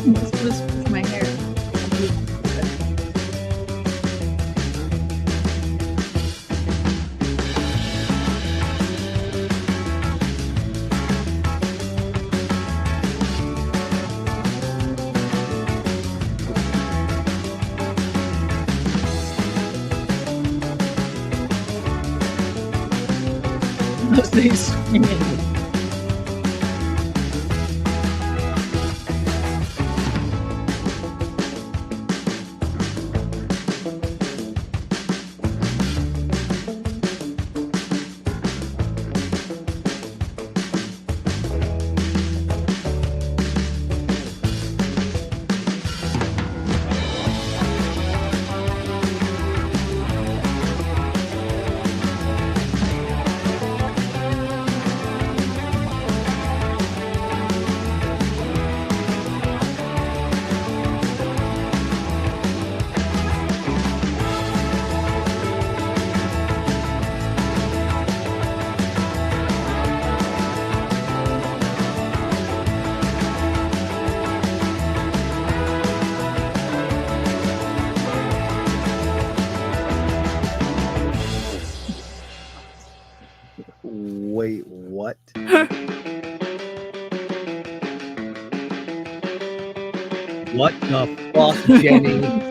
I'm just gonna switch my hair. Those things swinging. Wait, what? What the fuck, Jenny?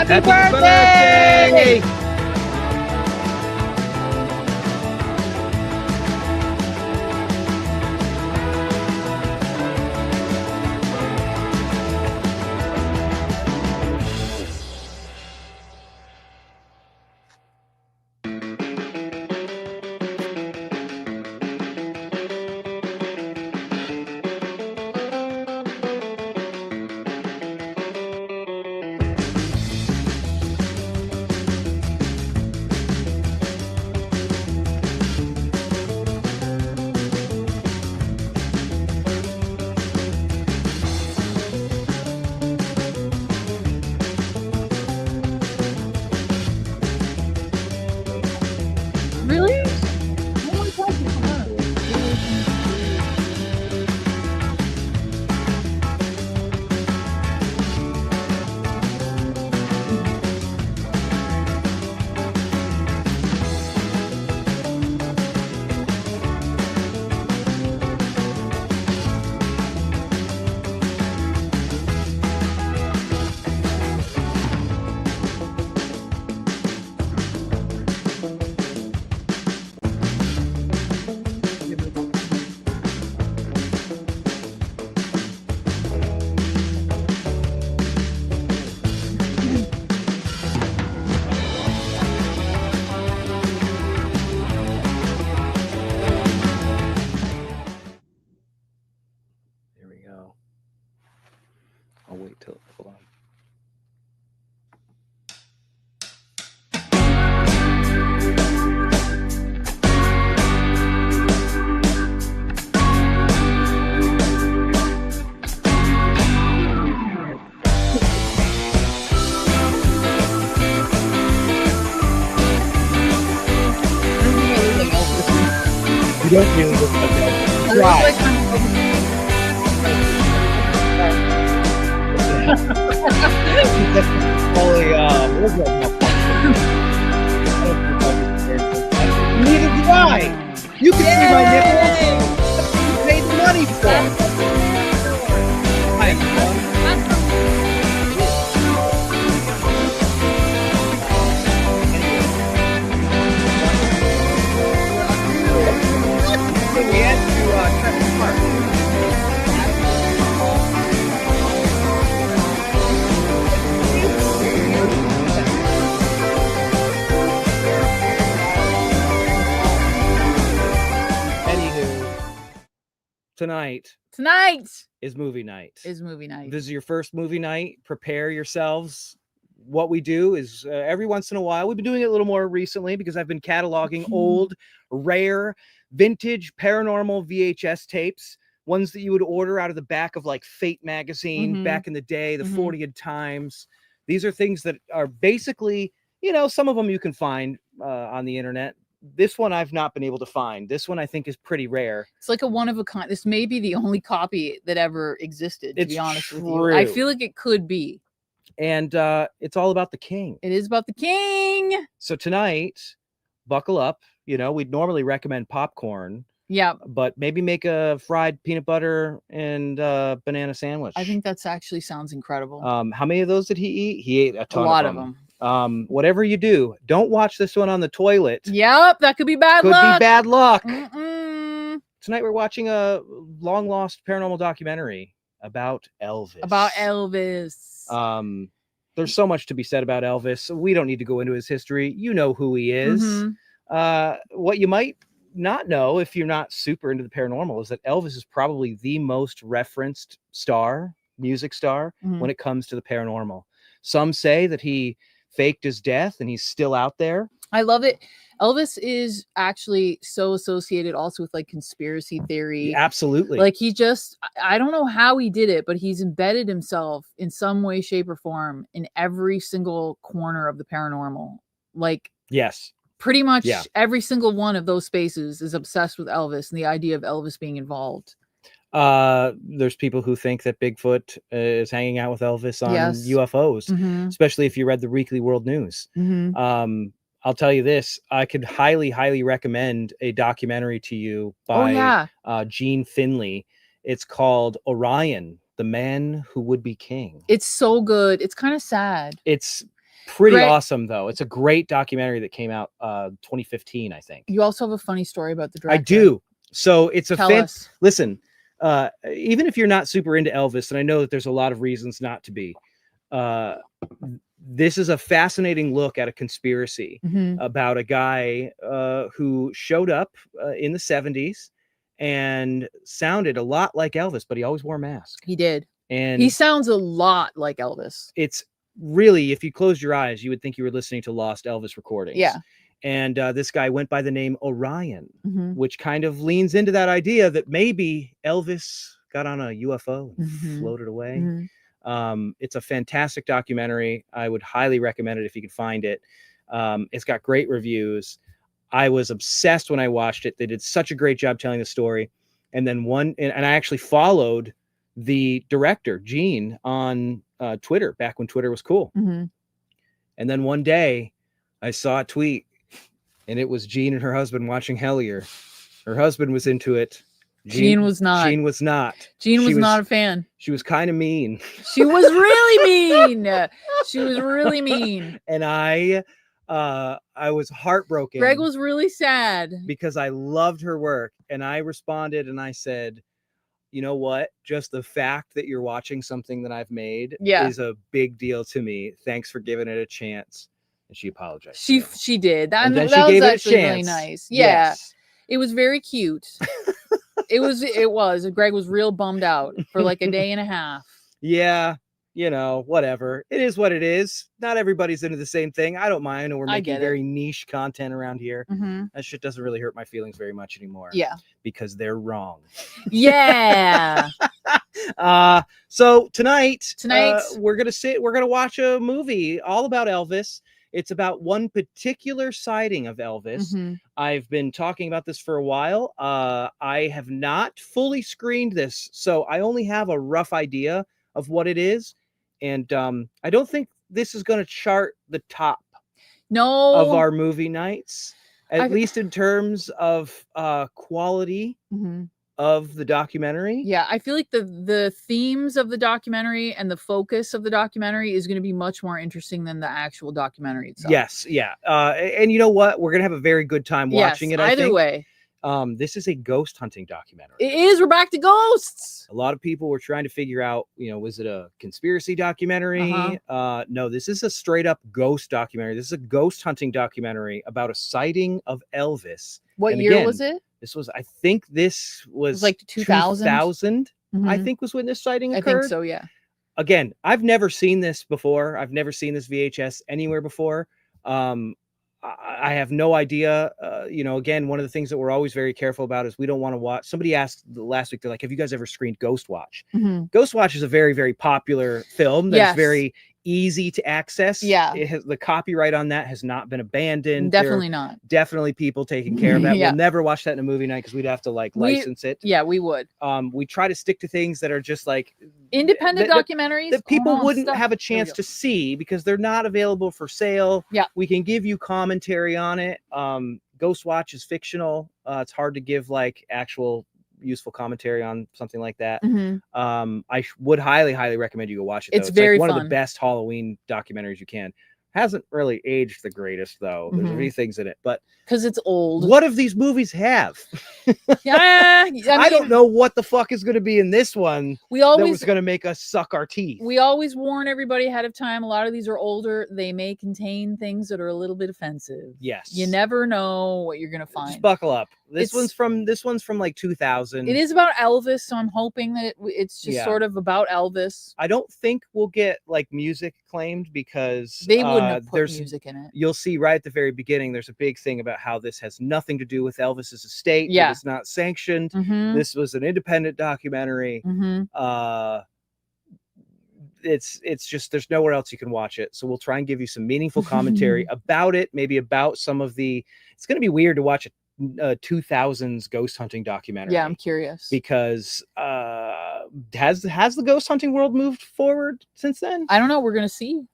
Happy birthday! don't really look like that. It looks Right. like I'm- Holy, what was that motherfucker? I don't think I was prepared for that. Neither do I. You can see my nipples. You paid money for it. Hi, everyone. Anyway, we had to cut the park. Anywho, tonight Tonight is movie night. is movie night. This is your first movie night. Prepare yourselves. What we do is every once in a while, we've been doing it a little more recently because I've been cataloging old, rare, vintage paranormal VHS tapes, ones that you would order out of the back of like Fate magazine Mhm. back in the day, the Mhm. 40th Times. These are things that are basically, some of them you can find on the internet. This one I've not been able to find. This one I think is pretty rare. It's like a one of a kind. This may be the only copy that ever existed, to It's be honest with you. I true. feel like it could be. And it's all about the king. It is about the king. So tonight, buckle up. We'd normally recommend popcorn, Yeah, but maybe make a fried peanut butter and banana sandwich. I think that's actually sounds incredible. How many of those did he eat? He ate a A ton lot of of them. them. Whatever you do, don't watch this one on the toilet. Yep, that could be bad Could luck. be bad luck. Mm-mm. Tonight we're watching a long lost paranormal documentary about Elvis. About Elvis. There's so much to be said about Elvis. We don't need to go into his history. You know who he is. Mhm. What you might not know if you're not super into the paranormal is that Elvis is probably the most referenced music star, Mhm. when it comes to the paranormal. Some say that he faked his death and he's still out there. I love it. Elvis is actually so associated also with like conspiracy theory. Absolutely. Like I don't know how he did it, but he's embedded himself in some way, shape, or form in every single corner of the paranormal. Like yes. pretty much Yeah. every single one of those spaces is obsessed with Elvis and the idea of Elvis being involved. There's people who think that Bigfoot is hanging out with Elvis on Yes. UFOs, Mhm. especially if you read the Weekly World News. Mhm. I'll tell you this, I could highly recommend a documentary to you Oh by yeah. Gene Finley. It's called Orion, the Man Who Would Be King. It's so good. It's kind of sad. It's pretty Great. awesome, though. It's a great documentary that came out 2015, I think. You also have a funny story about the director. I do. So it's a Tell us. Listen, even if you're not super into Elvis, and I know that there's a lot of reasons not to be, this is a fascinating look at a conspiracy Mhm. about a guy who showed up in the 70s and sounded a lot like Elvis, but he always wore a mask. He did. And He sounds a lot like Elvis. it's really, if you closed your eyes, you would think you were listening to lost Elvis recordings. Yeah. And this guy went by the name Orion, Mhm. which kind of leans into that idea that maybe Elvis got on a UFO and Mhm. floated away. Mhm. It's a fantastic documentary. I would highly recommend it if you can find it. It's got great reviews. I was obsessed when I watched it. They did such a great job telling the story. And then and I actually followed the director, Gene, on Twitter back when Twitter was cool. Mhm. And then one day I saw a tweet and it was Gene and her husband watching Hellier. Her husband was into it. Gene was not. Gene was not. Gene She was not a fan. She was kind of mean. She was really mean. She was really mean. And I was heartbroken. Greg was really sad. Because I loved her work. And I responded and I said, you know what? Just the fact that you're watching something that I've made is a big deal to me. Thanks for giving it a chance. And she apologized. She did. And then that she was gave it a actually really chance. nice. Yeah. Yes. It was very cute. It was. Greg was real bummed out for like a day and a half. Yeah. Whatever. It is what it is. Not everybody's into the same thing. I don't mind. We're making very niche content around here. Mm-hmm. That shit doesn't really hurt my feelings very much anymore. Yeah. Because they're wrong. Yeah. So tonight we're going to watch a movie all about Elvis. It's about one particular sighting of Elvis. Mhm. I've been talking about this for a while. I have not fully screened this, so I only have a rough idea of what it is. And I don't think this is going to chart the top of No. our movie nights, at I've least in terms of quality Mhm. of the documentary. Yeah, I feel like the themes of the documentary and the focus of the documentary is gonna be much more interesting than the actual documentary itself. Yes, yeah. And you know what? We're gonna have a very good time watching Yes, it, I either think. way. This is a ghost hunting documentary. It is, we're back to ghosts! A lot of people were trying to figure out, was it a conspiracy documentary? No, this is a straight up ghost documentary. This is a ghost hunting documentary about a sighting of Elvis. What And year again, was it? this was, I think this It was was like 2000? 2000, I Mhm. think was when this sighting I occurred. think so, yeah. Again, I've never seen this before. I've never seen this VHS anywhere before. I have no idea. Again, one of the things that we're always very careful about is we don't want to watch. Somebody asked last week, they're like, have you guys ever screened Ghost Watch? Mhm. Ghost Watch is a very, very popular film that's Yes. very easy to access. Yeah. The copyright on that has not been abandoned. Definitely not. Definitely people taking care of that. Yeah. We'll never watch that in a movie night because we'd have to license it. Yeah, we would. We try to stick to things that are just like independent documentaries that people oh, wouldn't stuff. have a chance to see because they're not available for sale. Yeah. We can give you commentary on it. Ghost Watch is fictional. It's hard to give like actual useful commentary on something like that. I would highly recommend you go watch it though. It's very like one fun. of the best Halloween documentaries you can. Hasn't really aged the greatest though. There's a few things in it, but because it's old. What if these movies have? Yeah, I don't know what the fuck is going to be in this one. That was going to make us suck our teeth. We always warn everybody ahead of time. A lot of these are older. They may contain things that are a little bit offensive. Yes, you never know what you're going to find. Just buckle up. This one's from like 2000. It is about Elvis, so I'm hoping that it's just sort of about Elvis. I don't think we'll get like music claimed because they wouldn't have put music in it. You'll see right at the very beginning. There's a big thing about how this has nothing to do with Elvis's estate. Yeah, it's not sanctioned. This was an independent documentary. It's just there's nowhere else you can watch it. So we'll try and give you some meaningful commentary about it. Maybe about some of the. It's going to be weird to watch a 2000s ghost hunting documentary. Yeah, I'm curious because has the ghost hunting world moved forward since then? I don't know. We're gonna see.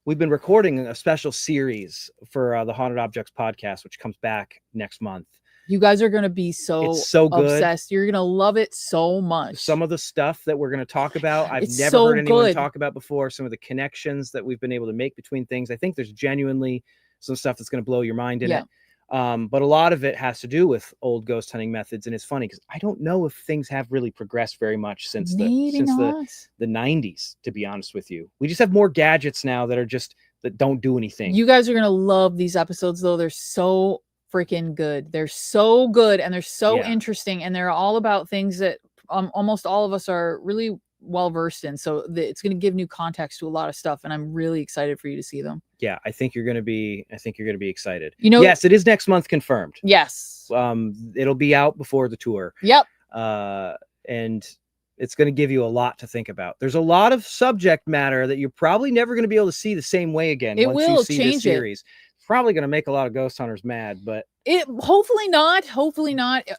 We've been recording a special series for the Haunted Objects podcast, which comes back next month. You guys are gonna be so good. Obsessed. You're gonna love it so much. Some of the stuff that we're gonna talk about, I've never heard anyone talk about before. Some of the connections that we've been able to make between things. I think there's genuinely some stuff that's gonna blow your mind in it. But a lot of it has to do with old ghost hunting methods, and it's funny because I don't know if things have really progressed very much since the 90s. To be honest with you, we just have more gadgets now that don't do anything. You guys are gonna love these episodes, though. They're so freaking good. They're so good, and they're so interesting, and they're all about things that almost all of us are really well versed in. So it's going to give new context to a lot of stuff, and I'm really excited for you to see them. Yeah, I think you're going to be excited. Yes, it is next month confirmed. Yes. It'll be out before the tour. Yep. And it's going to give you a lot to think about. There's a lot of subject matter that you're probably never going to be able to see the same way again. It once will you see change this series. It's probably going to make a lot of ghost hunters mad, but hopefully not.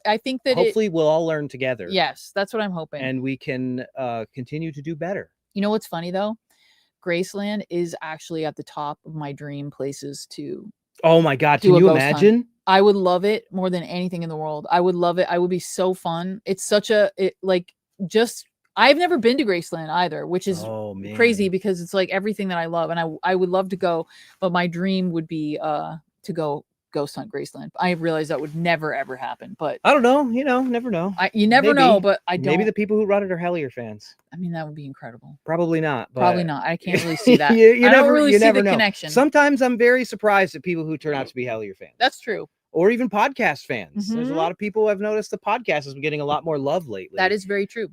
I think that hopefully we'll all learn together. Yes, that's what I'm hoping. And we can continue to do better. You know what's funny though? Graceland is actually at the top of my dream places to. Oh my God. Can you imagine? Hunt. I would love it more than anything in the world. I would love it. I would be so fun. It's such I've never been to Graceland either, which is crazy because it's like everything that I love, and I would love to go, but my dream would be to go ghost hunt Graceland. I realize that would never ever happen, but I don't know. Never know. You never know, but I don't. Maybe the people who run it are Hellier fans. I mean, that would be incredible. Probably not. But Probably not. I can't really see that. I don't really see the connection. Sometimes I'm very surprised at people who turn out to be Hellier fans. That's true. Or even podcast fans. There's a lot of people who have noticed the podcast has been getting a lot more love lately. That is very true.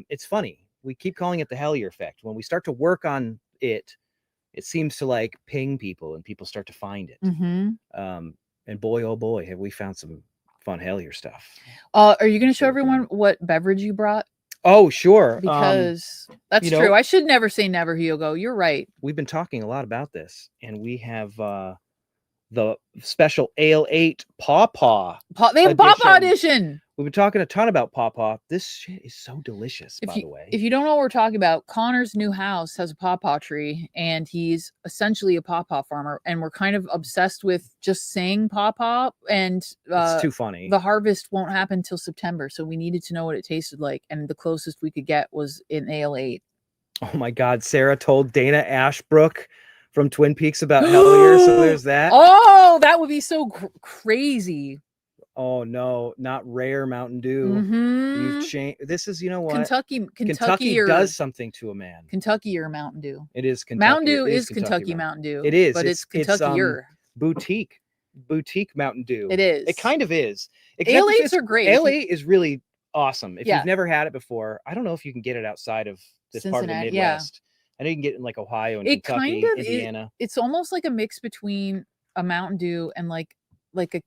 It's funny. We keep calling it the Hellier effect. When we start to work on it, it seems to like ping people and people start to find it. And boy, oh boy, have we found some fun Hellier stuff. Are you going to show everyone what beverage you brought? Oh, sure. Because that's true. I should never say never, Hugo. You're right. We've been talking a lot about this, and we have the special Ale 8 Pawpaw. They have Pawpaw edition. We've been talking a ton about Pawpaw. This shit is so delicious, by the way. If you don't know what we're talking about, Connor's new house has a pawpaw tree, and he's essentially a pawpaw farmer. And we're kind of obsessed with just saying pawpaw. And it's too funny. The harvest won't happen till September, so we needed to know what it tasted like. And the closest we could get was in Ale 8. Oh my God! Sarah told Dana Ashbrook from Twin Peaks about Hellier, so there's that. Oh, that would be so crazy. Oh no, not rare Mountain Dew. You've changed. This is, you know what? Kentucky does something to a man. Kentucky or Mountain Dew. It is Kentucky. Mountain Dew is Kentucky Mountain Dew. It is, but it's Kentucky boutique Mountain Dew. It is. It kind of is. Ale 8s are great. Ale 8 is really awesome. If you've never had it before, I don't know if you can get it outside of this part of the Midwest. I know you can get it in like Ohio and Kentucky, Indiana. It's almost like a mix between a Mountain Dew and like a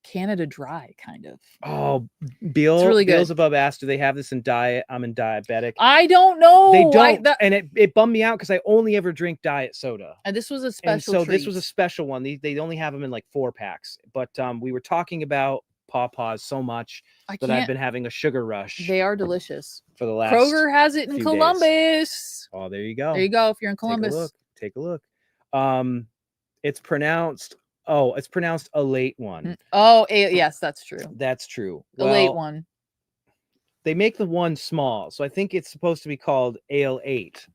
Canada Dry, kind of. Oh, Beal, really Beel's above asked, do they have this in diet? I'm in diabetic. I don't know. They don't, and it bummed me out because I only ever drink diet soda. And this was a special treat. This was a special one. They only have them in like 4-packs. But we were talking about Pawpaws so much that I've been having a sugar rush. They are delicious. For the last Kroger has it in Columbus. Days. Oh, there you go. There you go. If you're in Columbus, take a look. It's pronounced. Oh, it's pronounced a late one. Oh, yes, that's true. That's true. A late one. They make the one small, so I think it's supposed to be called Ale 8.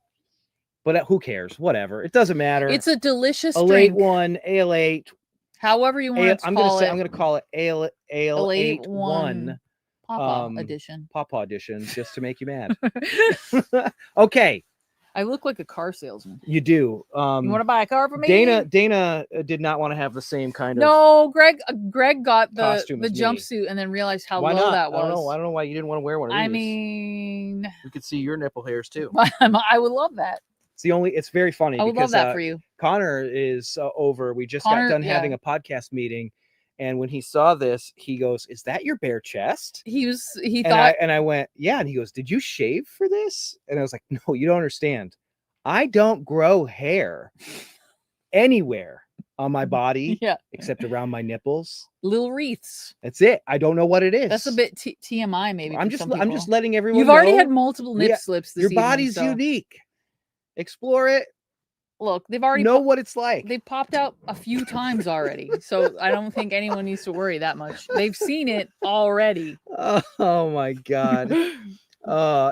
But who cares? Whatever. It doesn't matter. It's a delicious drink. Late one, Ale 8. However you want to call it. I'm going to call it Ale 8 1. Pawpaw edition. Pawpaw edition, just to make you mad. Okay. I look like a car salesman. You do. You want to buy a car for me? Dana did not want to have the same kind of. No, Greg got the jumpsuit and then realized how low that was. I don't know why you didn't want to wear one of these. I mean, we could see your nipple hairs too. I would love that. It's very funny. I would love that for you. Connor is over. We just got done having a podcast meeting. And when he saw this, he goes, "Is that your bare chest?" He thought, and I went, "Yeah." And he goes, "Did you shave for this?" And I was like, "No, you don't understand. I don't grow hair anywhere on my body, except around my nipples. Little wreaths. That's it. I don't know what it is. That's a bit TMI, maybe. I'm just letting everyone. You've already had multiple nip slips. Your body's unique. Explore it. Look, they've already know what it's like. They've popped out a few times already, so I don't think anyone needs to worry that much. They've seen it already. Oh my God.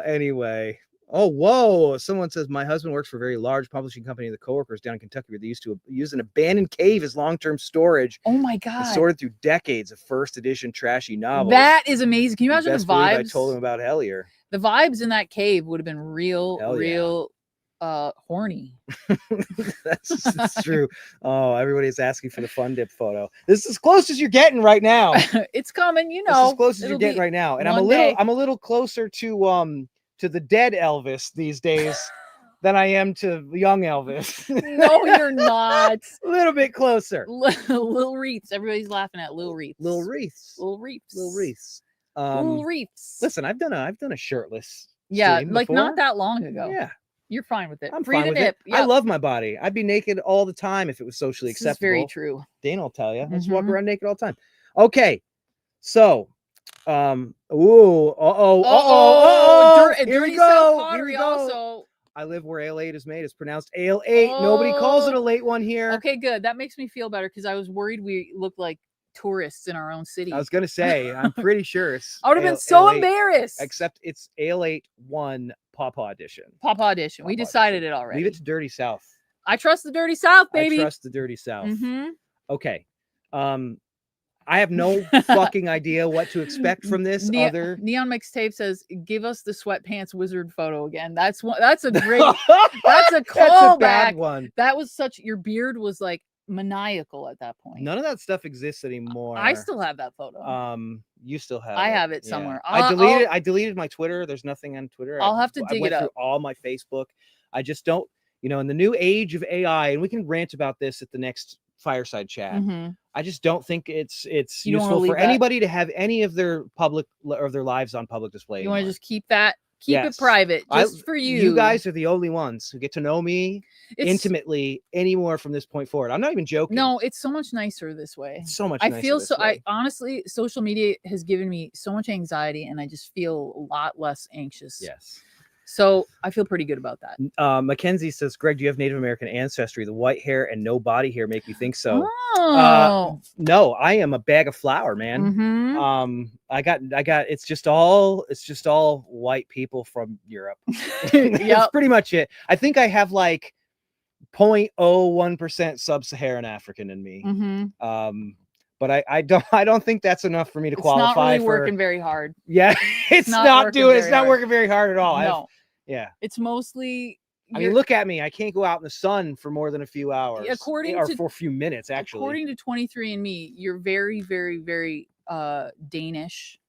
Anyway. Oh, whoa. Someone says, my husband works for a very large publishing company. The coworkers down in Kentucky where they used to use an abandoned cave as long-term storage. Oh my God. Sorted through decades of first edition trashy novels. That is amazing. Can you imagine the vibes? I told him about Hellier. The vibes in that cave would have been real horny. That's true. Oh, everybody's asking for the fun dip photo. This is as close as you're getting right now. It's coming, you know. This is as close as you're getting right now. And I'm a little closer to the dead Elvis these days than I am to young Elvis. No, you're not. A little bit closer. Little wreaths. Everybody's laughing at little wreaths. Little wreaths. Little wreaths. Little wreaths. Little wreaths. Listen, I've done a shirtless. Yeah, like not that long ago. Yeah. You're fine with it. I'm fine with it. Yep. I love my body. I'd be naked all the time if it was socially acceptable. That's very true. Dana will tell you. I just walk around naked all the time. Okay. So, here we go. Here we go. Also. I live where Ale 8 is made. It's pronounced Ale 8. Nobody calls it a late one here. Okay, good. That makes me feel better because I was worried we looked like tourists in our own city. I was gonna say, I'm pretty sure it's. I would have been so embarrassed. Except it's Ale 8 1 Pawpaw edition. Pawpaw edition. We decided it already. Leave it to Dirty South. I trust the Dirty South, baby. I trust the Dirty South. Okay. I have no fucking idea what to expect from this. Neon Mixtape says, "Give us the sweatpants wizard photo again." That's a great. That's a callback. That's a bad one. That was your beard was like maniacal at that point. None of that stuff exists anymore. I still have that photo. You still have I have it somewhere. I deleted my Twitter. There's nothing on Twitter. I'll have to dig it up. Through all my Facebook. I just don't, in the new age of AI, and we can rant about this at the next fireside chat. I just don't think it's useful for anybody to have any of their public or their lives on public display. You want to just keep that Keep it private, just for you. You guys are the only ones who get to know me intimately anymore from this point forward. I'm not even joking. No, it's so much nicer this way. It's so much nicer. I feel so. I honestly, social media has given me so much anxiety, and I just feel a lot less anxious. Yes. So I feel pretty good about that. Mackenzie says, Greg, do you have Native American ancestry? The white hair and no body hair make you think so. Oh. No, I am a bag of flour, man. Mm-hmm. I got it's just all white people from Europe. That's pretty much it. I think I have like 0.01% sub-Saharan African in me. Mm-hmm. But I don't think that's enough for me to qualify. It's not really working very hard. Yeah, it's not working very hard at all. No. Yeah. It's mostly. I mean, look at me. I can't go out in the sun for more than a few hours. For a few minutes, actually. According to 23andMe, you're very, very, very Danish.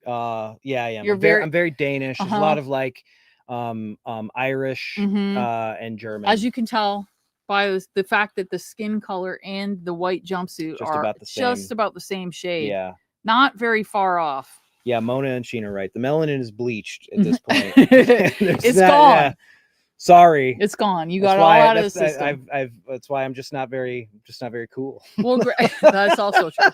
Yeah, I am. I'm very Danish. There's a lot of like Irish and German. As you can tell by the fact that the skin color and the white jumpsuit are just about the same shade. Yeah. Not very far off. Yeah, Mona and Sheen are right. The melanin is bleached at this point. It's gone. Yeah. Sorry, it's gone. You got it all out of the system. That's why I'm just not very cool. Well, that's also true.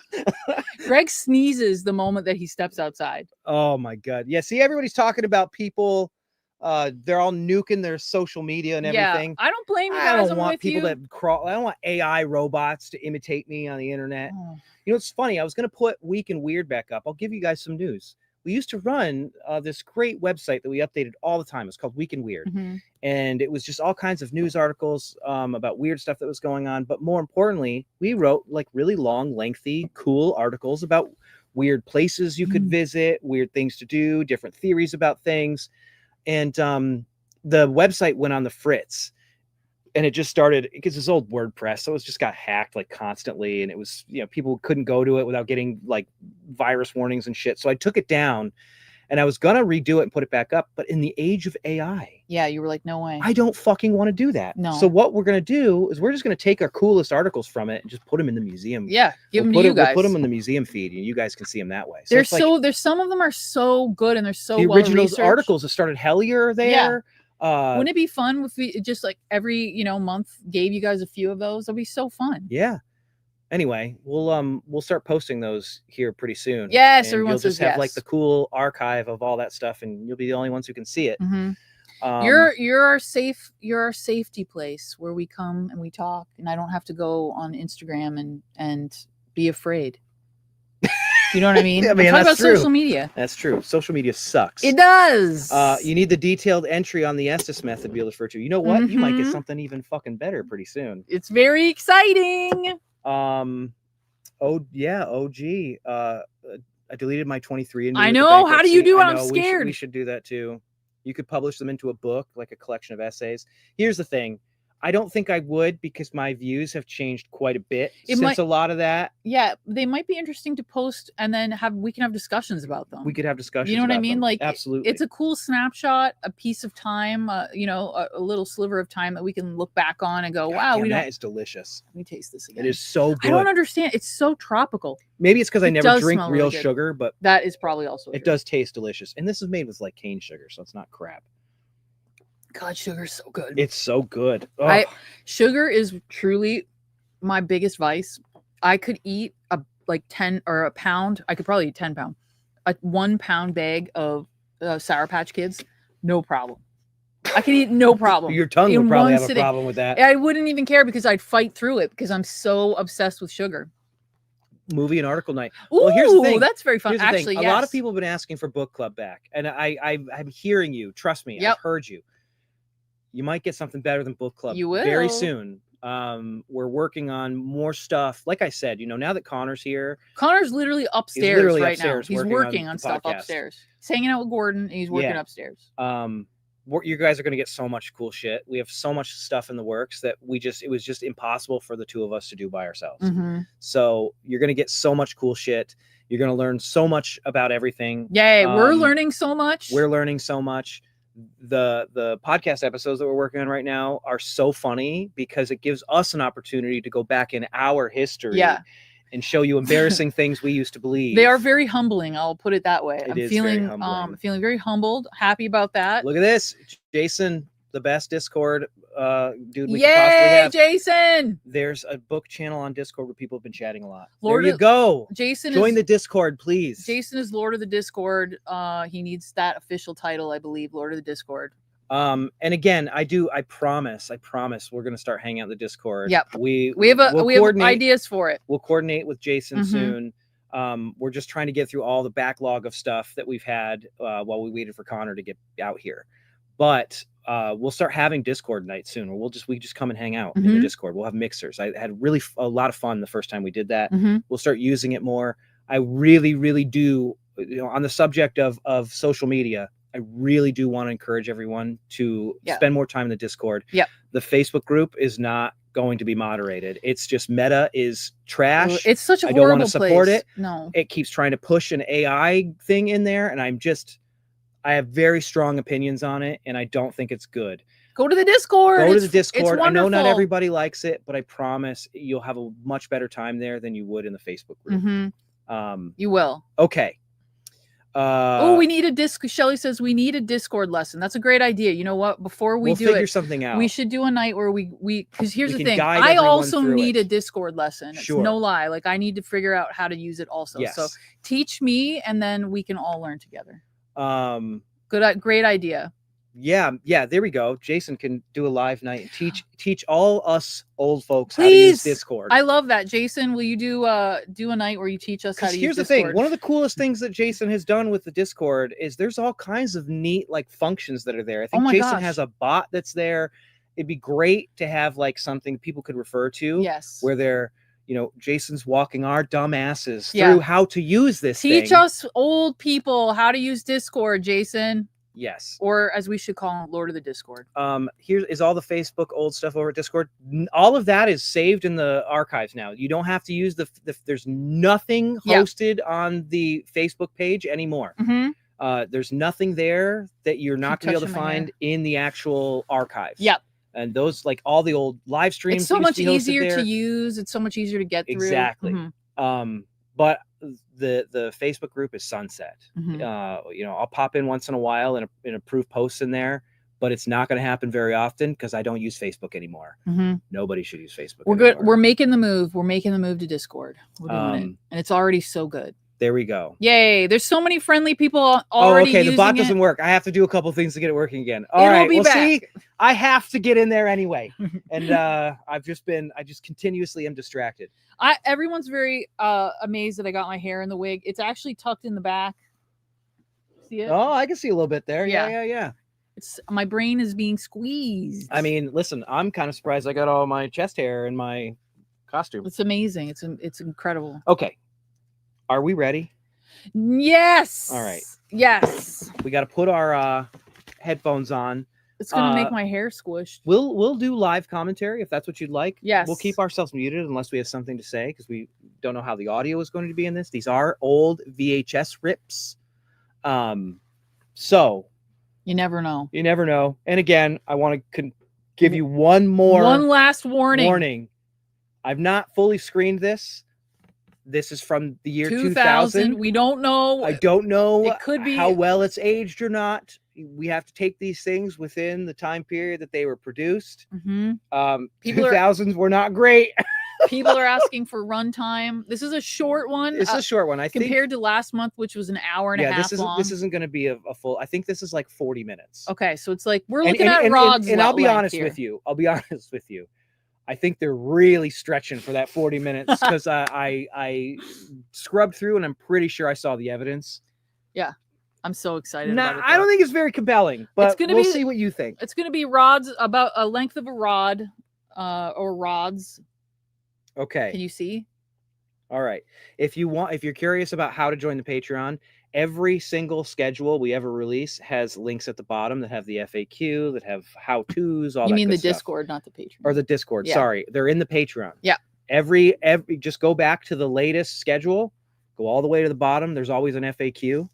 Greg sneezes the moment that he steps outside. Oh my God! Yeah, see, everybody's talking about people. They're all nuking their social media and everything. I don't blame you guys. I don't want people that crawl. I don't want AI robots to imitate me on the internet. Oh. You know, it's funny. I was going to put Week and Weird back up. I'll give you guys some news. We used to run this great website that we updated all the time. It's called Week and Weird. And it was just all kinds of news articles about weird stuff that was going on. But more importantly, we wrote like really long, lengthy, cool articles about weird places you could visit, weird things to do, different theories about things. And the website went on the fritz. And it just started because it's old WordPress, so it just got hacked like constantly, and it was, you know, people couldn't go to it without getting like virus warnings and shit. So I took it down, and I was gonna redo it and put it back up, but in the age of AI, you were like, no way, I don't fucking want to do that. No. So what we're gonna do is we're just gonna take our coolest articles from it and just put them in the museum. Yeah, give them to you guys. We'll put them in the museum feed, and you guys can see them that way. So there's some of them are so good, and they're so the original articles that started Hellier there. Yeah. Wouldn't it be fun if we just like every month gave you guys a few of those? That'd be so fun. Yeah. Anyway, we'll start posting those here pretty soon. Yes, everyone you'll just have like the cool archive of all that stuff, and you'll be the only ones who can see it. You're our safety place where we come and we talk, and I don't have to go on Instagram and be afraid. You know what I mean? I mean, talk about social media. That's true. Social media sucks. It does. You need the detailed entry on the Estes method to be able to refer to. You know what? You might get something even fucking better pretty soon. It's very exciting. Oh yeah. OG. I deleted my 23. I know. How do you do it? I'm scared. We should do that too. You could publish them into a book, like a collection of essays. Here's the thing. I don't think I would, because my views have changed quite a bit since a lot of that. Yeah, they might be interesting to post, and then we can have discussions about them. We could have discussions. You know what I mean? Them. Like, absolutely, it's a cool snapshot, a piece of time, a little sliver of time that we can look back on and go, "Wow, that is delicious." Let me taste this again. It is so good. I don't understand. It's so tropical. Maybe it's because I never drink real sugar, but that is probably also it does taste delicious. And this is made with like cane sugar, so it's not crap. God, sugar is so good. It's so good. Oh. Sugar is truly my biggest vice. I could eat a pound. I could probably eat 10 pounds. A 1 pound bag of Sour Patch Kids, no problem. I can eat no problem. Your tongue would probably have a problem with that. I wouldn't even care, because I'd fight through it, because I'm so obsessed with sugar. Movie and article night. Ooh, well, here's the thing. That's very fun. Actually, a lot of people have been asking for book club back, and I'm hearing you. Trust me, I've heard you. You might get something better than book club. You will very soon. We're working on more stuff. Like I said, now that Connor's here, Connor's literally upstairs right now. He's working on stuff upstairs. He's hanging out with Gordon, and he's working upstairs. You guys are going to get so much cool shit. We have so much stuff in the works that it was just impossible for the two of us to do by ourselves. So you're going to get so much cool shit. You're going to learn so much about everything. Yay, we're learning so much. We're learning so much. The podcast episodes that we're working on right now are so funny, because it gives us an opportunity to go back in our history and show you embarrassing things we used to believe. They are very humbling. I'll put it that way. It is very humbling. Feeling very humbled, happy about that. Look at this, Jason, the best Discord dude we could possibly have. Jason! There's a book channel on Discord where people have been chatting a lot. Lord there you go. Jason, join the Discord, please. Jason is Lord of the Discord. He needs that official title, I believe. Lord of the Discord. And again, I promise we're gonna start hanging out in the Discord. Yep. We have ideas for it. We'll coordinate with Jason soon. We're just trying to get through all the backlog of stuff that we've had while we waited for Connor to get out here. But we'll start having Discord nights soon, or we just come and hang out in the Discord. We'll have mixers. I had really a lot of fun the first time we did that. We'll start using it more. I really, really do. On the subject of social media, I really do want to encourage everyone to spend more time in the Discord. Yep. The Facebook group is not going to be moderated. It's just Meta is trash. It's such a horrible I don't want to support place. it. No. It keeps trying to push an AI thing in there, and I have very strong opinions on it, and I don't think it's good. Go to the Discord. Go to the Discord. I know not everybody likes it, but I promise you'll have a much better time there than you would in the Facebook group. You will. Okay. We need a disc. Shelly says we need a Discord lesson. That's a great idea. You know what? Before we'll figure something out. We should do a night where we because here's the thing. I also need a Discord lesson. Sure. It's no lie. Like I need to figure out how to use it also. Yes. So teach me, and then we can all learn together. Great idea. Yeah, there we go. Jason can do a live night and teach all us old folks how to use Discord. I love that. Jason, will you do a night where you teach us how to use Discord? Here's the thing. One of the coolest things that Jason has done with the Discord is there's all kinds of neat like functions that are there. I think Jason has a bot that's there. It'd be great to have like something people could refer to. Yes. Where they're, Jason's walking our dumb asses through how to use this Teach us old people how to use Discord, Jason. Yes. Or as we should call him, Lord of the Discord. Here is all the Facebook old stuff over at Discord. All of that is saved in the archives now. You don't have to use there's nothing hosted on the Facebook page anymore. There's nothing there that you're not going to be able to find in the actual archives. Yep. And those, like all the old live streams. It's so much easier to use. It's so much easier to get through. Exactly. But the Facebook group is sunset. I'll pop in once in a while and approve posts in there, but it's not going to happen very often because I don't use Facebook anymore. Nobody should use Facebook. We're good. We're making the move. We're making the move to Discord. We're doing it, and it's already so good. There we go. Yay! There's so many friendly people already. Okay. The bot doesn't work. I have to do a couple things to get it working again. All right. Well, see, I have to get in there anyway, and I just continuously am distracted. Everyone's very amazed that I got my hair in the wig. It's actually tucked in the back. See it? Oh, I can see a little bit there. Yeah. It's my brain is being squeezed. I mean, listen, I'm kind of surprised I got all my chest hair in my costume. It's amazing. It's incredible. Okay. Are we ready? Yes. All right. Yes. We got to put our headphones on. It's gonna make my hair squished. We'll do live commentary if that's what you'd like. Yes. We'll keep ourselves muted unless we have something to say because we don't know how the audio is going to be in this. These are old VHS rips. So you never know. And again, I want to give you one last warning. I've not fully screened this. This is from the year 2000. We don't know. I don't know it could be how well it's aged or not. We have to take these things within the time period that they were produced. 2000s were not great. People are asking for runtime. This is a short one. It's a short one. I think compared to last month, which was an hour and a half long. This isn't going to be a full. I think this is like 40 minutes. Okay, so it's like we're looking at Rod's. And I'll be honest with you. I think they're really stretching for that 40 minutes because I scrubbed through and I'm pretty sure I saw the evidence. Yeah. I'm so excited about it. I don't think it's very compelling, but we'll see what you think. It's going to be rods about a length of a rod or rods. Okay. Can you see? All right. If you're curious about how to join the Patreon, every single schedule we ever release has links at the bottom that have the FAQ, that have how-tos, all that. You mean the stuff. Discord, not the Patreon. Or the Discord. Yeah. Sorry. They're in the Patreon. Yeah. Every just go back to the latest schedule, go all the way to the bottom. There's always an FAQ.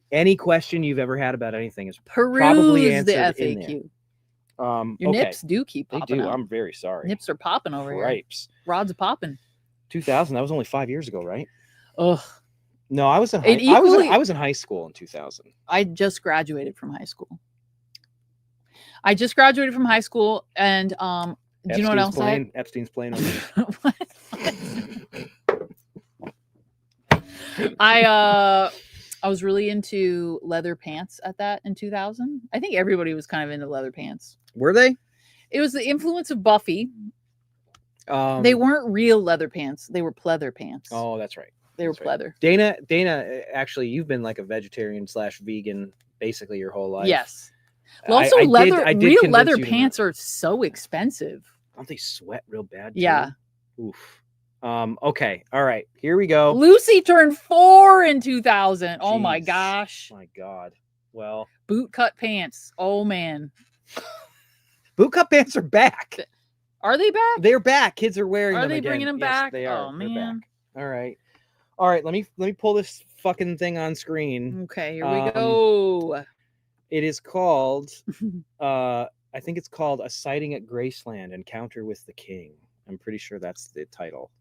Any question you've ever had about anything is probably answered the FAQ. In there. Your nips do keep popping. They do. Out. I'm very sorry. Nips are popping over Cripes. here. Rods are popping. 2000. That was only 5 years ago, right? Ugh. No, I was in I was in high school in 2000. I just graduated from high school. And do you know what else Epstein's playing. I was really into leather pants at that in 2000. I think everybody was kind of into leather pants. Were they? It was the influence of Buffy. They weren't real leather pants. They were pleather pants. Oh, that's right. They were pleather. Dana, actually, you've been like a vegetarian/vegan basically your whole life. Yes. Well, also, real leather pants are so expensive. Don't they sweat real bad? Yeah. Too? Oof. Okay. All right. Here we go. Lucy turned 4 in 2000. Jeez. Oh my gosh. My God. Well. Bootcut pants. Oh man. Bootcut pants are back. Are they back? They're back. Kids are wearing them again. Are they bringing them back? They are. Oh man. All right. All right. Let me pull this fucking thing on screen. Okay. Here we go. It is called. I think it's called A Sighting at Graceland: Encounter with the King. I'm pretty sure that's the title.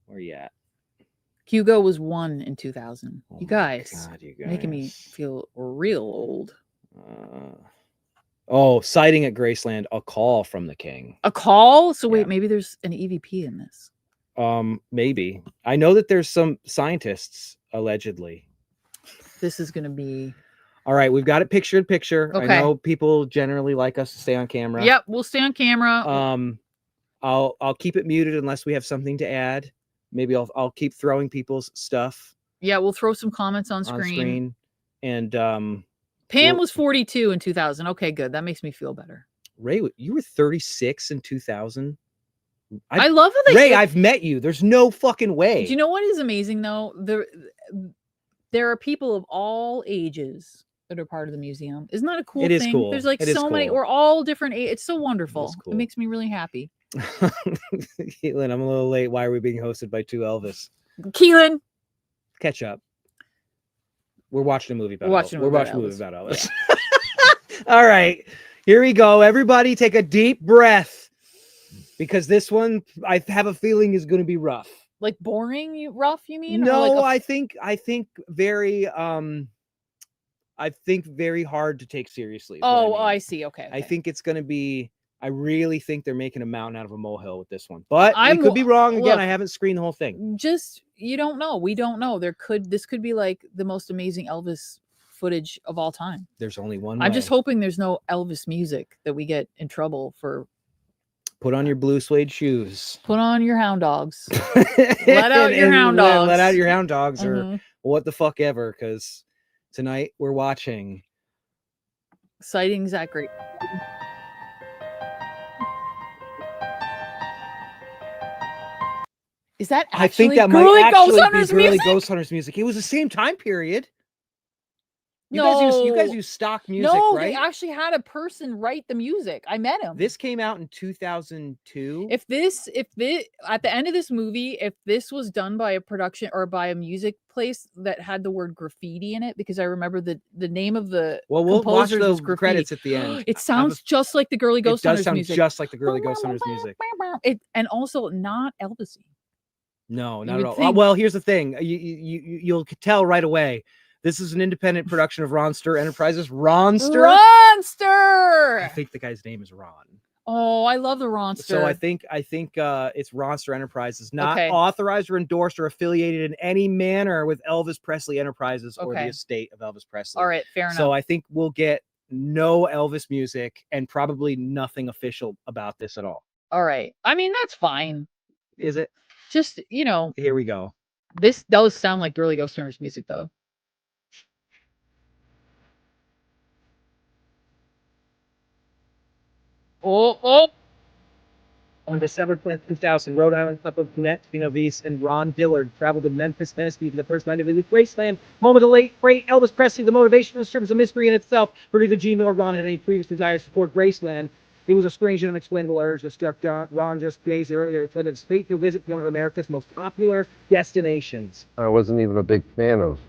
Where are you at? Hugo was 1 in 2000. Oh you guys, God, you guys, making me feel real old. Sighting at Graceland: A Call from the King. A call? So wait, maybe there's an EVP in this. Maybe. I know that there's some scientists allegedly. This is gonna be. All right, we've got it picture in picture. Okay. I know people generally like us to stay on camera. Yep, we'll stay on camera. I'll keep it muted unless we have something to add. Maybe I'll keep throwing people's stuff. Yeah, we'll throw some comments on screen. And Pam was 42 in 2000. Okay, good. That makes me feel better. Ray, you were 36 in 2000. I love how Ray, I've met you. There's no fucking way. Do you know what is amazing though? There are people of all ages that are part of the museum. Isn't that a cool thing? It is cool. There's like so many. We're all different. It's so wonderful. It makes me really happy. Keelan, I'm a little late. Why are we being hosted by 2 Elvis? Keelan, catch up. We're watching a movie about Elvis. We're watching a movie about Elvis. Yeah. All right, here we go. Everybody take a deep breath because this one I have a feeling is going to be rough. Like boring, rough, you mean? No, like I think very very hard to take seriously. Oh, I see. Okay. I think it's going to be. I really think they're making a mountain out of a molehill with this one, but I could be wrong. Again, I haven't screened the whole thing. Just you don't know. We don't know. This could be like the most amazing Elvis footage of all time. There's only one. I'm just hoping there's no Elvis music that we get in trouble for. Put on your blue suede shoes. Put on your hound dogs. Let out your hound dogs. Let out your hound dogs, or what the fuck ever. Because tonight we're watching Sightings at Great. Is that actually I think that Girly might Ghost actually Hunters be Girly music? Ghost Hunters music. It was the same time period. You guys use stock music, no, right? They actually had a person write the music. I met him. This came out in 2002. If this at the end of this movie, if this was done by a production or by a music place that had the word graffiti in it, because I remember the name of the we'll watch those credits at the end. It sounds just like the Girly Ghost Hunters music. It does sound just like the Girly Ghost Hunters music. And also not Elvis-y. No, not at all. Well, here's the thing. You'll tell right away. This is an independent production of Ronster Enterprises. Ronster. I think the guy's name is Ron. Oh, I love the Ronster. So I think it's Ronster Enterprises, not authorized or endorsed or affiliated in any manner with Elvis Presley Enterprises or the estate of Elvis Presley. All right, fair enough. So I think we'll get no Elvis music and probably nothing official about this at all. All right. I mean, that's fine. Is it? Just, here we go. This does sound like Girly Ghost Hunters music, though. Oh. On December 20th, 2000, Rhode Island club of Jeanette Genovese and Ron Dillard traveled to Memphis, Tennessee for the first night of the Graceland. Moment of late, great Elvis Presley, the motivation of the trip is a mystery in itself. Neither Gene nor Ron had any previous desire to support Graceland. It was a strange and unexplainable urge that struck Ron just days earlier. It said it's fate to visit one of America's most popular destinations. I wasn't even a big fan of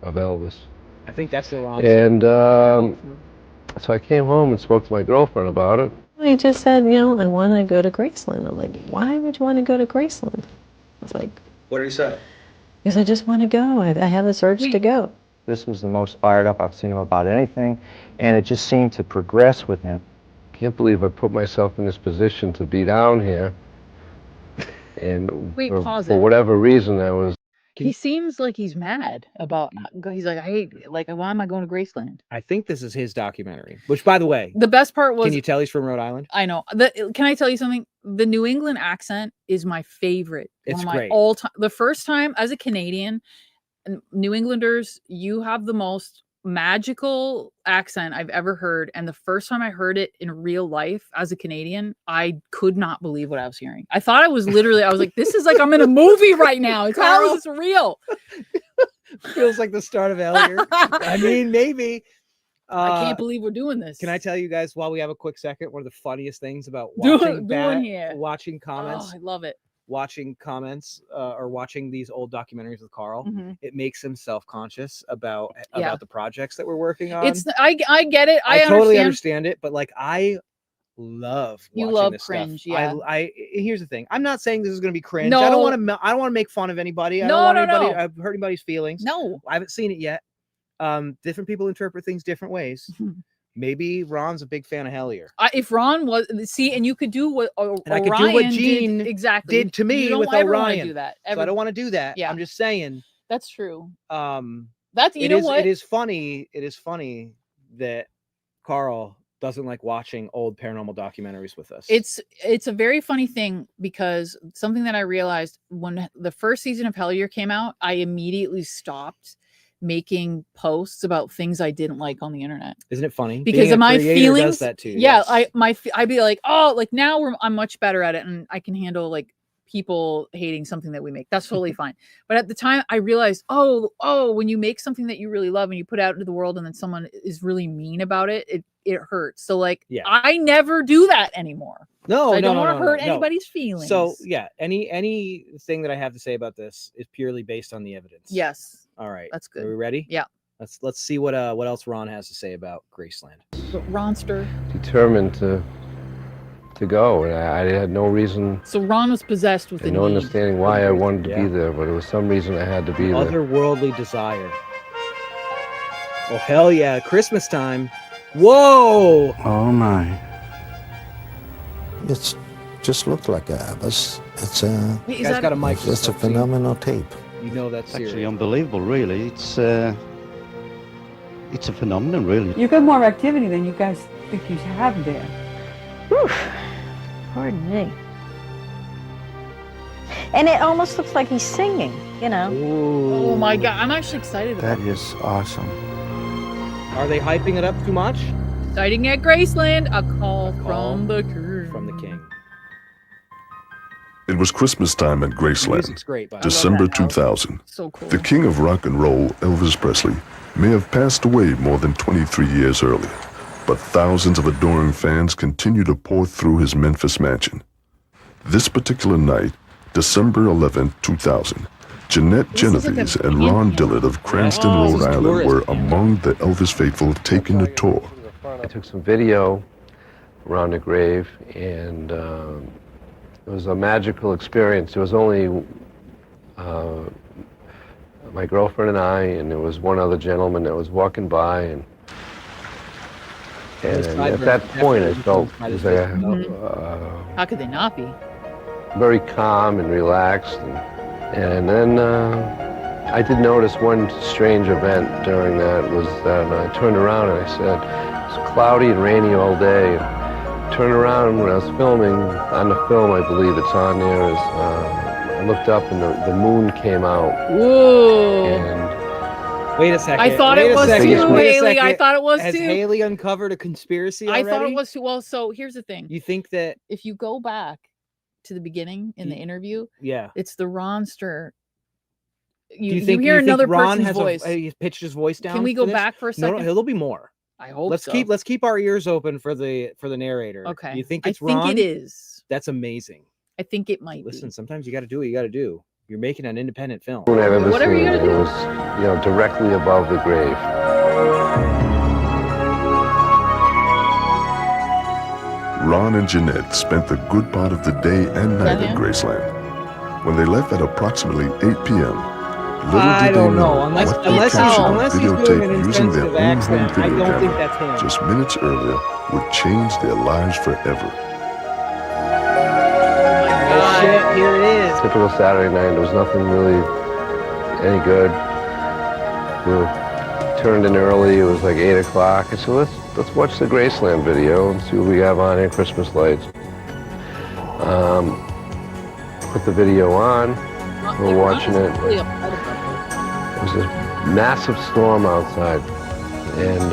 Elvis. I think that's the wrong. And so I came home and spoke to my girlfriend about it. He just said, I want to go to Graceland. I'm like, why would you want to go to Graceland? It's like, What did he say? because I just want to go. I have this urge to go. This was the most fired up I've seen him about anything, and it just seemed to progress with him. Can't believe I put myself in this position to be down here. And Wait, pause for it. whatever reason, I was. He seems like he's mad about. He's like, I hate. Like, why am I going to Graceland? I think this is his documentary. Which, by the way, the best part was. Can you tell he's from Rhode Island? I know. Can I tell you something? The New England accent is my favorite. It's one of my great. all time. The first time as a Canadian, New Englanders, you have the most magical accent I've ever heard. And the first time I heard it in real life as a Canadian, I could not believe what I was hearing. I thought I was like, this is like I'm in a movie right now. How is this real? Feels like the start of Hell here. I mean, maybe. I can't believe we're doing this. Can I tell you guys while we have a quick second, one of the funniest things about watching comments? Oh, I love it. Watching comments or watching these old documentaries with Carl, it makes him self-conscious about the projects that we're working on. I get it. I totally understand it, but like I love watching this cringe. stuff. Yeah. I here's the thing. I'm not saying this is going to be cringe. No. I don't want to make fun of anybody. I don't want anybody to hurt anybody's feelings. No. I haven't seen it yet. Different people interpret things different ways. Maybe Ron's a big fan of Hellier. If Ron was, and you could do what I could do what Gene did to me with Orion. Do that. So I don't want to do that. Yeah. I'm just saying. That's true. What? It is funny. It is funny that Carl doesn't like watching old paranormal documentaries with us. It's a very funny thing because something that I realized when the first season of Hellier came out, I immediately stopped making posts about things I didn't like on the internet. Isn't it funny? Because of my feelings does that too. Yeah, yes. I'd be like, oh, like now I'm much better at it and I can handle like people hating something that we make. That's totally fine. But at the time I realized, oh, when you make something that you really love and you put out into the world and then someone is really mean about it, it hurts. So like I never do that anymore. No, I don't want to hurt anybody's feelings. So yeah, anything that I have to say about this is purely based on the evidence. Yes. All right. That's good. Are we ready? Yeah. Let's see what else Ron has to say about Graceland. Ronster. Determined to go, and I had no reason. So Ron was possessed with no understanding why I wanted to be there, but it was some reason I had to be there. Otherworldly desire. Oh hell yeah! Christmas time. Whoa! Oh my! It's just looked like a Abbas. It's a. Wait, guy's got a mic. It's a phenomenal tape. You know that's actually unbelievable, really. It's a phenomenon, really. You've got more activity than you guys think you have there. Whew. Pardon me. And it almost looks like he's singing, you know. Ooh. Oh my God, I'm actually excited about that. Is awesome. Are they hyping it up too much? Sighting at Graceland, a call from the king. From the king. It was Christmas time at Graceland, December 2000. So cool. The king of rock and roll, Elvis Presley, may have passed away more than 23 years earlier, but thousands of adoring fans continue to pour through his Memphis mansion. This particular night, December 11, 2000, Jeanette Genovese and Ron Dillard of Cranston, Rhode Island were among the Elvis faithful taking a tour. I took some video around the grave, and it was a magical experience. There was only my girlfriend and I, and there was one other gentleman that was walking by, and at that point I felt it was how could they not be? Very calm and relaxed, and then I did notice one strange event during that was that I turned around and I said, it's cloudy and rainy all day. Turned around when I was filming, on the film I believe it's on there, I looked up and the moon came out. Whoa. And wait a second. I thought it was too, Haley. I thought it was too. Has Haley uncovered a conspiracy already? I thought it was too. Well, so here's the thing. You think that if you go back to the beginning in the interview, it's the Ronster. You hear another person's voice. He pitched his voice down. Can we go back for a second? No, there'll be more. I hope let's keep our ears open for the narrator. Okay. You think it's Ron? I think it is. That's amazing. I think it might Listen, sometimes you got to do what you got to do. You're making an independent film. Whatever you got to do. It was, directly above the grave. Ron and Jeanette spent the good part of the day and night at Graceland. When they left at approximately 8 p.m., little I did they don't know know. Unless what unless they he's captured on unless he's doing an videotape using their insensitive own home accent, I video don't think camera that's him. just minutes earlier would change their lives forever. Oh shit! Here it is. Typical Saturday night. There was nothing really any good. We turned in early. It was like 8 o'clock. I said, let's watch the Graceland video and see what we have on here. Christmas lights. Put the video on. We're watching it. It was a massive storm outside, and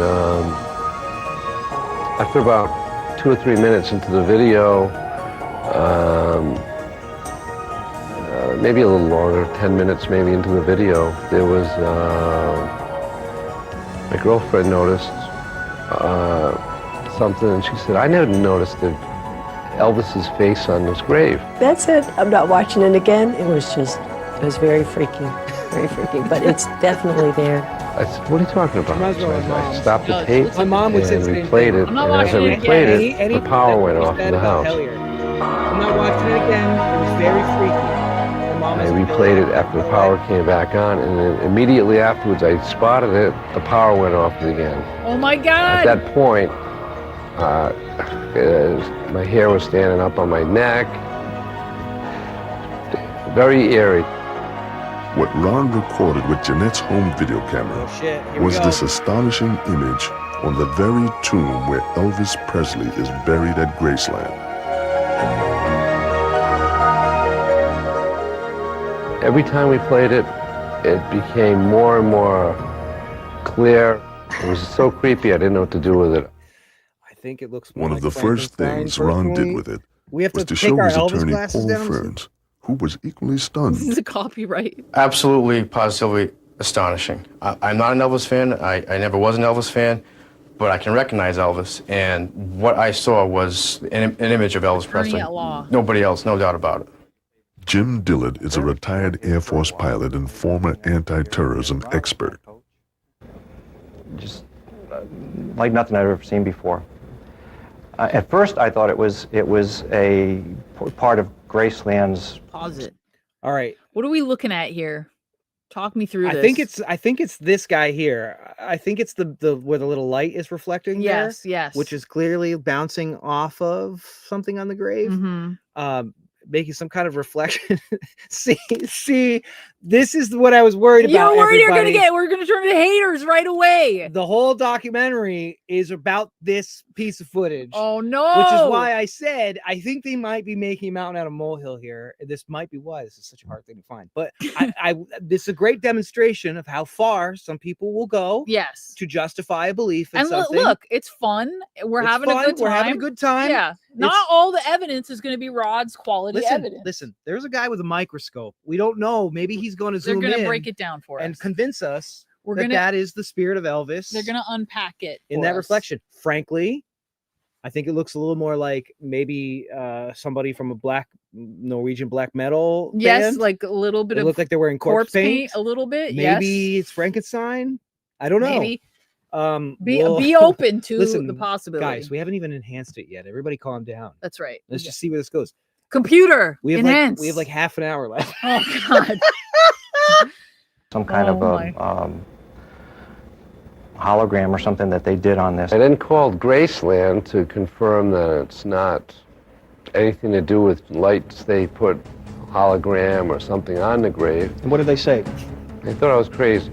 after about 2 or 3 minutes into the video, maybe a little longer, 10 minutes maybe into the video, there was, my girlfriend noticed something, and she said, I never noticed Elvis's face on this grave. That's it. I'm not watching it again. It was very freaky, but it's definitely there. I said, what are you talking about? Reminds me of my I mom. stopped the tape My mom would say and the same replayed thing. it, I'm not and as I watching it replayed again. it, the power went off in the house. I'm not watching it again. It was very freaky. My mom I has replayed it after the power came back on, and then immediately afterwards I spotted it, the power went off again. Oh my At God! that point, my hair was standing up on my neck. Very eerie. What Ron recorded with Jeanette's home video camera Oh shit! Here we was go. this astonishing image on the very tomb where Elvis Presley is buried at Graceland. Every time we played it, it became more and more clear. It was so creepy, I didn't know what to do with it. I think it looks more One of like the first Frankenstein, things Ron did personally. with it We have was to to take show our his Elvis attorney glasses Paul down. Ferns, who was equally stunned. This is a copyright. Absolutely, positively astonishing. I'm not an Elvis fan. I never was an Elvis fan, but I can recognize Elvis. And what I saw was an image of Elvis Presley. at law. Nobody else, no doubt about it. Jim Dillard is a retired Air Force pilot and former anti-terrorism expert. Just like nothing I've ever seen before. At first, I thought it was a part of Graceland's. Pause it. All right. What are we looking at here? Talk me through this. I think it's this guy here. I think it's the where the little light is reflecting there, yes. which is clearly bouncing off of something on the grave. Mm-hmm. Making some kind of reflection. see, this is what I was worried about. You're worried everybody. we're gonna turn into haters right away. The whole documentary is about this piece of footage. Oh no! Which is why I said I think they might be making a mountain out of molehill here. This might be why this is such a hard thing to find. But this is a great demonstration of how far some people will go. Yes. To justify a belief in and something. Look, it's fun. We're having a good time. We're having a good time. Yeah. Not all the evidence is going to be Rod's quality evidence. Listen, there's a guy with a microscope. We don't know. Maybe he's going to zoom in. They're going to break it down for us and convince us that that is the spirit of Elvis. They're going to unpack it in that reflection. Frankly, I think it looks a little more like maybe somebody from a Norwegian black metal band. Like a little bit They look like they're wearing corpse paint. A little bit. Maybe it's Frankenstein. I don't know. Maybe. Be open to the possibility. Guys, we haven't even enhanced it yet. Everybody calm down. That's right. Let's just see where this goes. Computer we have enhance. We have like half an hour left. Oh God. Some kind of a hologram or something that they did on this. I then called Graceland to confirm that it's not anything to do with lights. They put hologram or something on the grave. And what did they say? They thought I was crazy.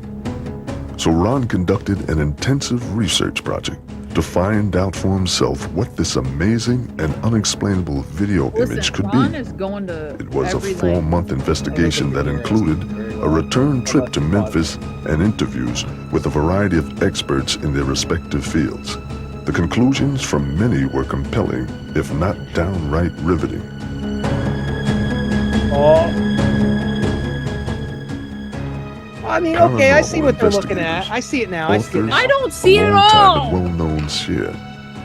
So Ron conducted an intensive research project to find out for himself what this amazing and unexplainable video image could be. It was a 4-month investigation that included a return trip to Memphis and interviews with a variety of experts in their respective fields. The conclusions from many were compelling, if not downright riveting. I mean, okay, I see what they're looking at. I see it now. I see it now. I don't see it at all. And well-known seer,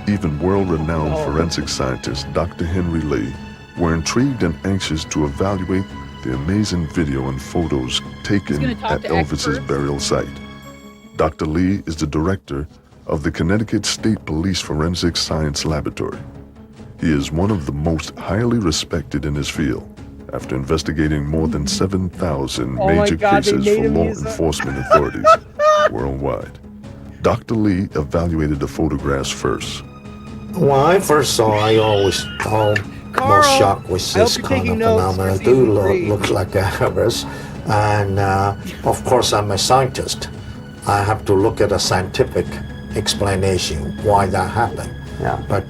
even world-renowned forensic scientist Dr. Henry Lee, were intrigued and anxious to evaluate the amazing video and photos taken at Elvis's burial site. Dr. Lee is the director of the Connecticut State Police Forensic Science Laboratory. He is one of the most highly respected in his field After investigating more than 7,000 Oh my major God, they cases made for him law use a- enforcement authorities worldwide, Dr. Lee evaluated the photographs first. When I first saw, I always Carl, most shocked with I hope this you're kind taking of notes for phenomena. season Do three. look like a virus, and of course I'm a scientist. I have to look at a scientific explanation why that happened. Yeah. But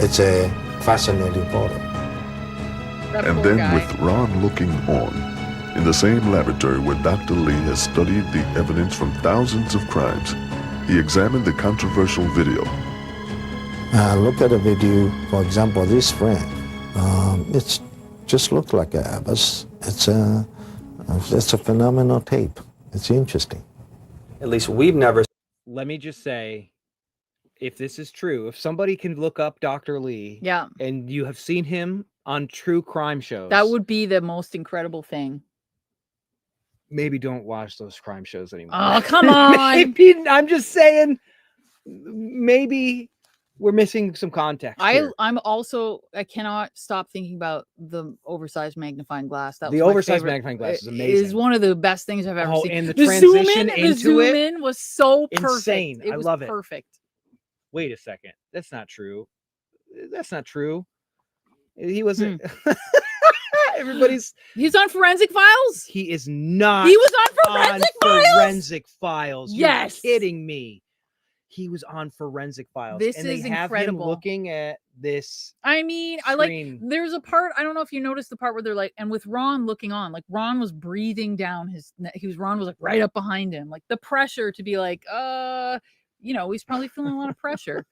it's a fascinating photo. That And poor then guy. with Ron looking on, in the same laboratory where Dr. Lee has studied the evidence from thousands of crimes, he examined the controversial video. Look at a video, for example, this frame. It's just looked like a bus. It's a phenomenal tape. It's interesting. At least we've never. Let me just say, if this is true, if somebody can look up Dr. Lee, Yeah. and you have seen him on true crime shows, That would be the most incredible thing. maybe don't watch those crime shows anymore. Oh, come on. Maybe, I'm just saying, maybe we're missing some context here. I cannot stop thinking about the oversized magnifying glass. That The was my oversized favorite. magnifying glass is It amazing. is one of the best things I've ever Oh, seen. and the zoom transition in, into the zoom it, in was so perfect. insane. It I was love it. perfect. Wait a second. That's not true. That's not true. He wasn't. He's on Forensic Files. He is not. He was on Forensic Files. Forensic Files. Yes. You're kidding me. He was on Forensic Files. This and is they have incredible. him looking at this. I mean, there's a part, I don't know if you noticed the part where they're like, and with Ron looking on, like Ron was breathing down his neck. Ron was like right up behind him. Like the pressure to be like, he's probably feeling a lot of pressure.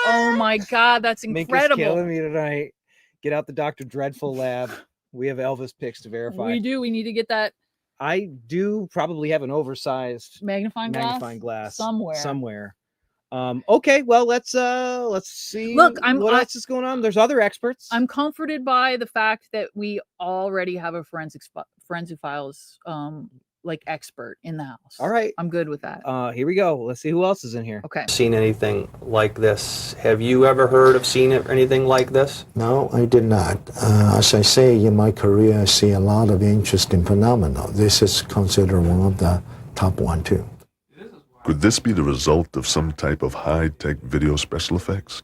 Oh my God, that's incredible. Minka's killing me tonight. Get out the Dr. Dreadful lab. We have Elvis pics to verify. We do. We need to get that. I do probably have an oversized magnifying glass somewhere. Okay, well let's see. Look, what else is going on. There's other experts. I'm comforted by the fact that we already have a forensic files expert in the house. All right, I'm good with that. Here we go. Let's see who else is in here. Okay. Seen anything like this? Have you ever heard of seen it or anything like this? No, I did not. As I say, in my career, I see a lot of interesting phenomena. This is considered one of the top one, too. Could this be the result of some type of high-tech video special effects?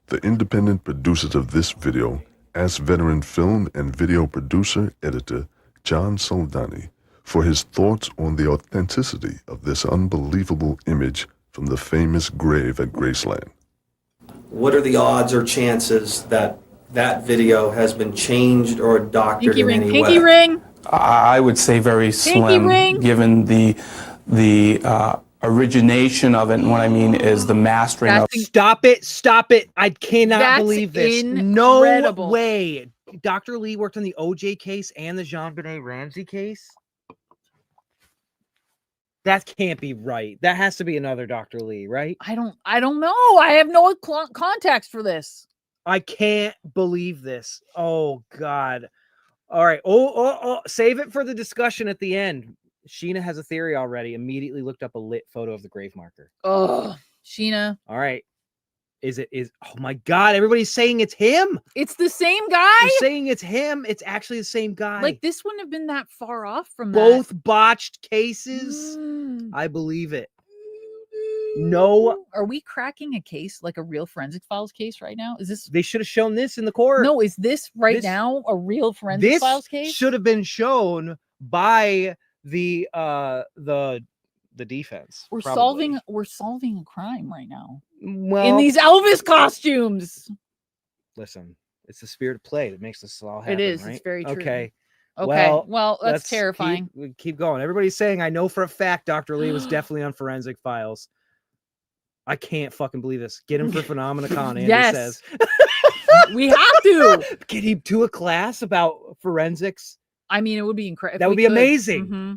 The independent producers of this video asked veteran film and video producer, editor John Soldani for his thoughts on the authenticity of this unbelievable image from the famous grave at Graceland. What are the odds or chances that that video has been changed or doctored in any way? Pinky ring. I would say very slim, given the origination of it. And what I mean is the mastering of. Stop it! I cannot believe this. Incredible. No way. Dr. Lee worked on the OJ case and the JonBenet Ramsey case. That can't be right. That has to be another Dr. Lee, right? I don't know. I have no context for this. I can't believe this. Oh God. All right. Oh, save it for the discussion at the end. Sheena has a theory already. Immediately looked up a lit photo of the grave marker. Oh, Sheena. All right. Oh my God, everybody's saying it's him. It's the same guy. They're saying it's him. It's actually the same guy. Like this wouldn't have been that far off from both that. botched cases. I believe it. No. Are we cracking a case, like a real forensic files case right now? Is this? They should have shown this in the court. No, is this now a real forensic files case? This should have been shown by the defense. We're probably. solving a crime right now. Well, in these Elvis costumes. Listen, it's the spirit of play that makes this all happen. It is. Right? It's very true. Okay. Well, that's let's terrifying. Keep going. Everybody's saying I know for a fact Dr. Lee was definitely on Forensic Files. I can't fucking believe this. Get him for Phenomenicon, Andy says. We have to get him to a class about forensics. I mean, it would be incredible. That would be amazing. Mm-hmm.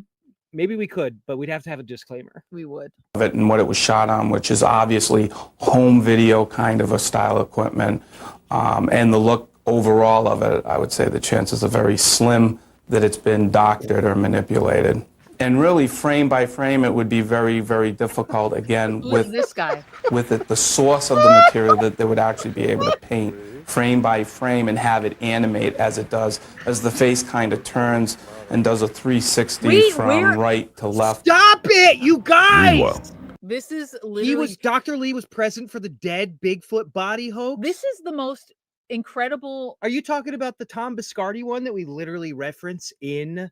Maybe we could, but we'd have to have a disclaimer. We would. Of it and what it was shot on, which is obviously home video kind of a style equipment, and the look overall of it, I would say the chances are very slim that it's been doctored or manipulated. And really, frame by frame, it would be very, very difficult, again, Who is this guy? with it, the source of the material that they would actually be able to paint frame by frame and have it animate as it does, as the face kind of turns and does a 360 from right to left. Stop it, you guys! Meanwhile, This is literally... Dr. Lee was present for the dead Bigfoot body hoax? This is the most incredible... Are you talking about the Tom Biscardi one that we literally reference in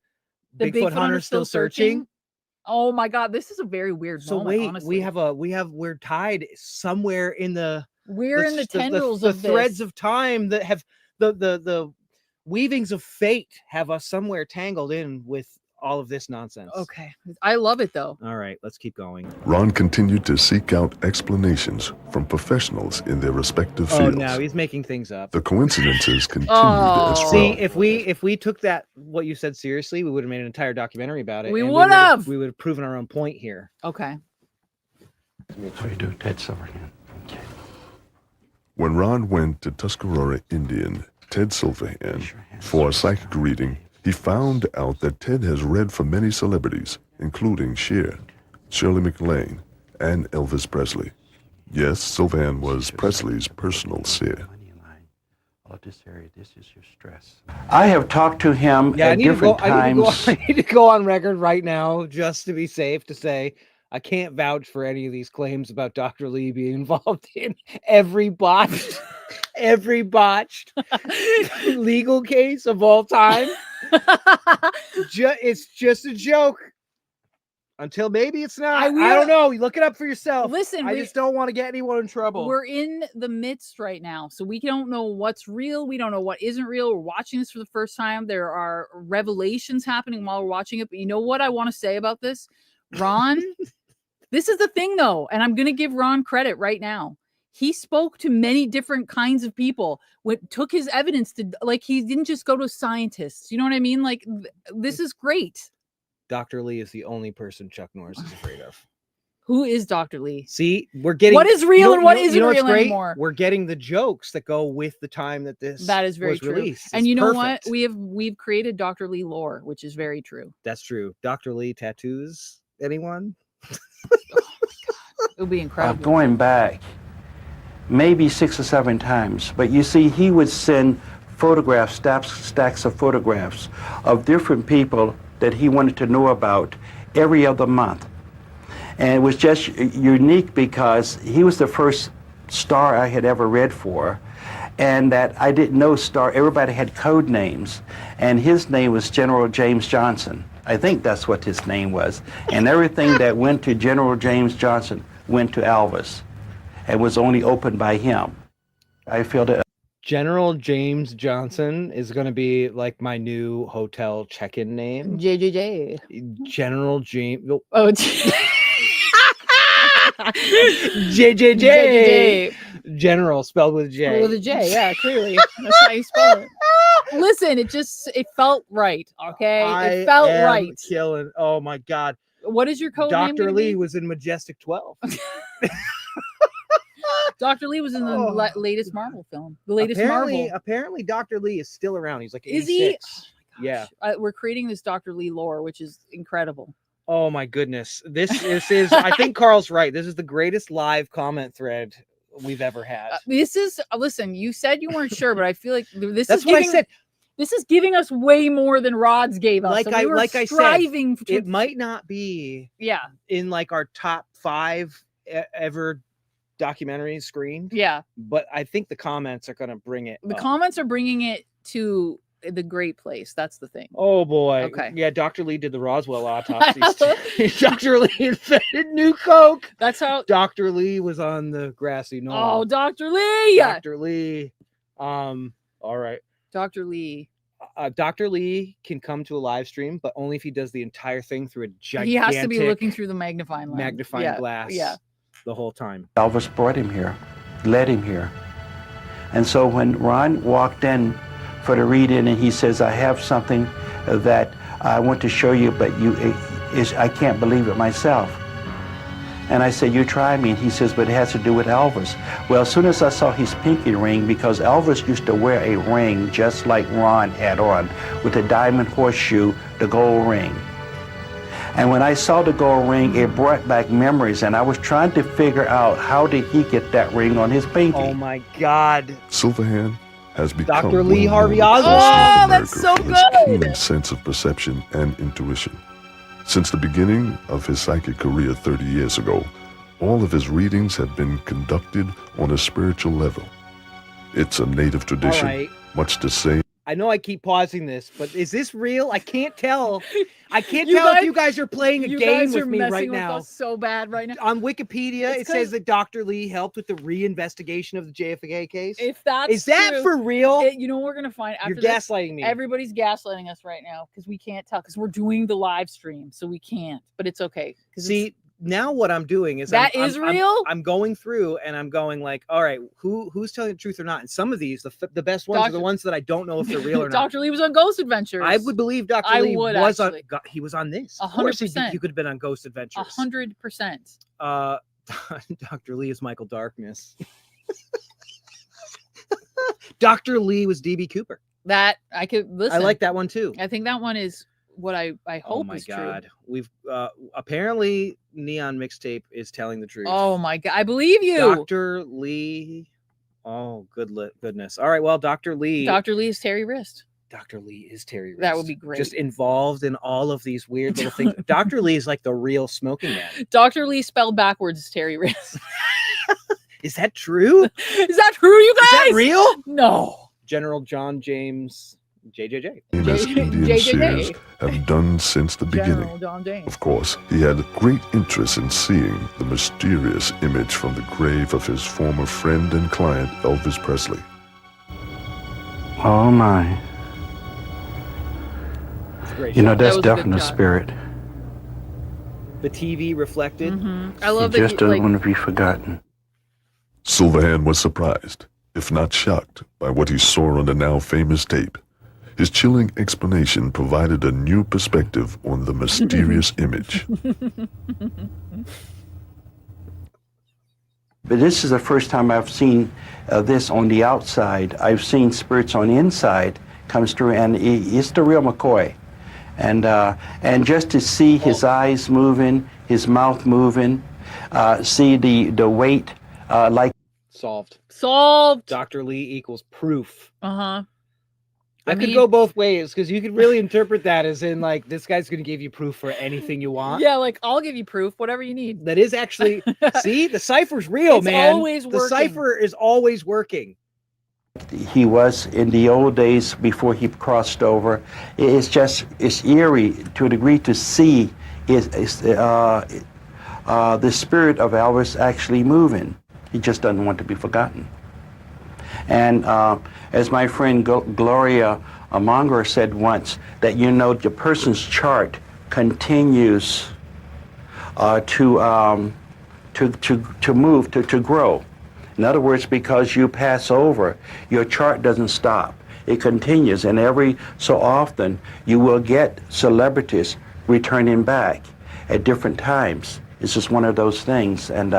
The Bigfoot Hunter Still Searching? Oh my God, this is a very weird moment, wait, honestly. we're tied somewhere in the... We're in the tendrils the of this. threads of time that have the weavings of fate have us somewhere tangled in with all of this nonsense. Okay, I love it though. All right, let's keep going. Ron continued to seek out explanations from professionals in their respective fields. Oh no, he's making things up. The coincidences continued as well. See, if we took that what you said seriously, we would have made an entire documentary about it. We and would have. We would have proven our own point here. Okay. So you do Ted Silverhand. Okay. When Ron went to Tuscarora Indian, Ted Silverhand, for a psychic reading, he found out that Ted has read for many celebrities, including Cher, Shirley MacLaine, and Elvis Presley. Yes, Silverhand was Presley's personal seer. This area, this is your stress. I have talked to him at different times. I need to go on record right now, just to be safe, to say I can't vouch for any of these claims about Dr. Lee being involved in every botched legal case of all time. It's just a joke. Until maybe it's not. I don't know. You look it up for yourself. Listen, I just don't want to get anyone in trouble. We're in the midst right now, so we don't know what's real. We don't know what isn't real. We're watching this for the first time. There are revelations happening while we're watching it. But you know what I want to say about this? Ron, this is the thing though, and I'm going to give Ron credit right now. He spoke to many different kinds of people, took his evidence to, like, he didn't just go to scientists. You know what I mean? Like, this is great. Dr. Lee is the only person Chuck Norris is afraid of. Who is Dr. Lee? See, we're getting what is real and what isn't real anymore. We're getting the jokes that go with the time that this that is very was true. Released. And you know perfect. what? We've created Dr. Lee lore, which is very true. That's true. Dr. Lee tattoos. Anyone? Oh my God. It would be incredible. Going back maybe 6 or 7 times, but you see, he would send photographs, stacks of photographs of different people that he wanted to know about every other month. And it was just unique because he was the first star I had ever read for, and that I didn't know star, everybody had code names, and his name was General James Johnson. I think that's what his name was. And everything that went to General James Johnson went to Elvis and was only opened by him. I feel that General James Johnson is going to be like my new hotel check-in name. JJJ. General James. Oh, JJJ. General spelled with a J. With a J, yeah, clearly. That's how you spell it. Listen, it felt right, okay? It felt right. Killing. Oh my God. What is your code name? Dr. Lee was in Majestic 12. Dr. Lee was in the latest Marvel film. The latest Marvel. Apparently, Dr. Lee is still around. He's like 86. Is he? Oh yeah. We're creating this Dr. Lee lore, which is incredible. Oh my goodness. This is, I think Carl's right. This is the greatest live comment thread we've ever had. Listen, you said you weren't sure, but I feel like That's what I said. This is giving us way more than Rod's gave us. I said, it might not be in like our top 5 ever documentaries screened. Yeah. But I think the comments are going to bring it. The comments are bringing it to the great place. That's the thing. Oh boy. Okay. Yeah, Dr. Lee did the Roswell autopsies. Dr. Lee invented new Coke. That's how Dr. Lee was on the grassy knoll. Oh, Dr. Lee. Dr. Lee. All right. Dr. Lee. Dr. Lee can come to a live stream, but only if he does the entire thing through a gigantic. He has to be looking through the magnifying glass. Yeah. The whole time. Elvis brought him here, led him here. And so when Ron walked in for the read-in and he says, I have something that I want to show you, but I can't believe it myself. And I said, you try me. And he says, but it has to do with Elvis. Well, as soon as I saw his pinky ring, because Elvis used to wear a ring just like Ron had on, with a diamond horseshoe, the gold ring. And when I saw the gold ring, it brought back memories, and I was trying to figure out how did he get that ring on his pinky. Oh my God. Silverhand has become Dr. Lee well Harvey known Oswald. across North Oh, that's America so for his good. keen sense of perception and intuition. Since the beginning of his psychic career 30 years ago, all of his readings have been conducted on a spiritual level. It's a native tradition, All right. much the same. I know I keep pausing this, but is this real? I can't tell. I can't You tell guys- if you guys are playing a You game guys are with me messing right with now. us so bad right now. On Wikipedia, It's it says 'cause- that Dr. Lee helped with the reinvestigation of the JFK case. If that's Is that true, for real? you know what we're gonna find after You're this? gaslighting me. Everybody's gaslighting us right now because we can't tell because we're doing the live stream, so we can't. But it's okay. See, now what I'm doing is That I'm, is I'm- real? I'm going through and I'm going like, all right, who's telling the truth or not? And some of these, the best ones are the Dr. ones that I don't know if they're real or not. Dr. Lee was on Ghost Adventures. I would believe Dr. I Lee would was actually. on. He was on this. Of course, he 100%. could have been on Ghost Adventures. 100%. Dr. Lee is Michael Darkness. Dr. Lee was DB Cooper. That I could listen. I like that one too. I think that one is what I hope Oh my is God. true. We've apparently Neon Mixtape is telling the truth. Oh my God. I believe you. Dr. Lee. Oh, goodness. All right. Well, Dr. Lee. Dr. Lee is Terry Wrist. Dr. Lee is Terry Wrist. That would be great. Just involved in all of these weird little things. Dr. Lee is like the real smoking man. Dr. Lee spelled backwards is Terry Wrist. Is that true? Is that true, you guys? Is that real? No. General John James JJJ. As Indian JJJ. seers have done since the beginning. General John James. Of course, he had great interest in seeing the mysterious image from the grave of his former friend and client, Elvis Presley. Oh my. Great You know, shot. that's That was a good definitely a shot. spirit. The TV reflected. I love He just that. doesn't want to be forgotten. Silverhand was surprised, if not shocked, by what he saw on the now famous tape. His chilling explanation provided a new perspective on the mysterious image. But this is the first time I've seen this on the outside. I've seen spirits on the inside comes through, and it's the real McCoy. And just to see his eyes moving, his mouth moving, see the weight, like Solved. Dr. Lee equals proof. Uh-huh. That could go both ways because you could really interpret that as in like this guy's going to give you proof for anything you want. Yeah, like I'll give you proof, whatever you need. That is actually see the cipher's real, It's man. always the working. cipher is always working. he was in the old days before he crossed over. It's eerie to a degree to see the spirit of Elvis actually moving. He just doesn't want to be forgotten. And as my friend Gloria Monger said once, that the person's chart continues to move, to grow. In other words, because you pass over, your chart doesn't stop. It continues, and every so often you will get celebrities returning back at different times. It's just one of those things, and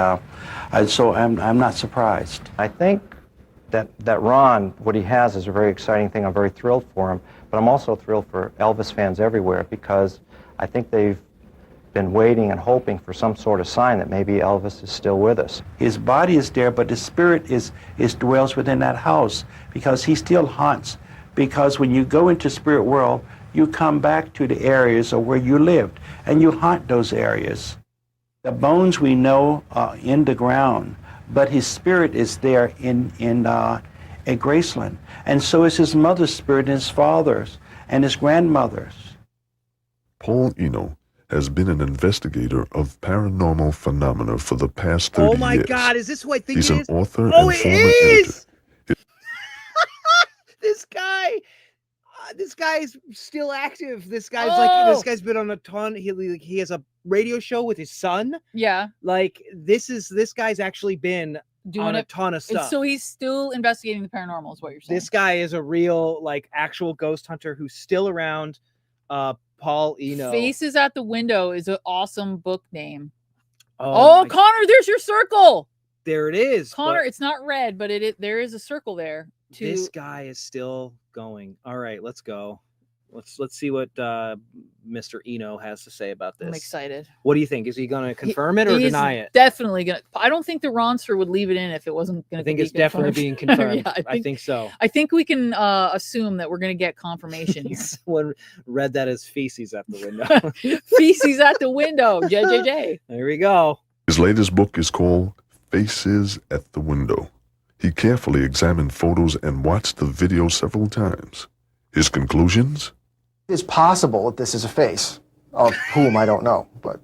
so I'm not surprised. I think that Ron, what he has is a very exciting thing. I'm very thrilled for him, but I'm also thrilled for Elvis fans everywhere because I think they've been waiting and hoping for some sort of sign that maybe Elvis is still with us. His body is there, but his spirit is dwells within that house because he still haunts. Because when you go into spirit world, you come back to the areas of where you lived, and you haunt those areas. The bones we know are in the ground, but his spirit is there at Graceland, and so is his mother's spirit, and his father's, and his grandmother's. Paul Eno has been an investigator of paranormal phenomena for the past 30 years. Oh my God, is this who I think He's it an is? author Oh, and it former is! editor. This guy is still active. This guy's been on a ton. He has a radio show with his son. Yeah. Like this guy's actually been on a ton of stuff. So he's still investigating the paranormal is what you're saying. This guy is a real actual ghost hunter who's still around. Paul Eno. Faces at the Window is an awesome book name. Oh Connor, there's your circle. There it is. Connor, it's not red, but there is a circle there. This guy is still going. All right, let's go. Let's see what Mr. Eno has to say about this. I'm excited. What do you think? Is he going to confirm it or He's deny it? Definitely gonna. I don't think the Ronster would leave it in if it wasn't going to. I think it's definitely being confirmed. Yeah, I think so. I think we can assume that we're going to get confirmation here. Someone read that as feces at the window. Feces at the window. JJJ. There we go. His latest book is called Faces at the Window. He carefully examined photos and watched the video several times. His conclusions? It's possible that this is a face, of whom I don't know, but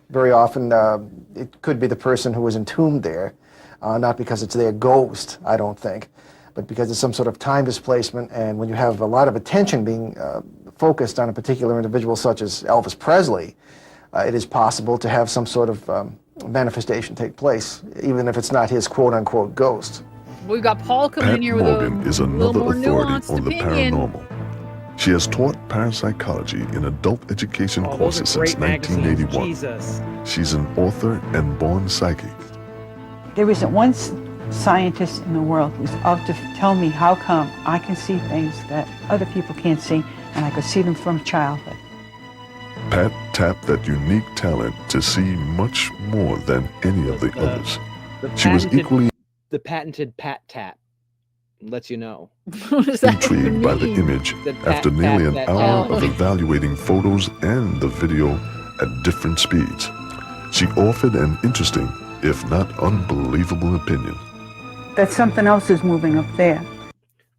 very often it could be the person who was entombed there, not because it's their ghost, I don't think, but because it's some sort of time displacement, and when you have a lot of attention being focused on a particular individual such as Elvis Presley, it is possible to have some sort of manifestation take place, even if it's not his quote-unquote ghost. We've got Paul coming Pat in here with Morgan a is little another more authority nuanced on the opinion. paranormal. She has taught parapsychology in adult education courses since 1981. Jesus. She's an author and born psychic. There isn't one scientist in the world who's out to tell me how come I can see things that other people can't see, and I could see them from childhood. Pat tapped that unique talent to see much more than any of the others. She was equally the patented Pat Tap. Lets you know. intrigued by the image after nearly an hour of evaluating photos and the video at different speeds. She offered an interesting, if not unbelievable, opinion. That something else is moving up there.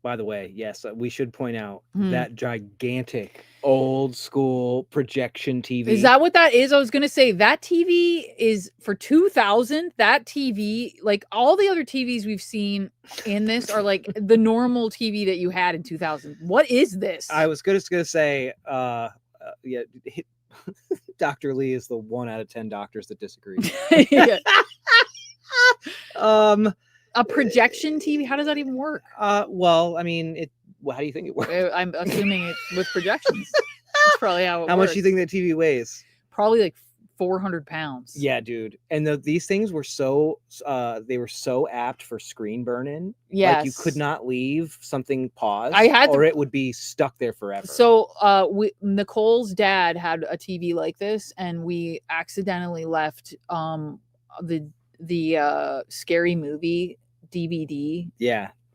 By the way, yes, we should point out that gigantic old school projection TV. Is that what that is? I was going to say that TV is for 2000. That TV, like all the other TVs we've seen in this, are like the normal TV that you had in 2000. What is this? I was just going to say, yeah, Dr. Lee is the 1 out of 10 doctors that disagree. A projection TV? How does that even work? Well, I mean, how do you think it works? I'm assuming it's with projections. That's probably how it works. How much do you think that TV weighs? Probably like 400 pounds. Yeah, dude. And these things were so they were so apt for screen burn-in. Yes. Like you could not leave something paused, or it would be stuck there forever. So Nicole's dad had a TV like this, and we accidentally left the Scary Movie DVD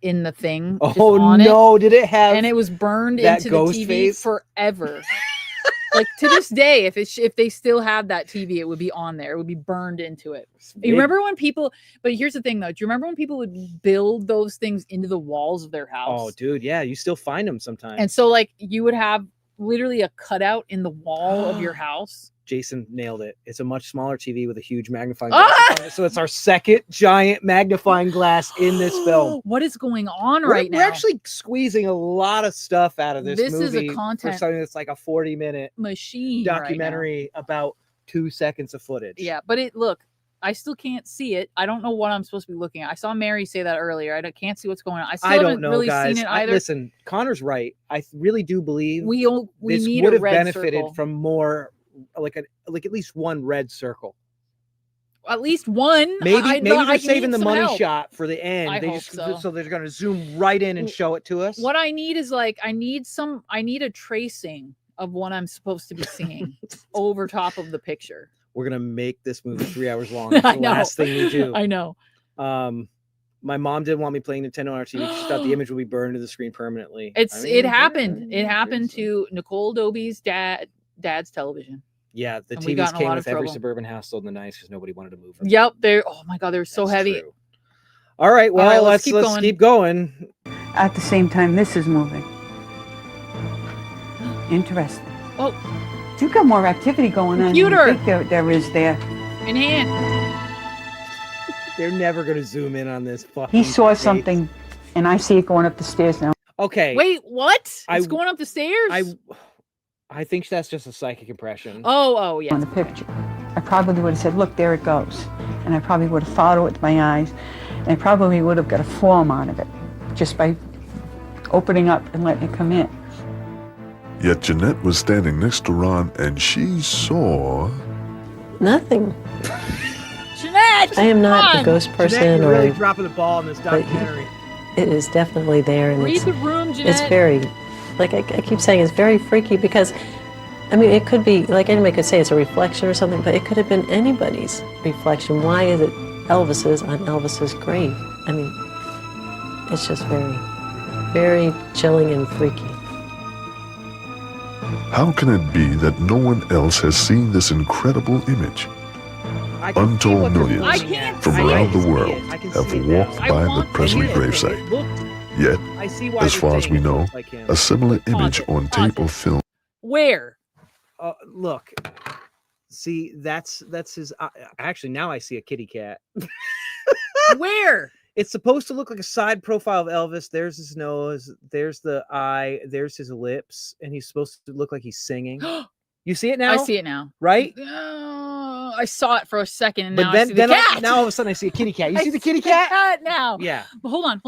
in the thing. Oh no, did it have, and it was burned that into ghost the TV face? Forever. Like to this day, if they still have that TV, it would be on there. It would be burned into it. You remember when people? But here's the thing, though. Do you remember when people would build those things into the walls of their house? Oh, dude, yeah, you still find them sometimes. And so, like, you would have literally a cutout in the wall of your house. Jason nailed it. It's a much smaller TV with a huge magnifying glass. So it's our second giant magnifying glass in this film. What is going on right now? We're actually squeezing a lot of stuff out of this movie. This is a content for something that's like a 40-minute machine documentary about 2 seconds of footage. Yeah, but look, I still can't see it. I don't know what I'm supposed to be looking at. I saw Mary say that earlier. I can't see what's going on. I haven't really seen it either. Listen, Connor's right. I really do believe we this need would a have red benefited circle. from more, like at least one red circle. At least one. Maybe they're saving the money shot for the end. I They hope just so. they're going to zoom right in and show it to us. What I need is I need a tracing of what I'm supposed to be seeing over top of the picture. We're gonna make this movie 3 hours long. It's the last thing we do. I know. My mom didn't want me playing Nintendo on our TV. She thought the image would be burned to the screen permanently. It happened. It happened to Nicole Dobie's dad's television. Yeah, the And we TVs got in a came lot with of every trouble. suburban household in the nice because nobody wanted to move them. Yep. Oh my God, they're so heavy. True. All right, well, All right, let's keep going. At the same time, this is moving. Interesting. Oh, you got more activity going on. Computer. Than you think there is there. in hand. They're never going to zoom in on this fucking He saw face. something, and I see it going up the stairs now. Okay. Wait, what? It's going up the stairs? I think that's just a psychic impression. Oh, yeah. On the picture, I probably would have said, "Look, there it goes," and I probably would have followed it with my eyes, and I probably would have got a form out of it just by opening up and letting it come in. Yet Jeanette was standing next to Ron and she saw... Nothing. Jeanette! I am not a ghost person. Jeanette, you're really or dropping the ball in this documentary. it is definitely there, and Read it's, the room, it's Jeanette. very like I keep saying, it's very freaky because, I mean, it could be, like anybody could say it's a reflection or something, but it could have been anybody's reflection. Why is it Elvis's on Elvis's grave? I mean, it's just very, very chilling and freaky. How can it be that no one else has seen this incredible image? Untold millions from around the world have walked by the Presley gravesite. Yet, as far as we know, a similar image on tape or film. Where? Look. See, that's his. Actually, now I see a kitty cat. Where? It's supposed to look like a side profile of Elvis. There's his nose. There's the eye. There's his lips, and he's supposed to look like he's singing. You see it now? I see it now. Right? I saw it for a second, and But now then, I see the cat. now all of a sudden I see a kitty cat. You see the kitty the cat? now? Yeah. But hold on.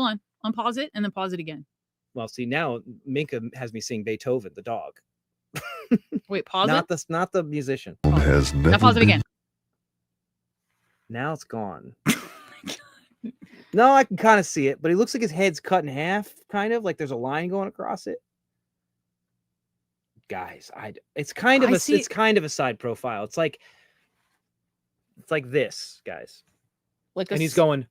Unpause it and then pause it again. Well, see, now Minka has me sing Beethoven, the dog. Wait, pause it. Not the musician. Has Now never pause it been again. Now it's gone. No, I can kind of see it, but he looks like his head's cut in half, kind of like there's a line going across it. Guys, it's kind of a side profile. It's like this, guys. And he's going.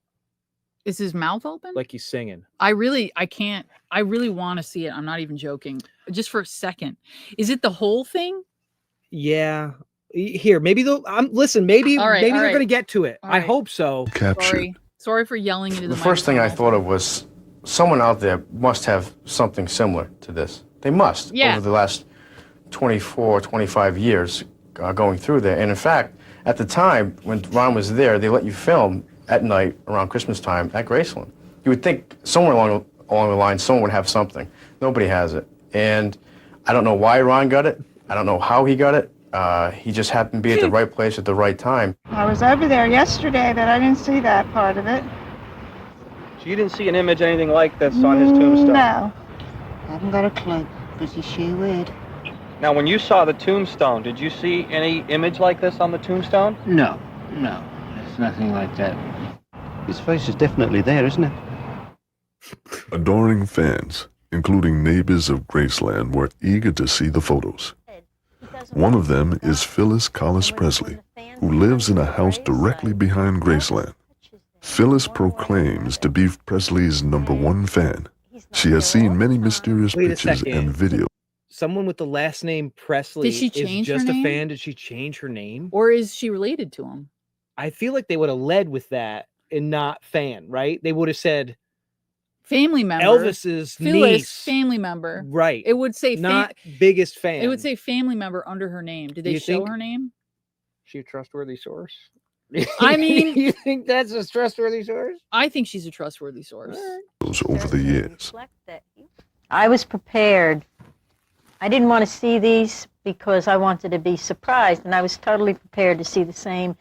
Is his mouth open? Like he's singing. I really want to see it. I'm not even joking. Just for a second. Is it the whole thing? Yeah. Here, maybe listen, maybe all right, they're going to get to it. I hope so. Sorry for yelling into the first thing I thought of was someone out there must have something similar to this. They must. Yeah. Over the last 24, 25 years going through there. And in fact, at the time when Ron was there, they let you film at night around Christmas time at Graceland. You would think somewhere along the line someone would have something. Nobody has it. And I don't know why Ron got it. I don't know how he got it. He just happened to be at the right place at the right time. I was over there yesterday, but I didn't see that part of it. So you didn't see an image anything like this on his tombstone? No. I haven't got a clue, because he's sure weird. Now, when you saw the tombstone, did you see any image like this on the tombstone? No, there's nothing like that. His face is definitely there, isn't it? Adoring fans, including neighbors of Graceland, were eager to see the photos. One of them is Phyllis Collis Presley, who lives in a house directly behind Graceland. Phyllis proclaims to be Presley's #1 fan. She has seen many mysterious pictures and videos. Someone with the last name Presley Did she change is just her a name? fan. Did she change her name? Or is she related to him? I feel like they would have led with that and not fan, right? They would have said Family member. Elvis's Phyllis, niece. family member. Right. It would say not biggest fan. It would say family member under her name. Did they show her name? She a trustworthy source? I mean, you think that's a trustworthy source? I think she's a trustworthy source. Over the years. I was prepared. I didn't want to see these because I wanted to be surprised, and I was totally prepared to see the same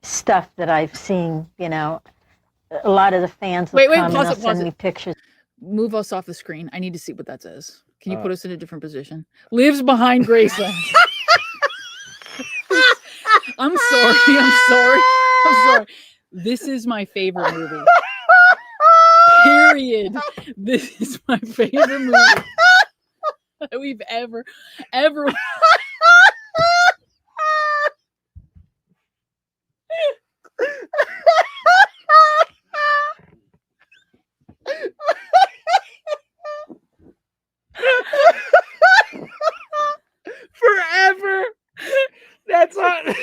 stuff that I've seen, you know. A lot of the fans will come and they'll send me pictures. Move us off the screen. I need to see what that says. Can you put us in a different position? Lives behind Graceland. I'm sorry. This is my favorite movie. Period. This is my favorite movie that we've ever. Forever. That's not. Okay,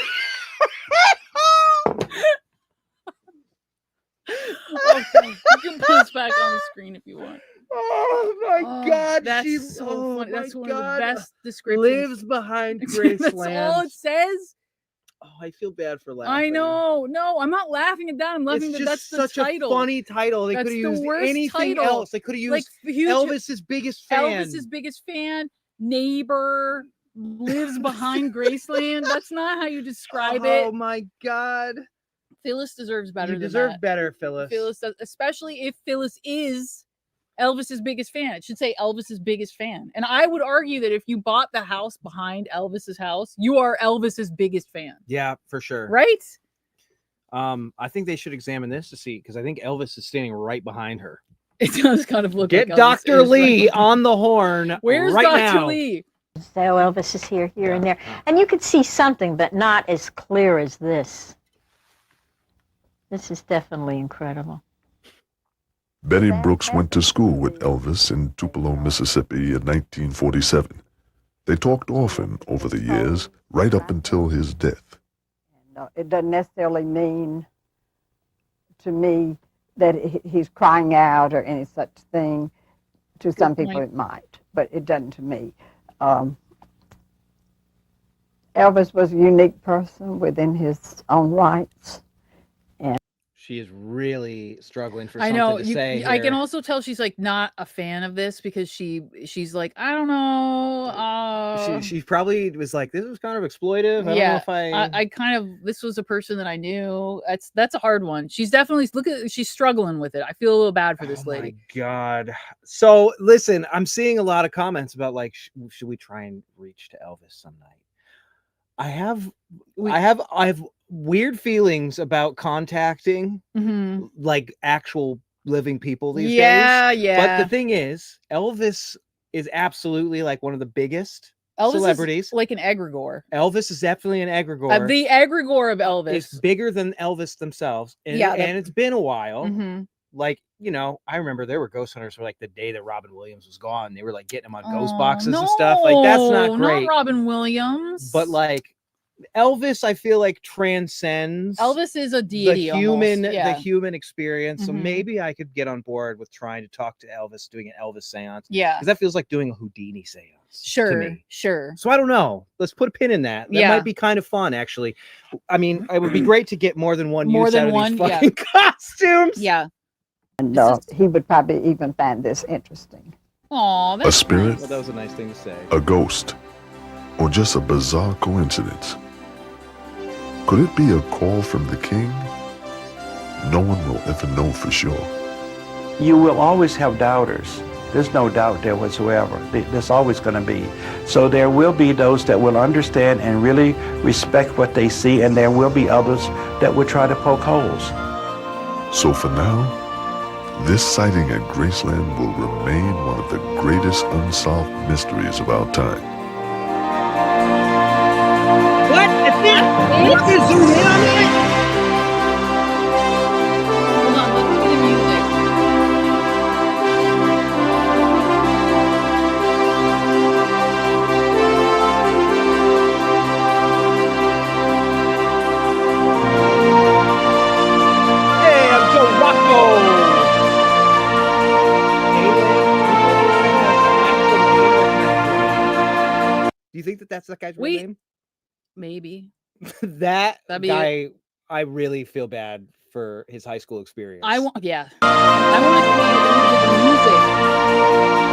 you can put us back on the screen if you want. Oh my God, that's so funny. That's one of the best descriptions. Lives behind Graceland. That's all it says. Oh, I feel bad for laughing. I know. No, I'm not laughing at that. I'm laughing that that's the such title. a funny title. They could have used anything else. They could have used Elvis's biggest fan. Elvis's biggest fan, neighbor, lives behind Graceland. That's not how you describe it. Oh my God. Phyllis deserves better than that. You deserve better, Phyllis. Phyllis does, especially if Phyllis is Elvis's biggest fan. It should say Elvis's biggest fan. And I would argue that if you bought the house behind Elvis's house, you are Elvis's biggest fan. Yeah, for sure. Right? I think they should examine this to see, because I think Elvis is standing right behind her. It does kind of look Get like Dr. Lee on the horn. Where's right Dr. now. Lee? So Elvis is here and there. And you could see something, but not as clear as this. This is definitely incredible. Betty Brooks went to school with Elvis in Tupelo, Mississippi in 1947. They talked often over the years, right up until his death. It doesn't necessarily mean to me that he's crying out or any such thing. To some people it might, but it doesn't to me. Elvis was a unique person within his own rights. And She is really struggling for I something know. to say I can here. also tell she's like not a fan of this because she's like, I don't know. She probably was like, this was kind of exploitive. I don't know Yeah, if I kind of, this was a person that I knew. That's a hard one. She's definitely she's struggling with it. I feel a little bad for this lady. God. So listen, I'm seeing a lot of comments about like, should we try and reach to Elvis some night? I have weird feelings about contacting like actual living people these days. Yeah. But the thing is, Elvis is absolutely like one of the biggest Elvis celebrities. is like an egregore. Elvis is definitely an egregore. The egregore of Elvis. It's bigger than Elvis themselves. And, and it's been a while. Like, you know, I remember there were ghost hunters for like the day that Robin Williams was gone. They were like getting him on ghost boxes and stuff. Like, that's not great. Not Robin Williams. But like Elvis, I feel like transcends Elvis is a deity, the human experience. So maybe I could get on board with trying to talk to Elvis, doing an Elvis seance. Yeah. Because that feels like doing a Houdini seance. Sure. So I don't know. Let's put a pin in that. That might be kind of fun, actually. I mean, it would be great to get more than one use out of these fucking costumes. Yeah. And he would probably even find this interesting. Aw, A spirit, Well, that was a nice thing to say. a ghost, or just a bizarre coincidence? Could it be a call from the king? No one will ever know for sure. You will always have doubters. There's no doubt there whatsoever. There's always going to be. So there will be those that will understand and really respect what they see, and there will be others that will try to poke holes. So for now, this sighting at Graceland will remain one of the greatest unsolved mysteries of our time. What? It's it? You can zoom in on it? Hold on, let's look at the music. Hey, I'm Joe Rocco. Do you think that that's that guy's real name? Maybe. That'd be guy, I really feel bad for his high school experience. I want to see the music.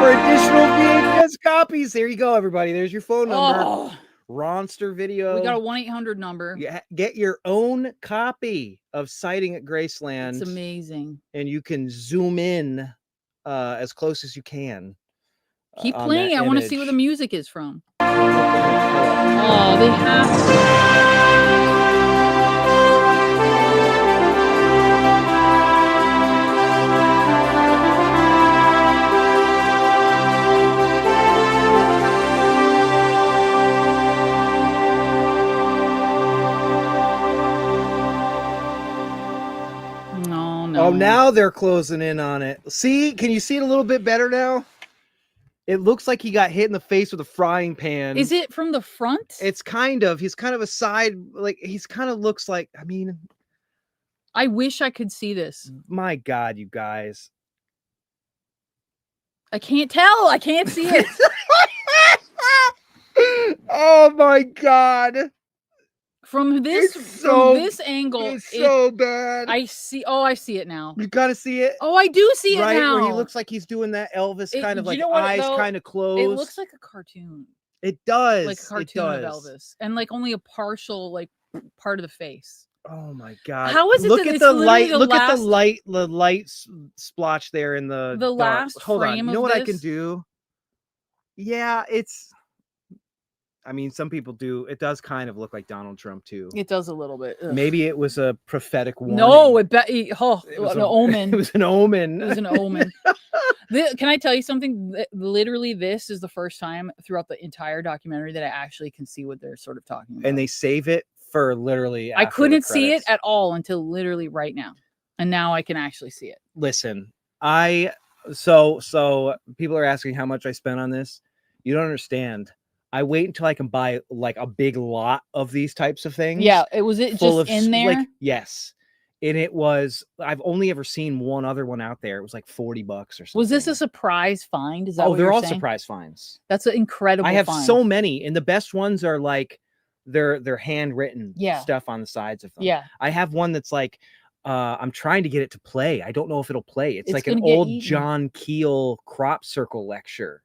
For additional VHS copies, there you go, everybody. There's your phone number. Oh. Ronster Video. We got a 1-800 number. Yeah, get your own copy of Sighting at Graceland. It's amazing. And you can zoom in as close as you can. Keep on playing. that I want to image. see where the music is from. Oh, they have No. Oh, now they're closing in on it. See, can you see it a little bit better now? It looks like he got hit in the face with a frying pan. Is it from the front? It's kind of. He's kind of a side, like he's kind of looks like. I mean, I wish I could see this. My God, you guys. I can't tell. I can't see it. Oh my God. From this angle, it's so bad. I see. Oh, I see it now. You gotta see it. Oh, I do see it right? now. Where he looks like he's doing that Elvis kind of you like know what, eyes though? kind of closed. It looks like a cartoon. It does. Like a cartoon of Elvis, and like only a partial like part of the face. Oh my God! How is it? Look that at it's the literally light. Look at last- the light splotch there in the The dark. last Hold on. frame You know of what I can this? do? Yeah, it's I mean, some people do. It does kind of look like Donald Trump too. It does a little bit. Ugh. Maybe it was a prophetic warning. No, it was an omen. It was an omen. It was an omen. Can I tell you something? Literally, this is the first time throughout the entire documentary that I actually can see what they're sort of talking about. And they save it for literally. I after the couldn't see it credits. at all until literally right now, and now I can actually see it. Listen, so people are asking how much I spent on this. You don't understand. I wait until I can buy like a big lot of these types of things. Yeah, was it just in there? Like, yes. And it was, I've only ever seen one other one out there. It was like $40 or something. Was this a surprise find? Is that what they're you're all saying? surprise finds. That's an incredible I have find. so many, and the best ones are like they're handwritten stuff on the sides of them. Yeah. I have one that's like I'm trying to get it to play. I don't know if it'll play. It's like an gonna get old eaten. John Keel crop circle lecture.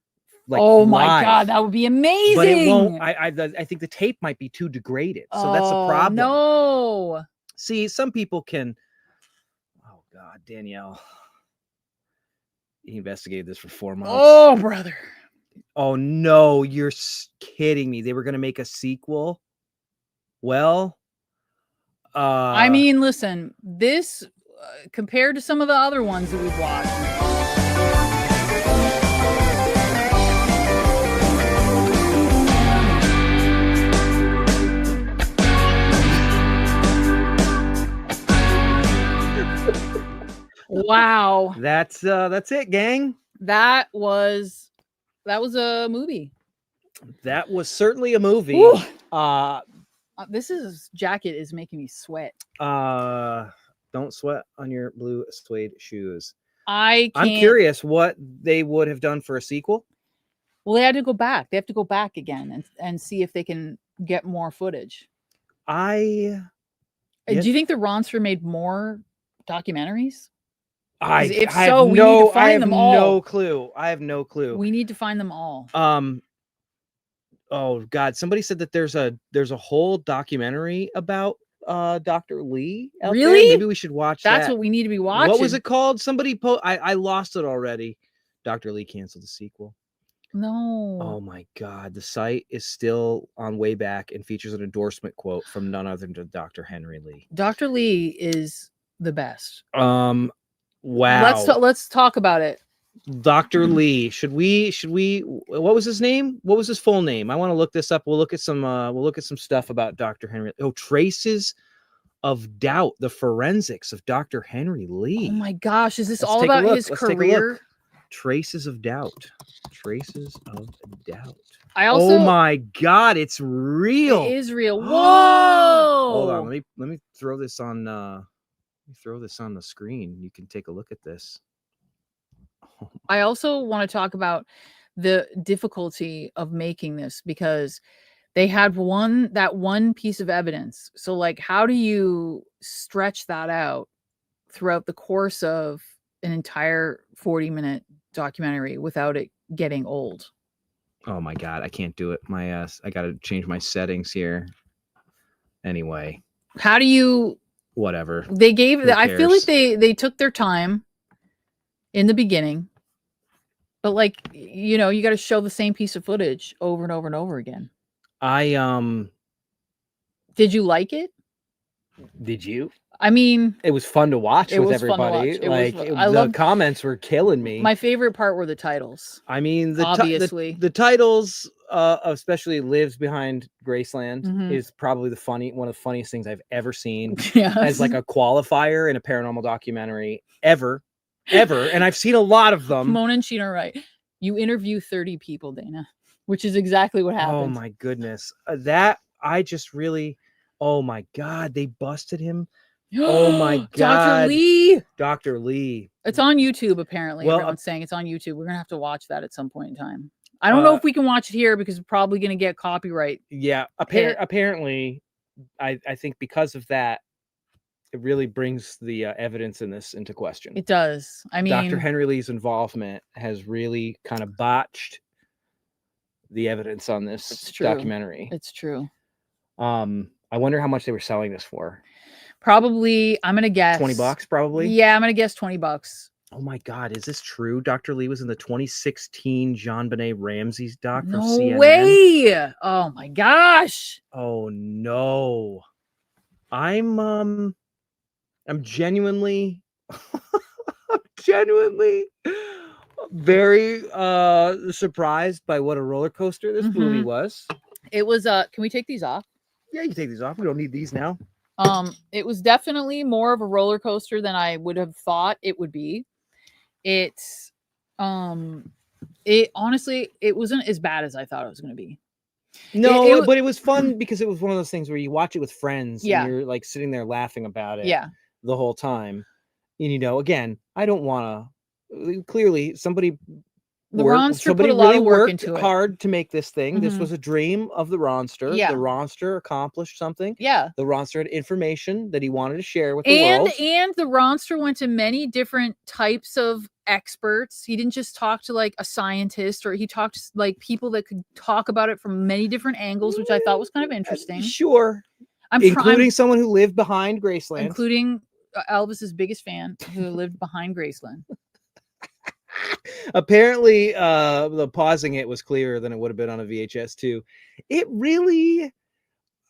Like oh my live. God, that would be amazing. But it won't. I think the tape might be too degraded. So that's a problem. No. See, some people can. Oh God, Danielle. He investigated this for 4 months. Oh, brother. Oh no, you're kidding me. They were gonna make a sequel. Well, I mean, listen, this compared to some of the other ones that we've watched. Wow. That's it, gang. That was a movie. That was certainly a movie. This jacket is making me sweat. Don't sweat on your blue suede shoes. I'm curious what they would have done for a sequel. Well, they had to go back. They have to go back again and see if they can get more footage. Do you think the Ronster made more documentaries? I need to find them all. No clue. I have no clue. We need to find them all. Oh God, somebody said that there's a whole documentary about Dr. Lee out there. Really? Maybe we should watch that. That's what we need to be watching. What was it called? Somebody I lost it already. Dr. Lee canceled the sequel. No. Oh my God. The site is still on Wayback and features an endorsement quote from none other than Dr. Henry Lee. Dr. Lee is the best. Wow. Let's talk about it. Dr. Lee. Should we what was his name? What was his full name? I want to look this up. We'll look at some stuff about Dr. Henry. Oh, Traces of Doubt, the forensics of Dr. Henry Lee. Oh my gosh, is this all about his career? Traces of Doubt. Traces of Doubt. Oh my God, it's real. It is real. Whoa. Hold on, let me throw this on the screen. You can take a look at this. I also want to talk about the difficulty of making this because they had that one piece of evidence. So like, how do you stretch that out throughout the course of an entire 40-minute documentary without it getting old? Oh my God, I can't do it. I got to change my settings here. Anyway. How do you... Whatever. They gave... I feel like they took their time in the beginning, but like, you got to show the same piece of footage over and over and over again. Did you like it? Did you? I mean, it was fun to watch with everybody. The comments were killing me. My favorite part were the titles. I mean, obviously the titles, especially "Lives Behind Graceland," is probably one of the funniest things I've ever seen as like a qualifier in a paranormal documentary ever. And I've seen a lot of them. Mona and Sheena are right. You interview 30 people, Dana, which is exactly what happened. Oh my goodness, oh my God, they busted him. Oh my God. Dr. Lee. It's on YouTube, apparently. Well, everyone's saying it's on YouTube. We're going to have to watch that at some point in time. I don't know if we can watch it here because we're probably going to get copyright. Yeah. Apparently, I think because of that, it really brings the evidence in this into question. It does. I mean, Dr. Henry Lee's involvement has really kind of botched the evidence on this documentary. It's true. I wonder how much they were selling this for. Probably, I'm going to guess $20 probably. Yeah, I'm going to guess $20. Oh my God, is this true? Dr. Lee was in the 2016 JonBenet Ramsey's doc from No CNN. way! Oh my gosh! Oh no. I'm genuinely genuinely very surprised by what a roller coaster this movie was. It was can we take these off? Yeah, you can take these off. We don't need these now. It was definitely more of a roller coaster than I would have thought it would be. It's it honestly, it wasn't as bad as I thought it was going to be. No, but it was fun because it was one of those things where you watch it with friends Yeah. and you're like sitting there laughing about it Yeah. the whole time. And again, I don't want to clearly somebody The Ronster put a lot really of work worked into it. hard to make this thing. This Mhm. was a dream of the Ronster. Yeah. The Ronster accomplished something. Yeah. The Ronster had information that he wanted to share with the And world. the Ronster went to many different types of experts. He didn't just talk to like a scientist, or he talked to like people that could talk about it from many different angles, which I thought was kind of interesting. Sure. I'm including someone who lived behind Graceland. Including Elvis's biggest fan who lived behind Graceland. Apparently, the pausing it was clearer than it would have been on a VHS too. It really.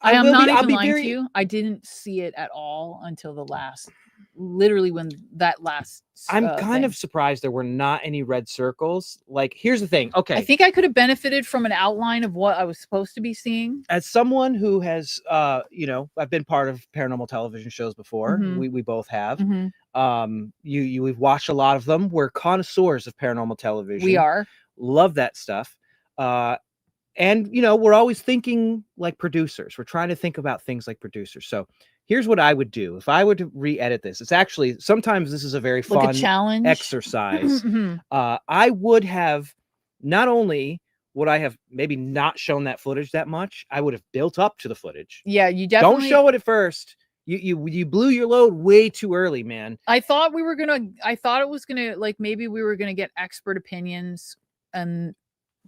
I am not even I'll be lying very, to you. I didn't see it at all until the last, literally when that last. I'm kind thing. of surprised there were not any red circles. Like, here's the thing. Okay. I think I could have benefited from an outline of what I was supposed to be seeing. As someone who has, I've been part of paranormal television shows before. Mhm. We both have. Mhm. We've watched a lot of them. We're connoisseurs of paranormal television. We are. Love that stuff. And we're always thinking like producers. We're trying to think about things like producers. So here's what I would do if I were to re-edit this. It's actually sometimes this is a very fun challenge exercise. I would have not only would I have maybe not shown that footage that much, I would have built up to the footage. Yeah, you definitely don't show it at first. You blew your load way too early, man. I thought it was gonna like maybe we were gonna get expert opinions and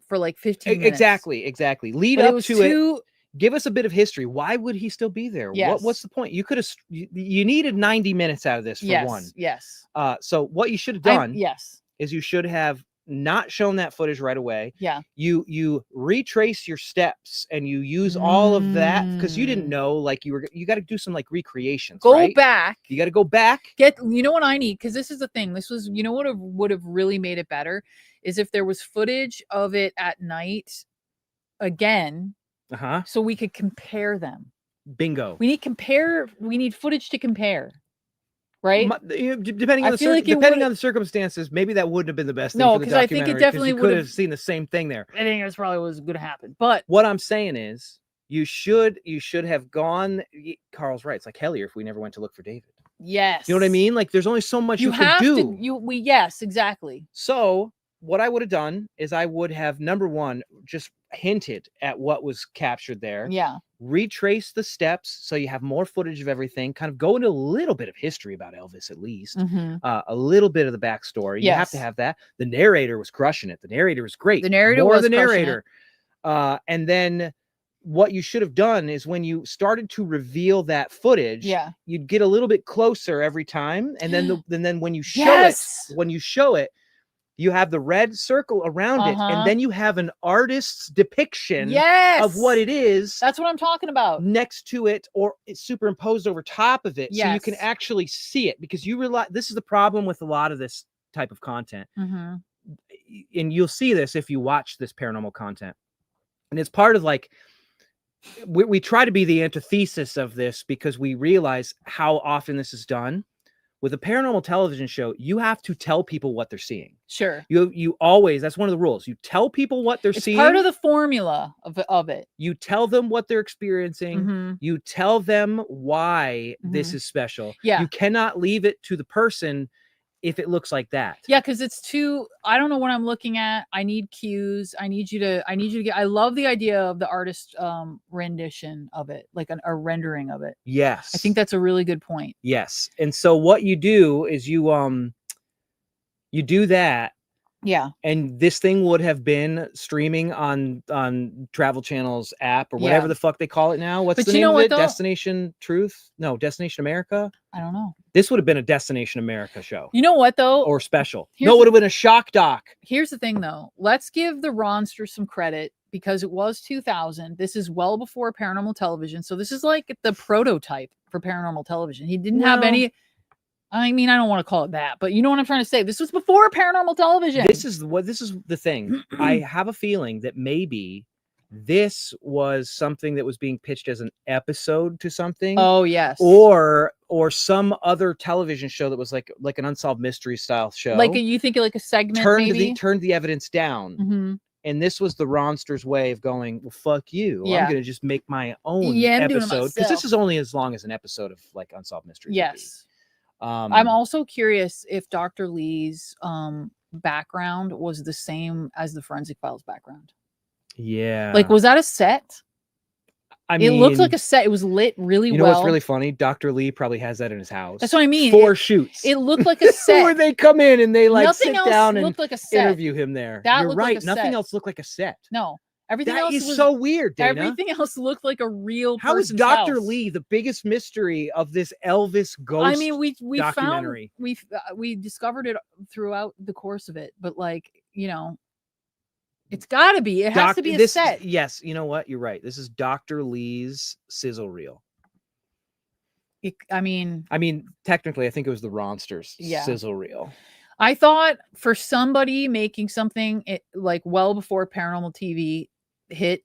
for like 15 minutes. Exactly. Lead up to it. Give us a bit of history. Why would he still be there? Yes. What's the point? You could have. You needed 90 minutes out of this for one. Yes. So what you should have done. Yes. Is you should have not shown that footage right away. Yeah. You retrace your steps and you use all of that because you didn't know. Like you got to do some like recreations. Go back. You got to go back. You know what I need, because this is the thing. This was what would have really made it better is if there was footage of it at night again. So we could compare them. Bingo. We need footage to compare. Right? Depending on the circumstances, maybe that wouldn't have been the best thing for the documentary. I think it definitely would have seen the same thing there. I think that's probably was going to happen. But what I'm saying is you should have gone. Carl's right. It's like Hellier if we never went to look for David. Yes. You know what I mean? Like there's only so much you have could to do. Yes, exactly. So what I would have done is I would have, number one, just hinted at what was captured there. Yeah. Retrace the steps so you have more footage of everything. Kind of go into a little bit of history about Elvis, at least. A little bit of the backstory. You have to have that. The narrator was crushing it. The narrator was great. The narrator more was the narrator. And then what you should have done is when you started to reveal that footage, you'd get a little bit closer every time. And then when you show it, you have the red circle around it, and then you have an artist's depiction of what it is. That's what I'm talking about. Next to it, or it's superimposed over top of it, so you can actually see it. Because you realize this is the problem with a lot of this type of content, and you'll see this if you watch this paranormal content. And it's part of like we try to be the antithesis of this because we realize how often this is done. With a paranormal television show, you have to tell people what they're seeing. Sure. You always, that's one of the rules. You tell people what they're seeing. It's part of the formula of it. You tell them what they're experiencing. You tell them why this is special. Yeah. You cannot leave it to the person if it looks like that. Yeah, because it's too, I don't know what I'm looking at. I need cues. I need you to get, I love the idea of the artist rendition of it, like a rendering of it. Yes. I think that's a really good point. Yes. And so what you do is you do that, Yeah. And this thing would have been streaming on Travel Channel's app or whatever the fuck they call it now. What's the name of it? Destination Truth? No, Destination America? I don't know. This would have been a Destination America show. You know what, though? Or special. No, it would have been a shock doc. Here's the thing, though. Let's give the Ronster some credit because it was 2000. This is well before paranormal television. So this is like the prototype for paranormal television. He didn't have any... I mean, I don't want to call it that, but you know what I'm trying to say. This was before paranormal television. This is the thing. I have a feeling that maybe this was something that was being pitched as an episode to something. Oh, yes. Or some other television show that was like an Unsolved Mystery style show. Like you think like a segment turned the evidence down. And this was the Ronster's way of going, well, fuck you. Yeah. I'm going to just make my own I'm episode. Because this is only as long as an episode of like Unsolved Mysteries. Yes. I'm also curious if Dr. Lee's background was the same as the Forensic Files background. Yeah. Like, was that a set? I mean, it looked like a set. It was lit really well. You know what's really funny? Dr. Lee probably has that in his house. That's what I mean. 4 shoots. It looked like a set. Where they come in and they like Nothing sit else down and looked like a set. interview him there. That You're looked right. like a Nothing set. else looked like a set. No. Everything That else is was so weird, Dana. Everything else looked like a real How is person's Dr. house. Lee the biggest mystery of this Elvis ghost I mean, we documentary? found we discovered it throughout the course of it, but like, you know, it's got to be. It has to be a set. Yes, you know what? You're right. This is Dr. Lee's sizzle reel. I mean, technically, I think it was the Ronsters sizzle reel. I thought for somebody making something like well before paranormal TV hit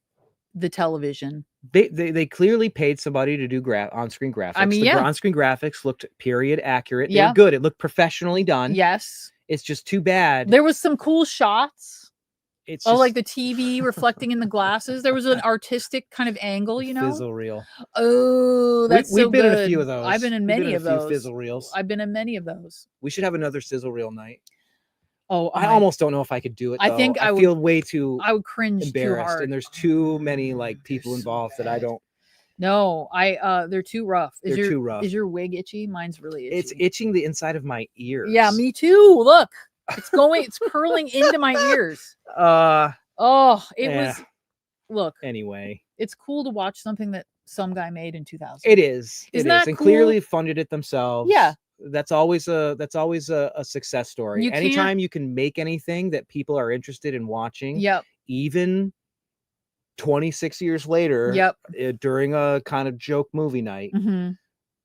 the television, they clearly paid somebody to do on-screen graphics. I mean, the on-screen graphics looked period accurate. They Yeah. were good. It looked professionally done. Yes. It's just too bad. There was some cool shots. It's like the TV reflecting in the glasses. There was an artistic kind of angle, you know. Fizzle reel. Oh, that's we've so been good. in a few of those. I've been in many of those. Fizzle reels. I've been in many of those. We should have another sizzle reel night. Oh, I almost don't know if I could do it. I though. think I feel way too. I would cringe embarrassed, too hard. and there's too many like people involved that I don't. No, they're too rough. They're too rough. Is your wig itchy? Mine's really itchy. It's itching the inside of my ears. Yeah, me too. Look, it's it's curling into my ears. It was. Look. Anyway, it's cool to watch something that some guy made in 2000. It is. Isn't it is. that And cool? clearly funded it themselves. Yeah. That's always a success story. Anytime you can make anything that people are interested in watching. Yep. Even 26 years later. Yep. During a kind of joke movie night. Mm-hmm.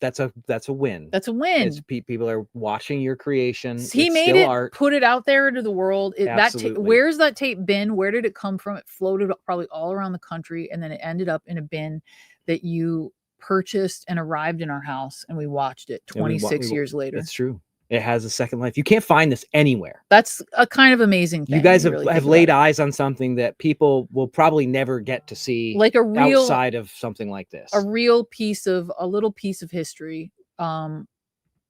That's a win. That's a win. It's people are watching your creation. He made it, art. Put it out there into the world. Where's that tape been? Where did it come from? It floated probably all around the country, and then it ended up in a bin that you purchased and arrived in our house, and we watched it 26 years later. It's true. It has a second life. You can't find this anywhere. That's a kind of amazing thing. You guys have laid eyes on something that people will probably never get to see, like a real outside of something like this. A little piece of history.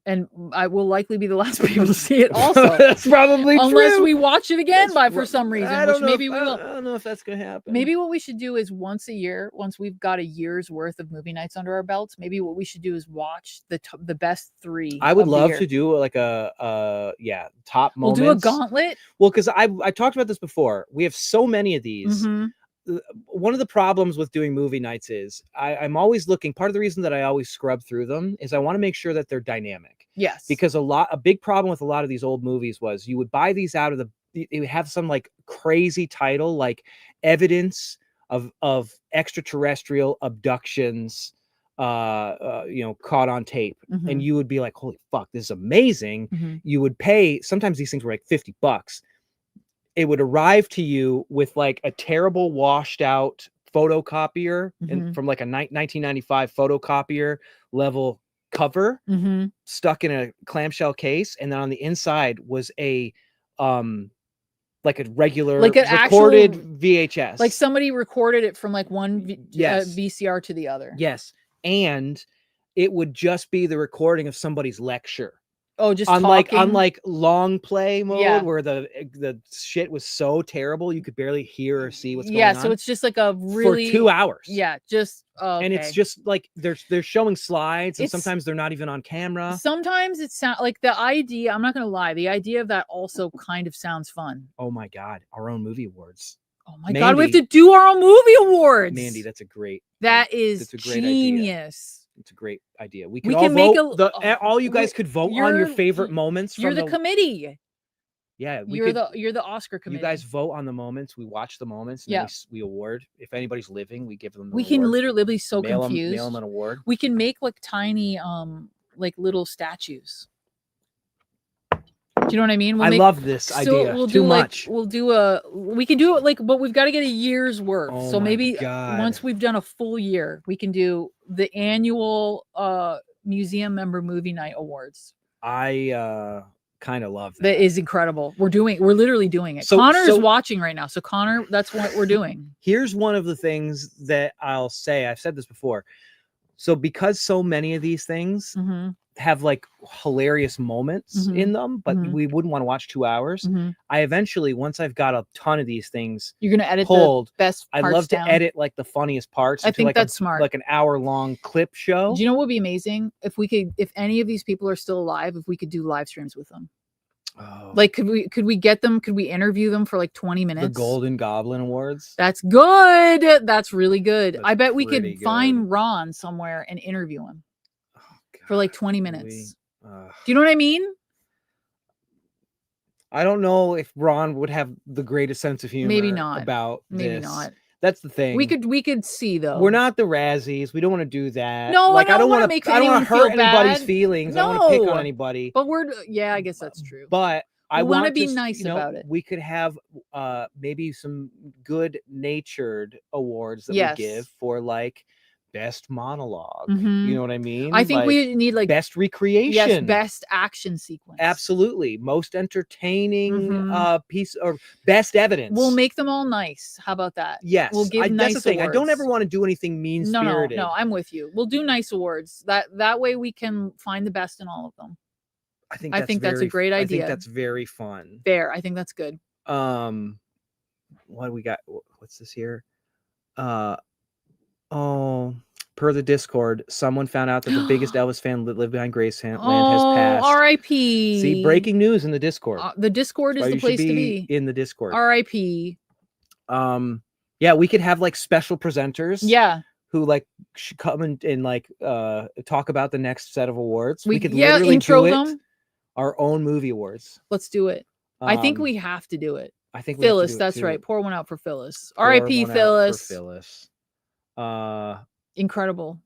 And I will likely be the last people to see it also. That's probably true. Unless we watch it again for some reason. I don't know if that's going to happen. Maybe what we should do is once a year, once we've got a year's worth of movie nights under our belts, maybe what we should do is watch the best 3. I would love to do like top moments. We'll do a gauntlet. Well, because I talked about this before. We have so many of these. Mm-hmm. One of the problems with doing movie nights is I'm always looking. Part of the reason that I always scrub through them is I want to make sure that they're dynamic. Yes. Because a big problem with a lot of these old movies was you would buy these out of it would have some like crazy title like evidence of extraterrestrial abductions, caught on tape. Mm-hmm. And you would be like, holy fuck, this is amazing. Mm-hmm. You would pay, sometimes these things were like $50. It would arrive to you with like a terrible washed out photocopier and from like a 1995 photocopier level cover stuck in a clamshell case, and then on the inside was a like a regular recorded VHS, like somebody recorded it from like one VCR to the other. Yes. And it would just be the recording of somebody's lecture. Oh, just on talking? like long play mode Yeah. where the shit was so terrible you could barely hear or see what's going Yeah, on. so it's just like a really for 2 hours. Yeah, just okay. And it's just like they're showing slides, and It's- sometimes they're not even on camera. Sometimes it sounds like the idea, I'm not gonna lie, the idea of that also kind of sounds fun. Oh my God, our own movie awards. Oh my God, we have to do our own movie awards. Mandy, that's a great That is that's a great genius. idea. It's a great idea. We We could can all make vote. All you guys could vote on your you're- favorite moments from You're the committee. Yeah, we You're could, the Oscar committee. you guys vote on the moments. We watch the moments. And Yeah. then we award. If anybody's living, we give them the We can award. literally be so mail confused. Mail them an award. We can make like tiny like little statues. Do you know what I mean? I love this idea. We'll Too do much. Like, we can do it like, but we've got to get a year's worth. Oh So my maybe God. once we've done a full year, we can do the annual museum member movie night awards. I kind of love that. That is incredible. We're literally doing it. So- Connor is so- watching right now. So Connor, that's what we're doing. Here's one of the things that I'll say. I've said this before. So because so many of these things Mhm. have like hilarious moments Mhm. in them, but Mhm. we wouldn't want to watch 2 hours. Mhm. I eventually, once I've got a ton of these things You're gonna edit pulled, the best I'd parts love to down. edit like the funniest parts. I into think like that's smart. Like an hour-long clip show. Do you know what would be amazing if we could, if any of these people are still alive, if we could do live streams with them? Oh, Like, could we get them? Could we interview them for like 20 minutes? the Golden Goblin Awards. That's good. That's really good. I bet we pretty could find Ron somewhere and interview him for like 20 minutes. Do you know what I mean? I don't know if Ron would have the greatest sense of humor. Maybe not. About Maybe this. not. That's the thing. We could see though. We're not the Razzies. We don't want to do that. No, like I don't want wanna to make I don't anyone want to hurt feel anybody's bad. feelings. I don't want to pick No. on anybody. But yeah, I guess that's true. But I We wanna want be to, nice about it. We could have maybe some good natured awards that Yes. we give for like best monologue. Mhm. You know what I mean? I think we need like best recreation. Yes, best action sequence. Absolutely. Most entertaining Mhm. piece or best evidence. We'll make them all nice. How about that? Yes. We'll give nice that's the thing. I don't awards. ever want to do anything mean No, spirited. no, I'm with you. We'll do nice awards. That way we can find the best in all of them. I think that's a great I idea. think that's very fun. Fair. I think that's good. What do we got? What's this here? Per the Discord, someone found out that the biggest Elvis fan that lived behind Graceland has passed. R.I.P. See, breaking news in the Discord. The Discord is That's why the you should place to be. in the Discord. R.I.P. Yeah, we could have like special presenters. Yeah. Who like should come and like talk about the next set of awards. We could yeah, literally intro do it, them. our own movie awards. Let's do it. I think Um, we have to do it. I think we have to Phyllis, do it, that's too. right. Pour one out for Phyllis. Pour R.I.P. one out for Phyllis. Phyllis. Incredible.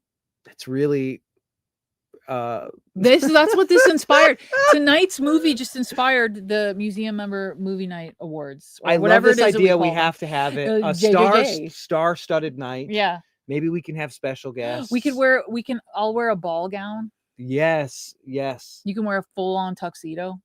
It's really That's what this inspired. Tonight's movie just inspired the museum member movie night awards. Or I love whatever this it is that idea. We call have to have it. them. A JJJ. star-studded night. Yeah. Maybe we can have special guests. I'll wear a ball gown. Yes. You can wear a full-on tuxedo.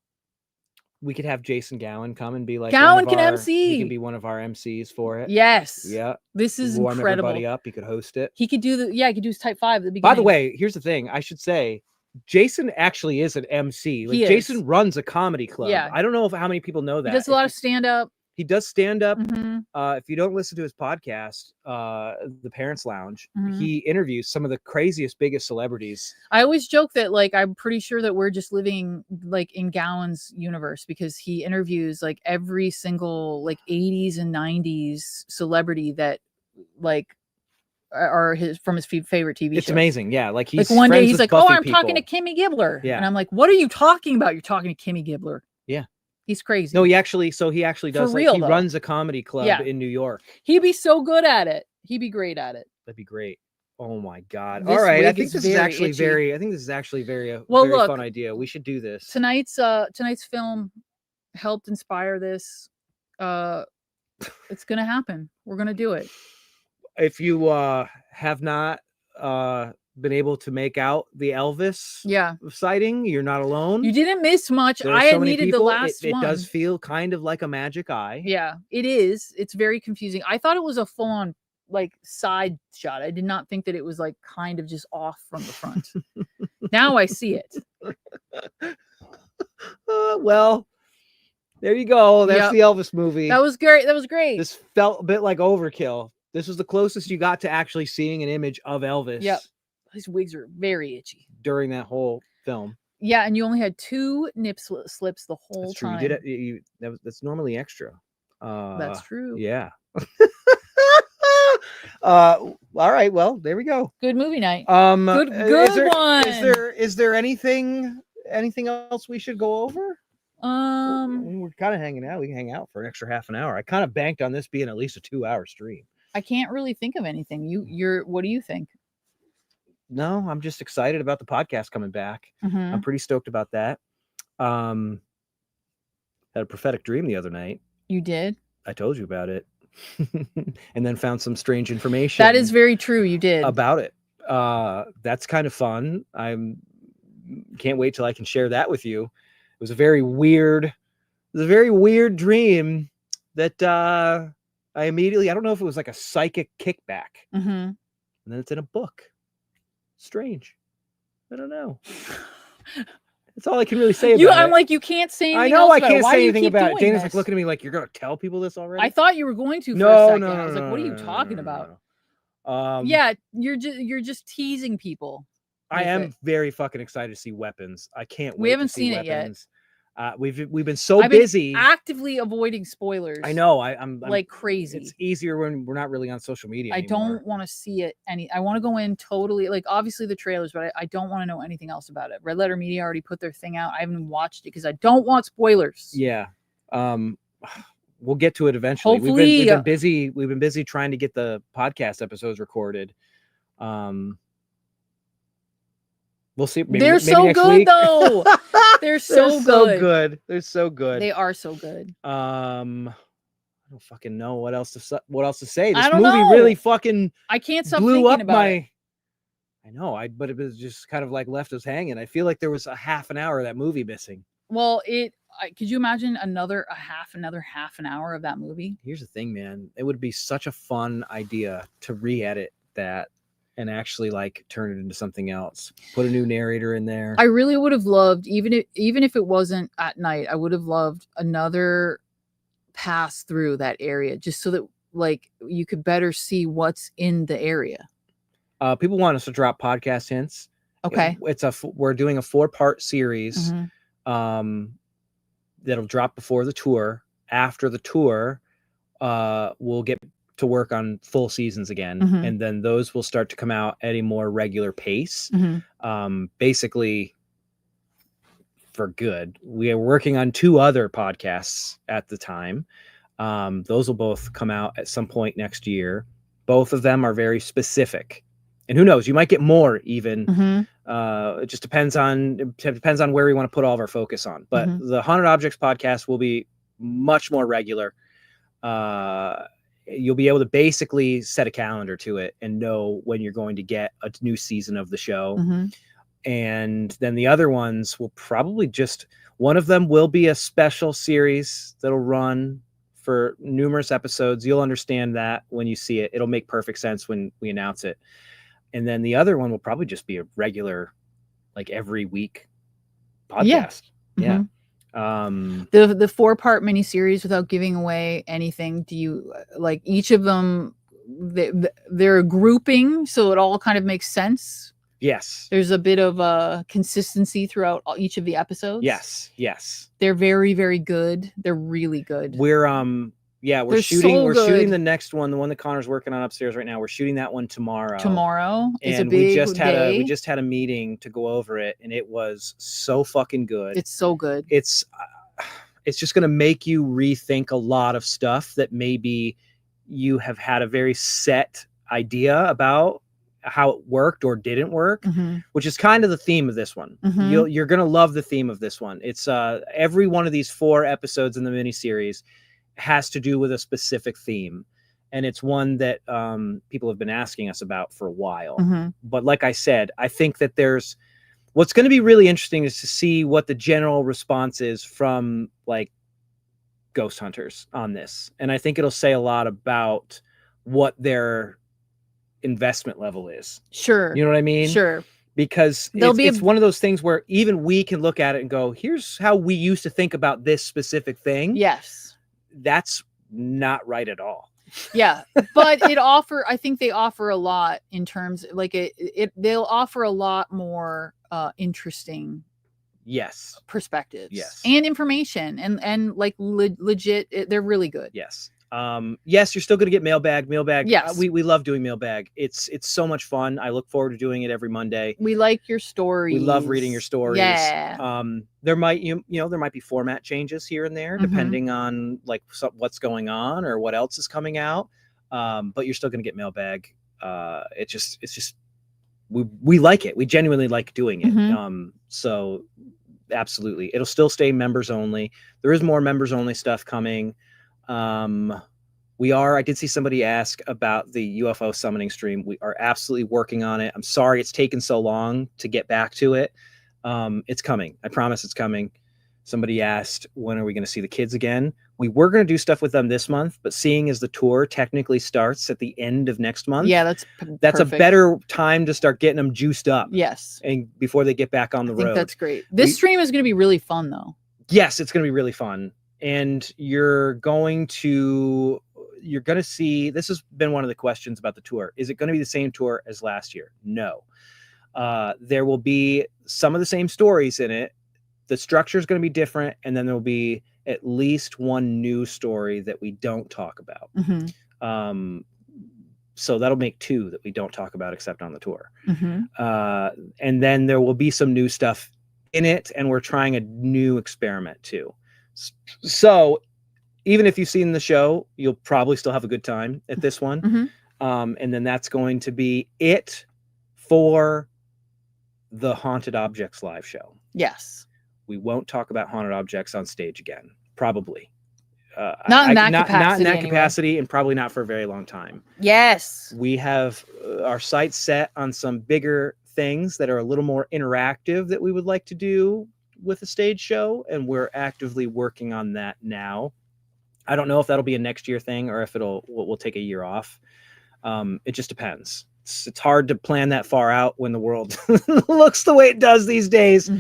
We could have Jason Gowan come and be like Gowan one of can our- MC. He can be one of our MCs for it. Yes. Yeah. This is Warm incredible. everybody up. He could host it. He could do he could do his type 5 at the beginning. By the way, here's the thing. I should say, Jason actually is an MC. Like He is. Jason runs a comedy club. Yeah. I don't know how many people know that. He does a lot of stand-up. He does stand up. Mhm. If you don't listen to his podcast, The Parents Lounge, Mhm. he interviews some of the craziest, biggest celebrities. I always joke that like I'm pretty sure that we're just living like in Gowan's universe because he interviews like every single like 80s and 90s celebrity that like are from his favorite TV shows. It's amazing. Yeah. Like he's like one day friends he's with like, "Oh, Buffy I'm talking to people." Kimmy Gibbler." Yeah. And I'm like, "What are you talking about? You're talking to Kimmy Gibbler." Yeah. He's crazy. No, he actually does. For Like, real, he though. runs a comedy club Yeah. in New York. He'd be so good at it. He'd be great at it. That'd be great. Oh my God. This All right. I wig think is this is very actually itchy. I think this is actually very Well, very look, fun idea. We should do this. Tonight's film helped inspire this. It's gonna happen. We're gonna do it. If you have not been able to make out the Elvis sighting, you're not alone. You didn't miss much. There are I so had many needed the people. last It one. does feel kind of like a magic eye. Yeah, it is. It's very confusing. I thought it was a full-on like side shot. I did not think that it was like kind of just off from the front. Now I see it. Well, there you go. That's Yep. the Elvis movie. That was great. That was great. This felt a bit like overkill. This was the closest you got to actually seeing an image of Elvis. Yep. His wigs are very itchy During that whole film. Yeah, and you only had 2 nip slips the whole That's true. time. You did it. That's normally extra. That's true. Yeah. All right. Well, there we go. Good movie night. Good One. Is there anything else we should go over? We're kind of hanging out. We can hang out for an extra half an hour. I kind of banked on this being at least a 2-hour stream. I can't really think of anything. What do you think? No, I'm just excited about the podcast coming back. Mhm. I'm pretty stoked about that. Had a prophetic dream the other night. You did? I told you about it. And then found some strange information. That is very true. You did. About it. That's kind of fun. Can't wait till I can share that with you. It was a very weird dream that I immediately, I don't know if it was like a psychic kickback. Mm-hmm. And then it's in a book. Strange. I don't know. That's all I can really say about it. I'm like, you can't say anything I know else I about it. can't Why say do you anything keep about it. doing Dana's this? like looking at me like, you're going to tell people this already? I thought you were going to for No, a second. no, I was no, like, what are you no, talking no, about? no. Yeah, you're just teasing people. I with am it. very fucking excited to see Weapons. I can't wait. We haven't to see seen it yet. Weapons. We've been so I've been busy. actively avoiding spoilers. I know. I'm like crazy. It's easier when we're not really on social media. I anymore. don't want to see it I want to go in totally, like, obviously the trailers, but I don't want to know anything else about it. Red Letter Media already put their thing out. I haven't watched it because I don't want spoilers. Yeah. We'll get to it eventually. Hopefully, we've been busy. We've been busy trying to get the podcast episodes recorded. We'll see. They're so good though. They're so good. They're so good. They are so good. I don't fucking know what else to say. This I don't movie know. really fucking I can't stop blew thinking up about it. I know. But it was just kind of like left us hanging. I feel like there was a half an hour of that movie missing. Well, could you imagine another half an hour of that movie? Here's the thing, man. It would be such a fun idea to re-edit that and actually like turn it into something else. Put a new narrator in there. I really would have loved, even if it wasn't at night, I would have loved another pass through that area just so that like you could better see what's in the area. People want us to drop podcast hints. Okay. We're doing a 4-part series. Mm-hmm. That'll drop before the tour. After the tour, we'll get to work on full seasons again, Mhm. and then those will start to come out at a more regular pace. Mhm. Basically, for good. We are working on 2 other podcasts at the time. Those will both come out at some point next year. Both of them are very specific, and who knows, you might get more even. Mhm. It just depends on where we want to put all of our focus on. But Mhm. the Haunted Objects podcast will be much more regular. You'll be able to basically set a calendar to it and know when you're going to get a new season of the show. Mhm. And then the other ones will probably one of them will be a special series that'll run for numerous episodes. You'll understand that when you see it. It'll make perfect sense when we announce it. And then the other one will probably just be a regular, like every week podcast. Yeah. The 4-part miniseries, without giving away anything, do you like each of them? They're grouping, so it all kind of makes sense. Yes. There's a bit of consistency throughout each of the episodes. Yes. They're very, very good. They're really good. We're They're shooting so we're good. shooting the next one, the one that Connor's working on upstairs right now. We're shooting that one tomorrow. Tomorrow is a And big we just day. had a meeting to go over it, and it was so fucking good. It's so good. It's just going to make you rethink a lot of stuff that maybe you have had a very set idea about how it worked or didn't work, Mhm. which is kind of the theme of this one. Mhm. You're going to love the theme of this one. It's every one of these 4 episodes in the miniseries has to do with a specific theme. And it's one that people have been asking us about for a while. Mhm. But like I said, I think that what's going to be really interesting is to see what the general response is from like ghost hunters on this. And I think it'll say a lot about what their investment level is. Sure. You know what I mean? Sure. because There'll it's, be it's one of those things where even we can look at it and go, here's how we used to think about this specific thing. Yes. That's not right at all. Yeah, but I think they offer a lot in terms like they'll offer a lot more interesting Yes. perspectives. Yes. And information and like legit, they're really good. Yes. Yes, you're still going to get mailbag. Yes. We love doing mailbag. It's so much fun. I look forward to doing it every Monday. We like your stories. We love reading your stories. Yeah. There might there might be format changes here and there depending on like what's going on or what else is coming out. But you're still going to get mailbag. It's just we like it. We genuinely like doing it. So absolutely, it'll still stay members only. There is more members only stuff coming. I did see somebody ask about the UFO summoning stream. We are absolutely working on it. I'm sorry it's taken so long to get back to it. It's coming. I promise it's coming. Somebody asked, when are we going to see the kids again? We were going to do stuff with them this month, but seeing as the tour technically starts at the end of next month. Yeah, that's a better time to start getting them juiced up. Yes. And before they get back on the road. I think that's great. This stream is going to be really fun though. Yes, it's going to be really fun. And you're going to see, this has been one of the questions about the tour. Is it going to be the same tour as last year? No. There will be some of the same stories in it. The structure is going to be different. And then there'll be at least one new story that we don't talk about. So that'll make 2 that we don't talk about except on the tour. And then there will be some new stuff in it. And we're trying a new experiment too. So even if you've seen the show, you'll probably still have a good time at this one. And then that's going to be it for the Haunted Objects live show. Yes. We won't talk about haunted objects on stage again. Probably. Not in that capacity and probably not for a very long time. Yes. We have our sights set on some bigger things that are a little more interactive that we would like to do with a stage show, and we're actively working on that now. I don't know if that'll be a next year thing or if we'll take a year off. It just depends. It's hard to plan that far out when the world looks the way it does these days.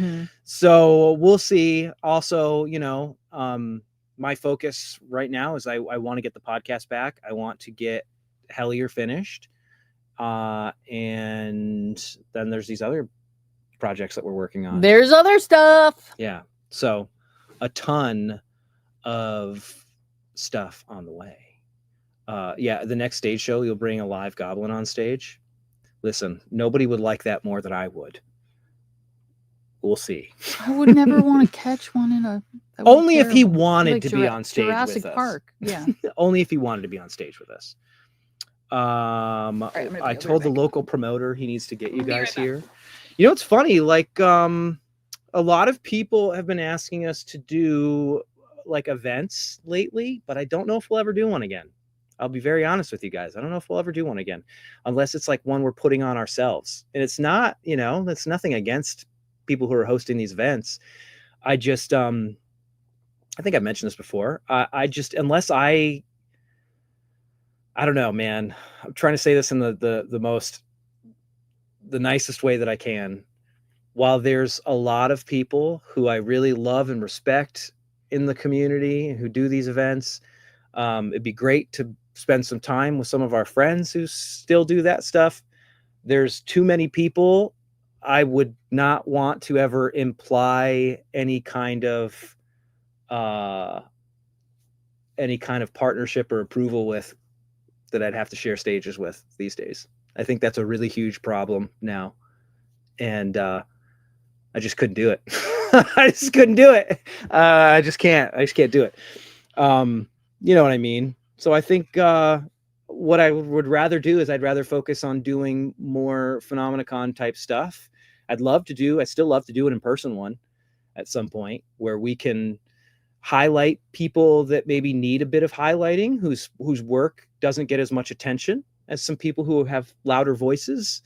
So we'll see. Also, my focus right now is I want to get the podcast back. I want to get Hellier finished. And then there's these other projects that we're working on. There's other stuff. Yeah. So a ton of stuff on the way. The next stage show, you'll bring a live goblin on stage. Listen, nobody would like that more than I would. We'll see. I would never want to catch one in a... Only if he wanted to be on stage Jurassic with us. Park. Yeah. Only if he wanted to be on stage with us. I told the local promoter he needs to get you guys here. It's funny. Like, a lot of people have been asking us to do like events lately, but I don't know if we'll ever do one again. I'll be very honest with you guys. I don't know if we'll ever do one again, unless it's like one we're putting on ourselves. And it's not, that's nothing against people who are hosting these events. I just, I think I've mentioned this before. Unless I don't know, man. I'm trying to say this in the nicest way that I can. While there's a lot of people who I really love and respect in the community who do these events, it'd be great to spend some time with some of our friends who still do that stuff. There's too many people. I would not want to ever imply any kind of partnership or approval with that I'd have to share stages with these days. I think that's a really huge problem now. And I just couldn't do it. I just couldn't do it. I just can't do it. You know what I mean? So I think what I would rather do is I'd rather focus on doing more Phenomenacon type stuff. I still love to do an in-person one at some point where we can highlight people that maybe need a bit of highlighting, whose work doesn't get as much attention as some people who have louder voices.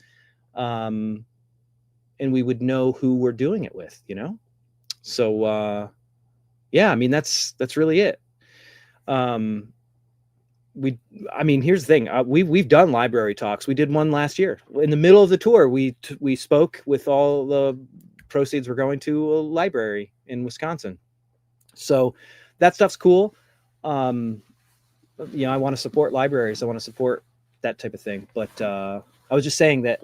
And we would know who we're doing it with, So, yeah, I mean, that's really it. I mean, here's the thing. We've done library talks. We did one last year in the middle of the tour. We spoke with all the proceeds were going to a library in Wisconsin. So that stuff's cool. You know, I want to support libraries. I want to support that type of thing. But I was just saying that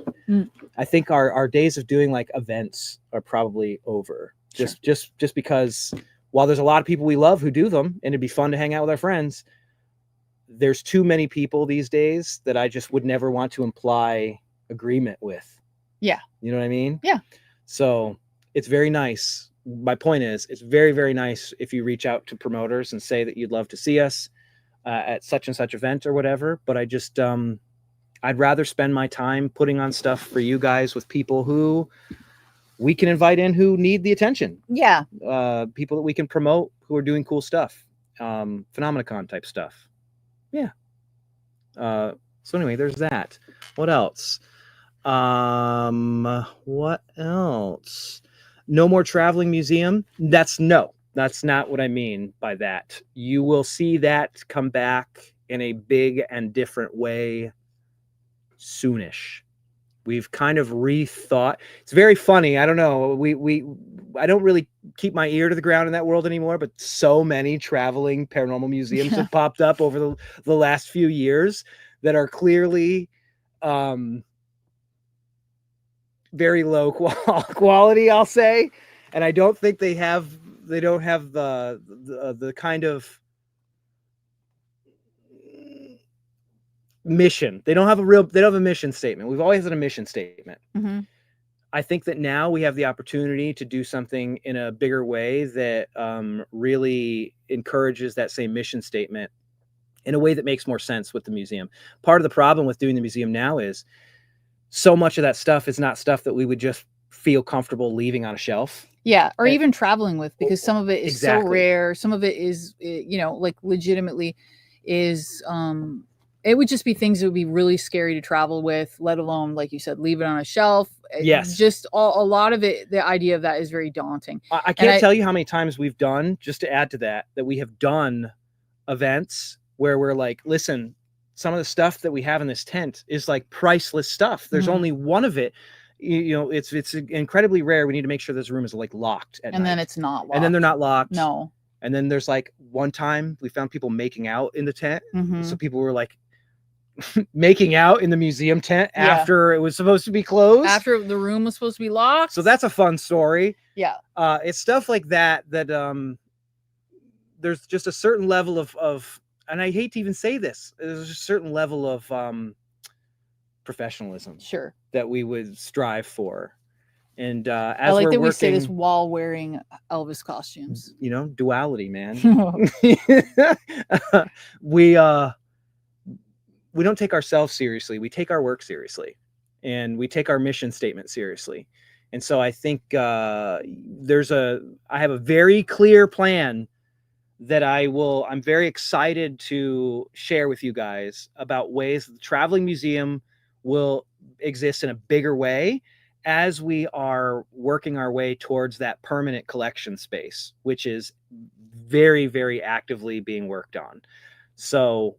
I think our days of doing like events are probably over. Just because while there's a lot of people we love who do them and it'd be fun to hang out with our friends, there's too many people these days that I just would never want to imply agreement with. Yeah. You know what I mean? Yeah. So it's very nice. My point is, it's very, very nice if you reach out to promoters and say that you'd love to see us at such and such event or whatever. But I just, I'd rather spend my time putting on stuff for you guys with people who we can invite in who need the attention. Yeah. People that we can promote who are doing cool stuff. Phenomenon type stuff. Yeah. So anyway, there's that. What else? What else? No more traveling museum. That's not what I mean by that. You will see that come back in a big and different way soonish. We've kind of rethought. It's very funny. I don't know. I don't really keep my ear to the ground in that world anymore, but so many traveling paranormal museums have popped up over the last few years that are clearly very low quality, I'll say. And I don't think they don't have the kind of mission. They don't have a mission statement. We've always had a mission statement. Mm-hmm. I think that now we have the opportunity to do something in a bigger way that really encourages that same mission statement in a way that makes more sense with the museum. Part of the problem with doing the museum now is so much of that stuff is not stuff that we would just feel comfortable leaving on a shelf. Yeah, or even traveling with, because some of it is so Exactly. rare. Some of it is, you know, like legitimately is, it would just be things that would be really scary to travel with, let alone, like you said, leave it on a shelf. Yes. Just a lot of it, the idea of that is very daunting. I can't tell you how many times we've done, just to add to that we have done events where we're like, listen, some of the stuff that we have in this tent is like priceless stuff. There's only one of it. You know, it's incredibly rare. We need to make sure this room is like locked at And night. then it's not locked. And then they're not locked. No. And then there's like one time we found people making out in the tent. Mhm. So people were like making out in the museum tent Yeah. after it was supposed to be closed. After the room was supposed to be locked. So that's a fun story. Yeah. It's stuff like that there's just a certain level of, and I hate to even say this, there's a certain level of professionalism. Sure. That we would strive for. And I as like we're that we working, say this while wearing Elvis costumes. you know, duality, man. We don't take ourselves seriously. We take our work seriously, and we take our mission statement seriously. And so I think I have a very clear plan that I'm very excited to share with you guys about ways that the traveling museum will exist in a bigger way as we are working our way towards that permanent collection space, which is very, very actively being worked on. So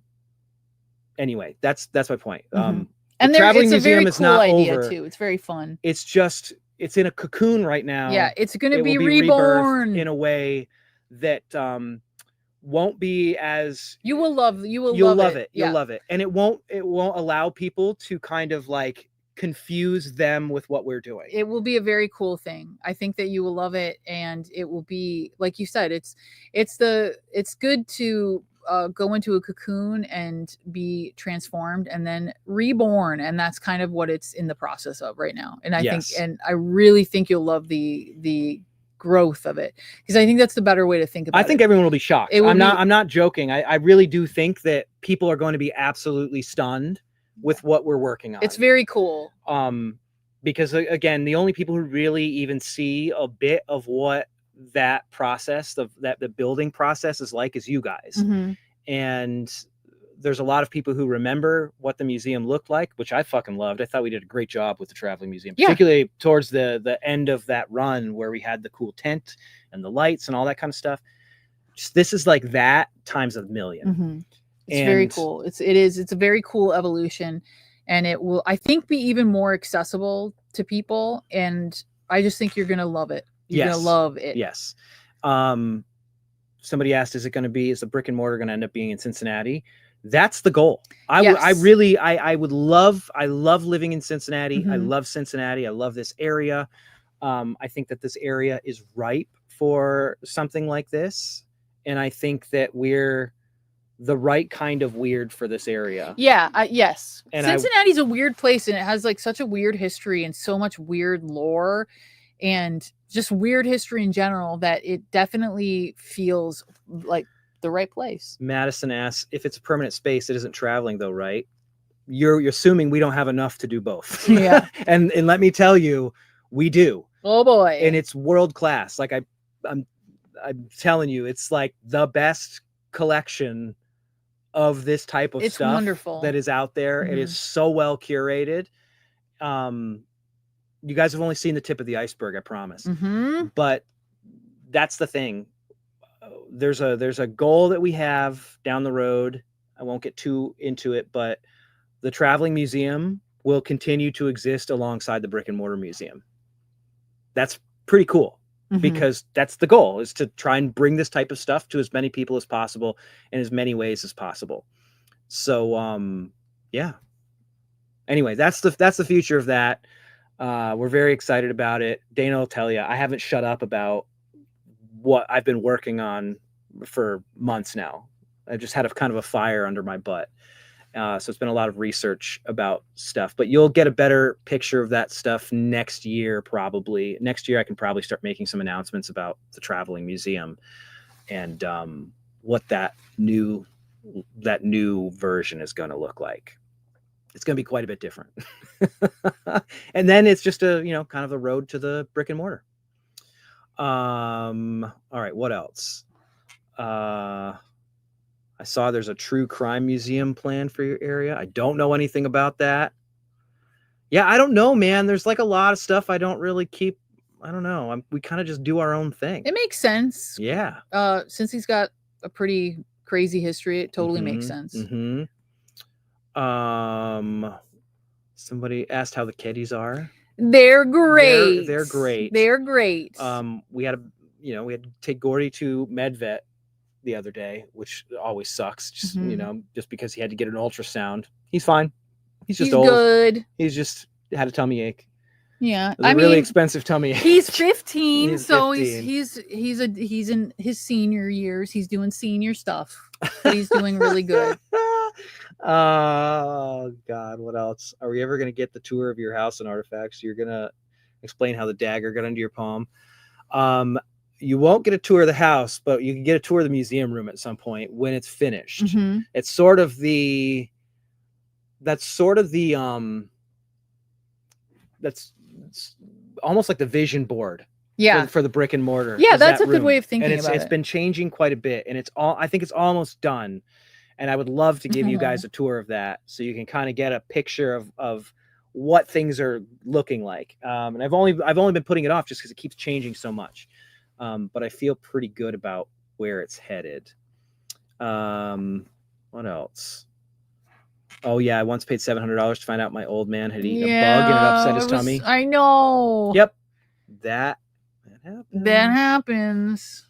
anyway, that's my point. And the traveling it's a museum very is cool not idea over. too. It's very fun. It's in a cocoon right now. Yeah, it's going to It be will reborn rebirthed in a way that won't be as you'll love it. You'll Yeah. love it. And it won't allow people to kind of like confuse them with what we're doing. It will be a very cool thing. I think that you will love it, and it will be, like you said, it's good to go into a cocoon and be transformed and then reborn, and that's kind of what it's in the process of right now. And I really think you'll love the growth of it, because I think that's the better way to think about it. I think everyone will be shocked. I'm not joking. I really do think that people are going to be absolutely stunned with what we're working on. It's very cool. Because again, the only people who really even see a bit of what that process the building process is like is you guys. Mhm. And there's a lot of people who remember what the museum looked like, which I fucking loved. I thought we did a great job with the traveling museum, particularly towards the end of that run where we had the cool tent and the lights and all that kind of stuff. This is like that times a million. Mhm. It's very cool. It's a very cool evolution, and it will, I think, be even more accessible to people. And I just think you're gonna love it. You're gonna love it. Yes. Somebody asked, is the brick and mortar gonna end up being in Cincinnati? That's the goal. I love living in Cincinnati. I love Cincinnati. I love this area. I think that this area is ripe for something like this. And I think that we're the right kind of weird for this area. Yeah. Yes. And Cincinnati's a weird place, and it has like such a weird history and so much weird lore and just weird history in general that it definitely feels like the right place. Madison asks, if it's a permanent space, it isn't traveling though, right? You're assuming we don't have enough to do both. Yeah. and let me tell you, we do. Oh boy. And it's world class. Like I'm telling you, it's like the best collection of this type of stuff wonderful. That is out there. It is so well curated. You guys have only seen the tip of the iceberg, I promise. But that's the thing. There's a goal that we have down the road. I won't get too into it, but the traveling museum will continue to exist alongside the brick and mortar museum. That's pretty cool because that's the goal, is to try and bring this type of stuff to as many people as possible in as many ways as possible. So, yeah. Anyway, that's the future of that. We're very excited about it. Dana will tell you, I haven't shut up about what I've been working on for months now. I just had a kind of a fire under my butt. So it's been a lot of research about stuff, but you'll get a better picture of that stuff next year, probably. Next year, I can probably start making some announcements about the traveling museum and what that new version is going to look like. It's going to be quite a bit different. And then it's just a, kind of a road to the brick and mortar. All right, what else? I saw there's a true crime museum planned for your area. I don't know anything about that. Yeah, I don't know, man. There's like a lot of stuff I don't really keep. I don't know. We kind of just do our own thing. It makes sense. Yeah. Since he's got a pretty crazy history, it totally makes sense. Somebody asked how the kitties are. They're great. They're great. They're great. We had to take Gordy to MedVet the other day, which always sucks. Just just because he had to get an ultrasound. He's fine. He's old. Good. He's just had a tummy ache. Yeah, I mean, really expensive tummy ache. He's 15, so 15. he's in his senior years. He's doing senior stuff. But he's doing really good. Oh God, what else? Are we ever gonna get the tour of your house and artifacts? You're gonna explain how the dagger got under your palm. You won't get a tour of the house, but you can get a tour of the museum room at some point when it's finished. It's sort of that's almost like the vision board. Yeah. For the brick and mortar. Yeah, that's a good way of thinking about it. And it's been changing quite a bit, and I think it's almost done. And I would love to give you guys a tour of that so you can kind of get a picture of what things are looking like. And I've only been putting it off just because it keeps changing so much. But I feel pretty good about where it's headed. What else? Oh yeah, I once paid $700 to find out my old man had eaten a bug and it upset his tummy. I know. Yep. That happens.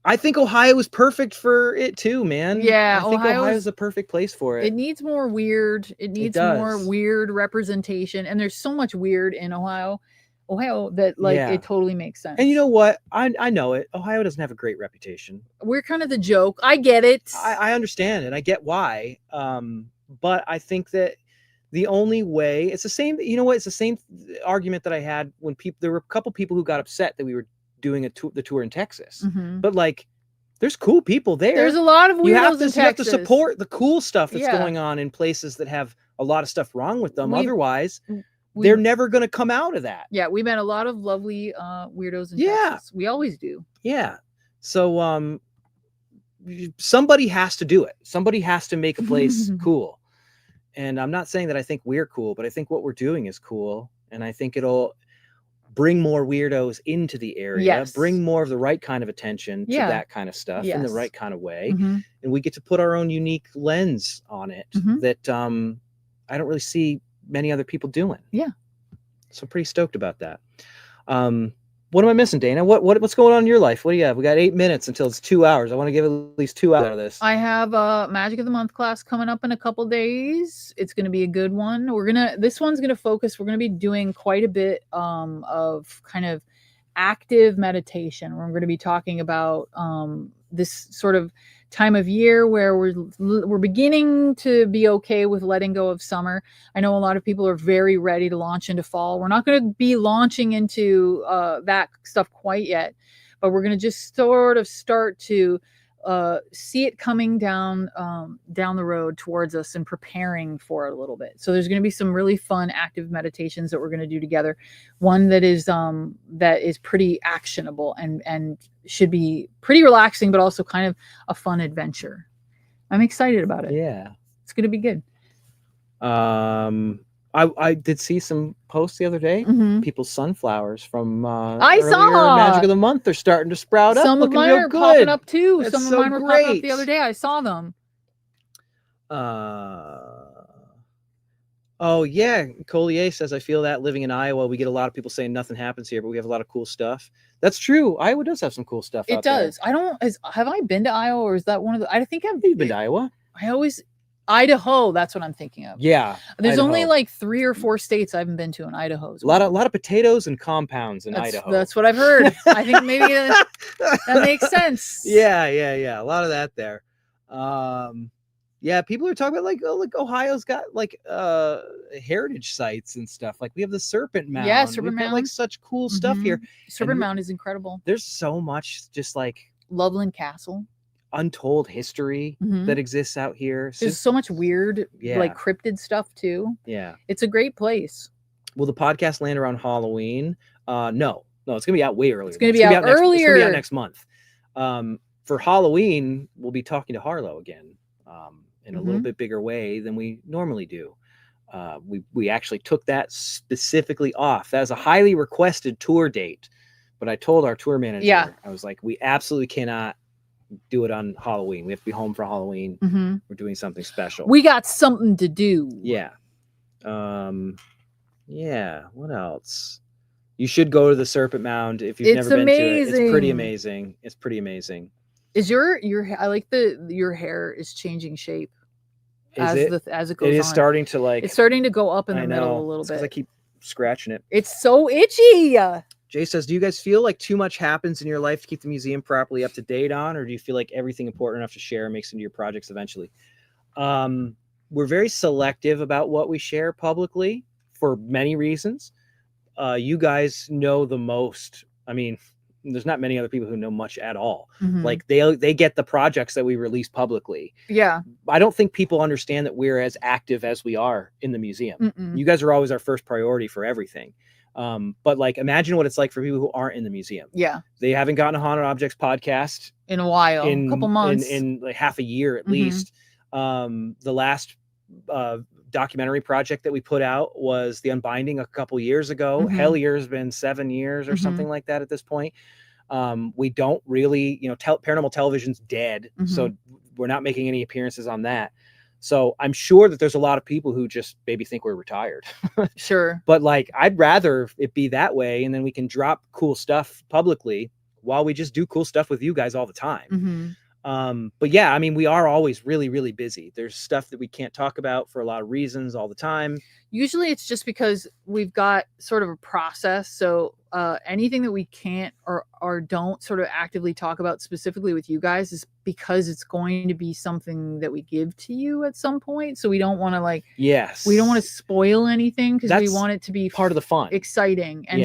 I think Ohio is perfect for it too, man. Yeah, I think Ohio's the perfect place for it. It needs more weird. It needs more weird representation, and there's so much weird in Ohio that it totally makes sense. And you know what? I know it. Ohio doesn't have a great reputation. We're kind of the joke. I get it. I understand it. I get why. But I think that the only way, it's the same. You know what? It's the same argument that I had when there were a couple people who got upset that we were doing the tour in Texas. But there's cool people there. There's a lot of weirdos in Texas. You have to support the cool stuff that's going on in places that have a lot of stuff wrong with them. Otherwise, they're never going to come out of that. Yeah, we met a lot of lovely weirdos in Texas. We always do. Yeah. So somebody has to do it. Somebody has to make a place cool. And I'm not saying that I think we're cool, but I think what we're doing is cool. And I think it'll bring more weirdos into the area, Yes. bring more of the right kind of attention to Yeah. that kind of stuff in the Yes. right kind of way. Mhm. And we get to put our own unique lens on it Mhm. that I don't really see many other people doing. Yeah. So pretty stoked about that. What am I missing, Dana? What's going on in your life? What do you have? We got 8 minutes until it's 2 hours. I want to give at least 2 hours out of this. I have a Magic of the Month class coming up in a couple days. It's going to be a good one. This one's going to focus. We're going to be doing quite a bit of kind of active meditation. We're going to be talking about this sort of time of year where we're beginning to be okay with letting go of summer. I know a lot of people are very ready to launch into fall. We're not going to be launching into that stuff quite yet, but we're going to just sort of start to see it coming down the road towards us and preparing for it a little bit. So there's going to be some really fun active meditations that we're going to do together. One that is pretty actionable and should be pretty relaxing, but also kind of a fun adventure. I'm excited about it. Yeah, it's going to be good. I did see some posts the other day. Mhm. People's sunflowers from I earlier saw Magic of the Month. They're starting to sprout up. Some of Looking mine real are good. popping up too. That's Some of so mine were popping up great. the other day. I saw them. Oh yeah, Collier says, I feel that living in Iowa, we get a lot of people saying nothing happens here, but we have a lot of cool stuff. That's true. Iowa does have some cool stuff. It out there. does. Have I been to Iowa, or is that one of the? I think You've been to Iowa. Idaho. That's what I'm thinking of. Yeah, There's only Idaho. like 3 or 4 states I haven't been to, in Idaho. A lot of potatoes and compounds in Idaho. That's what I've heard. I think maybe that makes sense. Yeah. A lot of that there. Yeah, people are talking about like Ohio's got like heritage sites and stuff. Like we have the Serpent Mound. Yeah, Serpent We've got, Mound. like such cool stuff here. Serpent Mound is incredible. There's so much just like Loveland Castle. Untold history Mhm. that exists out here. It's There's just- so much weird, Yeah. like cryptid stuff too. Yeah. It's a great place. Will the podcast land around Halloween? No, it's gonna be out way earlier. It's gonna be out It's gonna be earlier. out next month. For Halloween, we'll be talking to Harlow again in a little bit bigger way than we normally do. We actually took that specifically off. That was a highly requested tour date, but I told our tour manager, Yeah. I was like, we absolutely cannot do it on Halloween. We have to be home for Halloween. Mhm. We're doing something special. We got something to do. Yeah. Yeah. What else? You should go to the Serpent Mound if you've It's never been to it. It's pretty amazing. amazing. It's pretty amazing. Is your I like your hair is changing shape as it? it goes It on. is starting to like. It's starting to go up in the I middle know. a little It's 'cause bit. I keep scratching it. It's so itchy. Jay says, do you guys feel like too much happens in your life to keep the museum properly up to date on, or do you feel like everything important enough to share makes into your projects eventually? We're very selective about what we share publicly for many reasons. You guys know the most. I mean, there's not many other people who know much at all. Mhm. Like they get the projects that we release publicly. Yeah. I don't think people understand that we're as active as we are in the museum. Mm-mm. You guys are always our first priority for everything. But like, imagine what it's like for people who aren't in the museum. Yeah. They haven't gotten a Haunted Objects podcast In a while, a couple months. in like half a year at Mhm. least. The last documentary project that we put out was The Unbinding a couple years ago. Mhm. Hellyear's been 7 years or Mhm. something like that at this point. We don't really, paranormal television's dead, so we're not making any appearances on that. So I'm sure that there's a lot of people who just maybe think we're retired. Sure. But like, I'd rather it be that way, and then we can drop cool stuff publicly while we just do cool stuff with you guys all the time. Mhm. But yeah, I mean, we are always really, really busy. There's stuff that we can't talk about for a lot of reasons all the time. Usually it's just because we've got sort of a process. So anything that we can't or don't sort of actively talk about specifically with you guys is because it's going to be something that we give to you at some point. So we don't want to Yes. we don't want to spoil anything because we That's want it to be part of the fun. exciting. And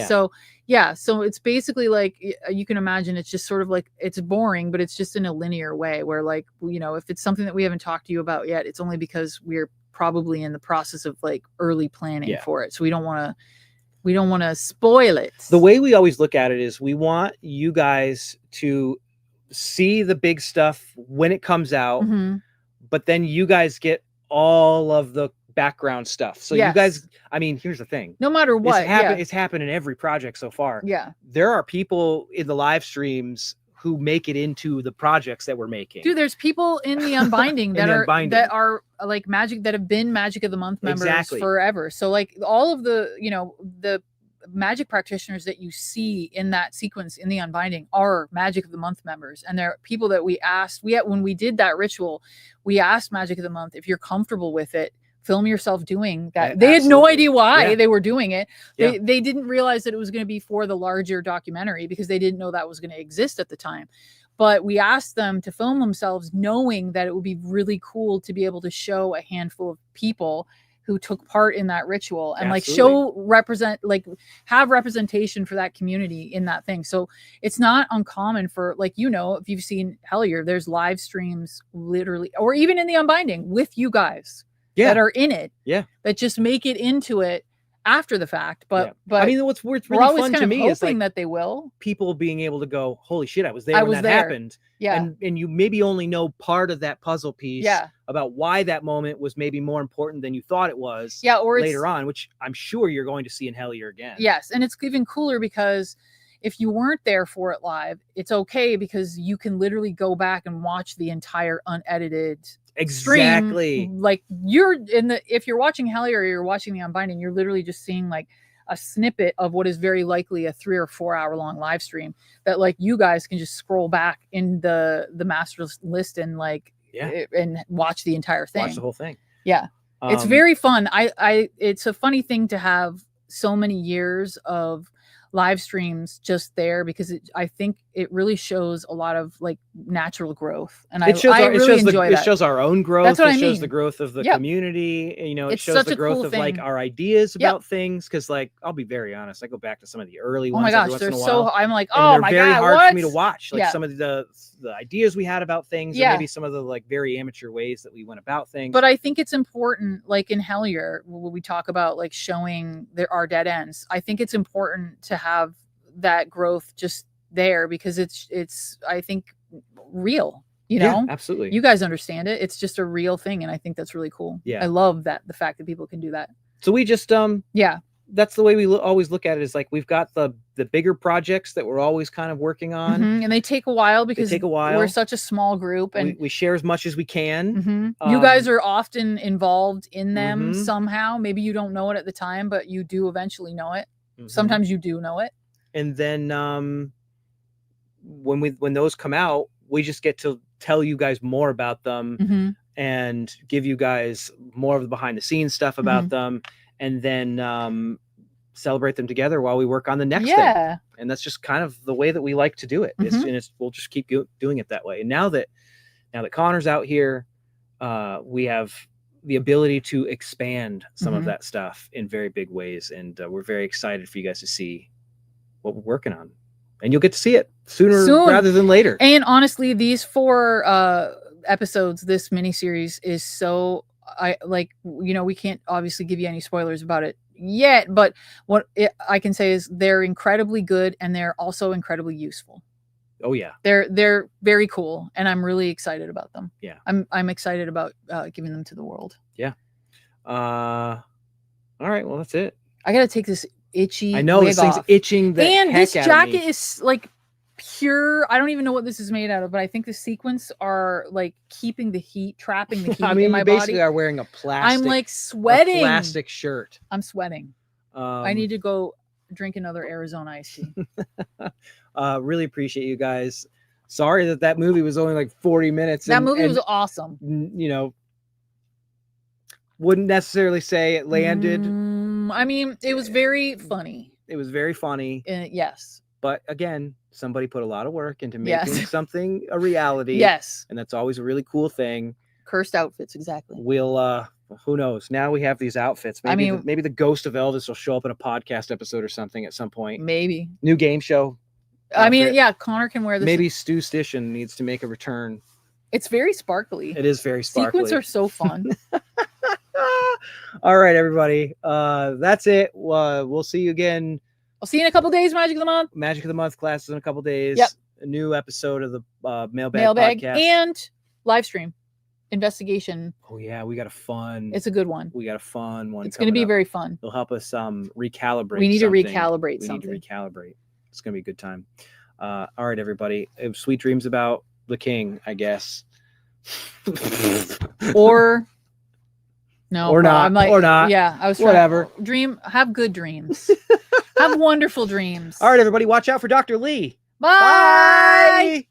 Yeah. so it's basically like, you can imagine it's just sort of like, it's boring, but it's just in a linear way where if it's something that we haven't talked to you about yet, it's only because we're probably in the process of like early planning Yeah. for it. So we don't want to spoil it. The way we always look at it is we want you guys to see the big stuff when it comes out, Mhm. but then you guys get all of the background stuff. So Yes. you guys, I mean, here's the thing. No matter what, it's happened in every project so far. Yeah. There are people in the live streams who make it into the projects that we're making. Dude, there's people in the Unbinding that Unbinding. are like Magic, that have been Magic of the Month members Exactly. forever. So like all of the, the Magic practitioners that you see in that sequence in the Unbinding are Magic of the Month members. And they're people that we asked, when we did that ritual, we asked Magic of the Month, if you're comfortable with it, film yourself doing that. They had no idea why they were doing it. They didn't realize that it was going to be for the larger documentary, because they didn't know that was going to exist at the time. But we asked them to film themselves, knowing that it would be really cool to be able to show a handful of people who took part in that ritual and have representation for that community in that thing. So it's not uncommon for, like, if you've seen Hellier, there's live streams literally, or even in the Unbinding with you guys that are in it, that just make it into it after the fact. But I mean, what's really fun to me is like that they will, people being able to go, holy shit, I was there when that happened. Yeah. And you maybe only know part of that puzzle piece about why that moment was maybe more important than you thought it was or later on, which I'm sure you're going to see in Hellier again. Yes. And it's even cooler because if you weren't there for it live, it's okay, because you can literally go back and watch the entire unedited stream. Like if you're watching Hellier or you're watching the Unbinding, you're literally just seeing like a snippet of what is very likely a 3 or 4 hour long live stream that like you guys can just scroll back in the master list and and watch the entire thing. Watch the whole thing. Yeah. It's very fun. It's a funny thing to have so many years of live streams just there, because I think it really shows a lot of like natural growth, and I really enjoy that. It shows our own growth. That's what I mean. Shows the growth of the community. It It's shows such the a growth cool of thing. like our ideas about things. Because like I'll be very honest, I go back to some of the early ones. Oh my gosh, every they're once in a while, I'm like, and oh they're my very god, hard what? for me to watch. Like some of the ideas we had about things, or maybe some of the like very amateur ways that we went about things. But I think it's important, like in Hellier, when we talk about like showing our dead ends, I think it's important to have that growth just there, because it's I think real, absolutely. You guys understand it. It's just a real thing, and I think that's really cool. Yeah, I love that, the fact that people can do that. So we just that's the way we always look at it, is like we've got the bigger projects that we're always kind of working on, and they take a while because we're such a small group, and we share as much as we can. You guys are often involved in them somehow. Maybe you don't know it at the time, but you do eventually know it. Sometimes you do know it. And then when those come out, we just get to tell you guys more about them and give you guys more of the behind the scenes stuff about them, and then celebrate them together while we work on the next thing. And that's just kind of the way that we like to do it. We'll just keep doing it that way. And now that Connor's out here, we have the ability to expand some of that stuff in very big ways. And we're very excited for you guys to see what we're working on, and you'll get to see it sooner rather than later. And honestly, these 4 episodes, this miniseries is so we can't obviously give you any spoilers about it yet, but I can say is they're incredibly good, and they're also incredibly useful. Oh yeah, they're very cool, and I'm really excited about them. Yeah, I'm excited about giving them to the world. Yeah. All right, well that's it. I gotta take this itchy. I know this thing's itching the and heck this out jacket of me. is like pure. I don't even know what this is made out of, but I think the sequins are like keeping the heat, trapping the heat I mean, in my you basically body. are wearing a plastic. I'm like sweating. A plastic shirt. I'm sweating. I need to go drink another Arizona iced tea. Really appreciate you guys. Sorry that movie was only like 40 minutes. That movie was awesome. Wouldn't necessarily say it landed. I mean, it was very funny. It was very funny. Yes. But again, somebody put a lot of work into making something a reality. Yes. And that's always a really cool thing. Cursed outfits, exactly. We'll who knows? Now we have these outfits. Maybe maybe the ghost of Elvis will show up in a podcast episode or something at some point. Maybe. New game show. I mean, yeah, Connor can wear this. Maybe Stu Stishin needs to make a return. It's very sparkly. It is very sparkly. Sequins are so fun. All right, everybody. That's it. We'll see you again. I'll see you in a couple days. Magic of the Month. Magic of the Month classes in a couple days. Yep. A new episode of the Mailbag podcast. And live stream. investigation. Oh yeah, we got a fun. It's a good one. We got a fun one. It's going to be very fun. It'll help us recalibrate. We need something. to recalibrate we something. need to recalibrate. It's going to be a good time. All right, everybody. Sweet dreams about the king, I guess. Or no, or not, I'm like, or not. Yeah, I was whatever. Have good dreams. Have wonderful dreams. All right, everybody, watch out for Dr. Lee. Bye. Bye.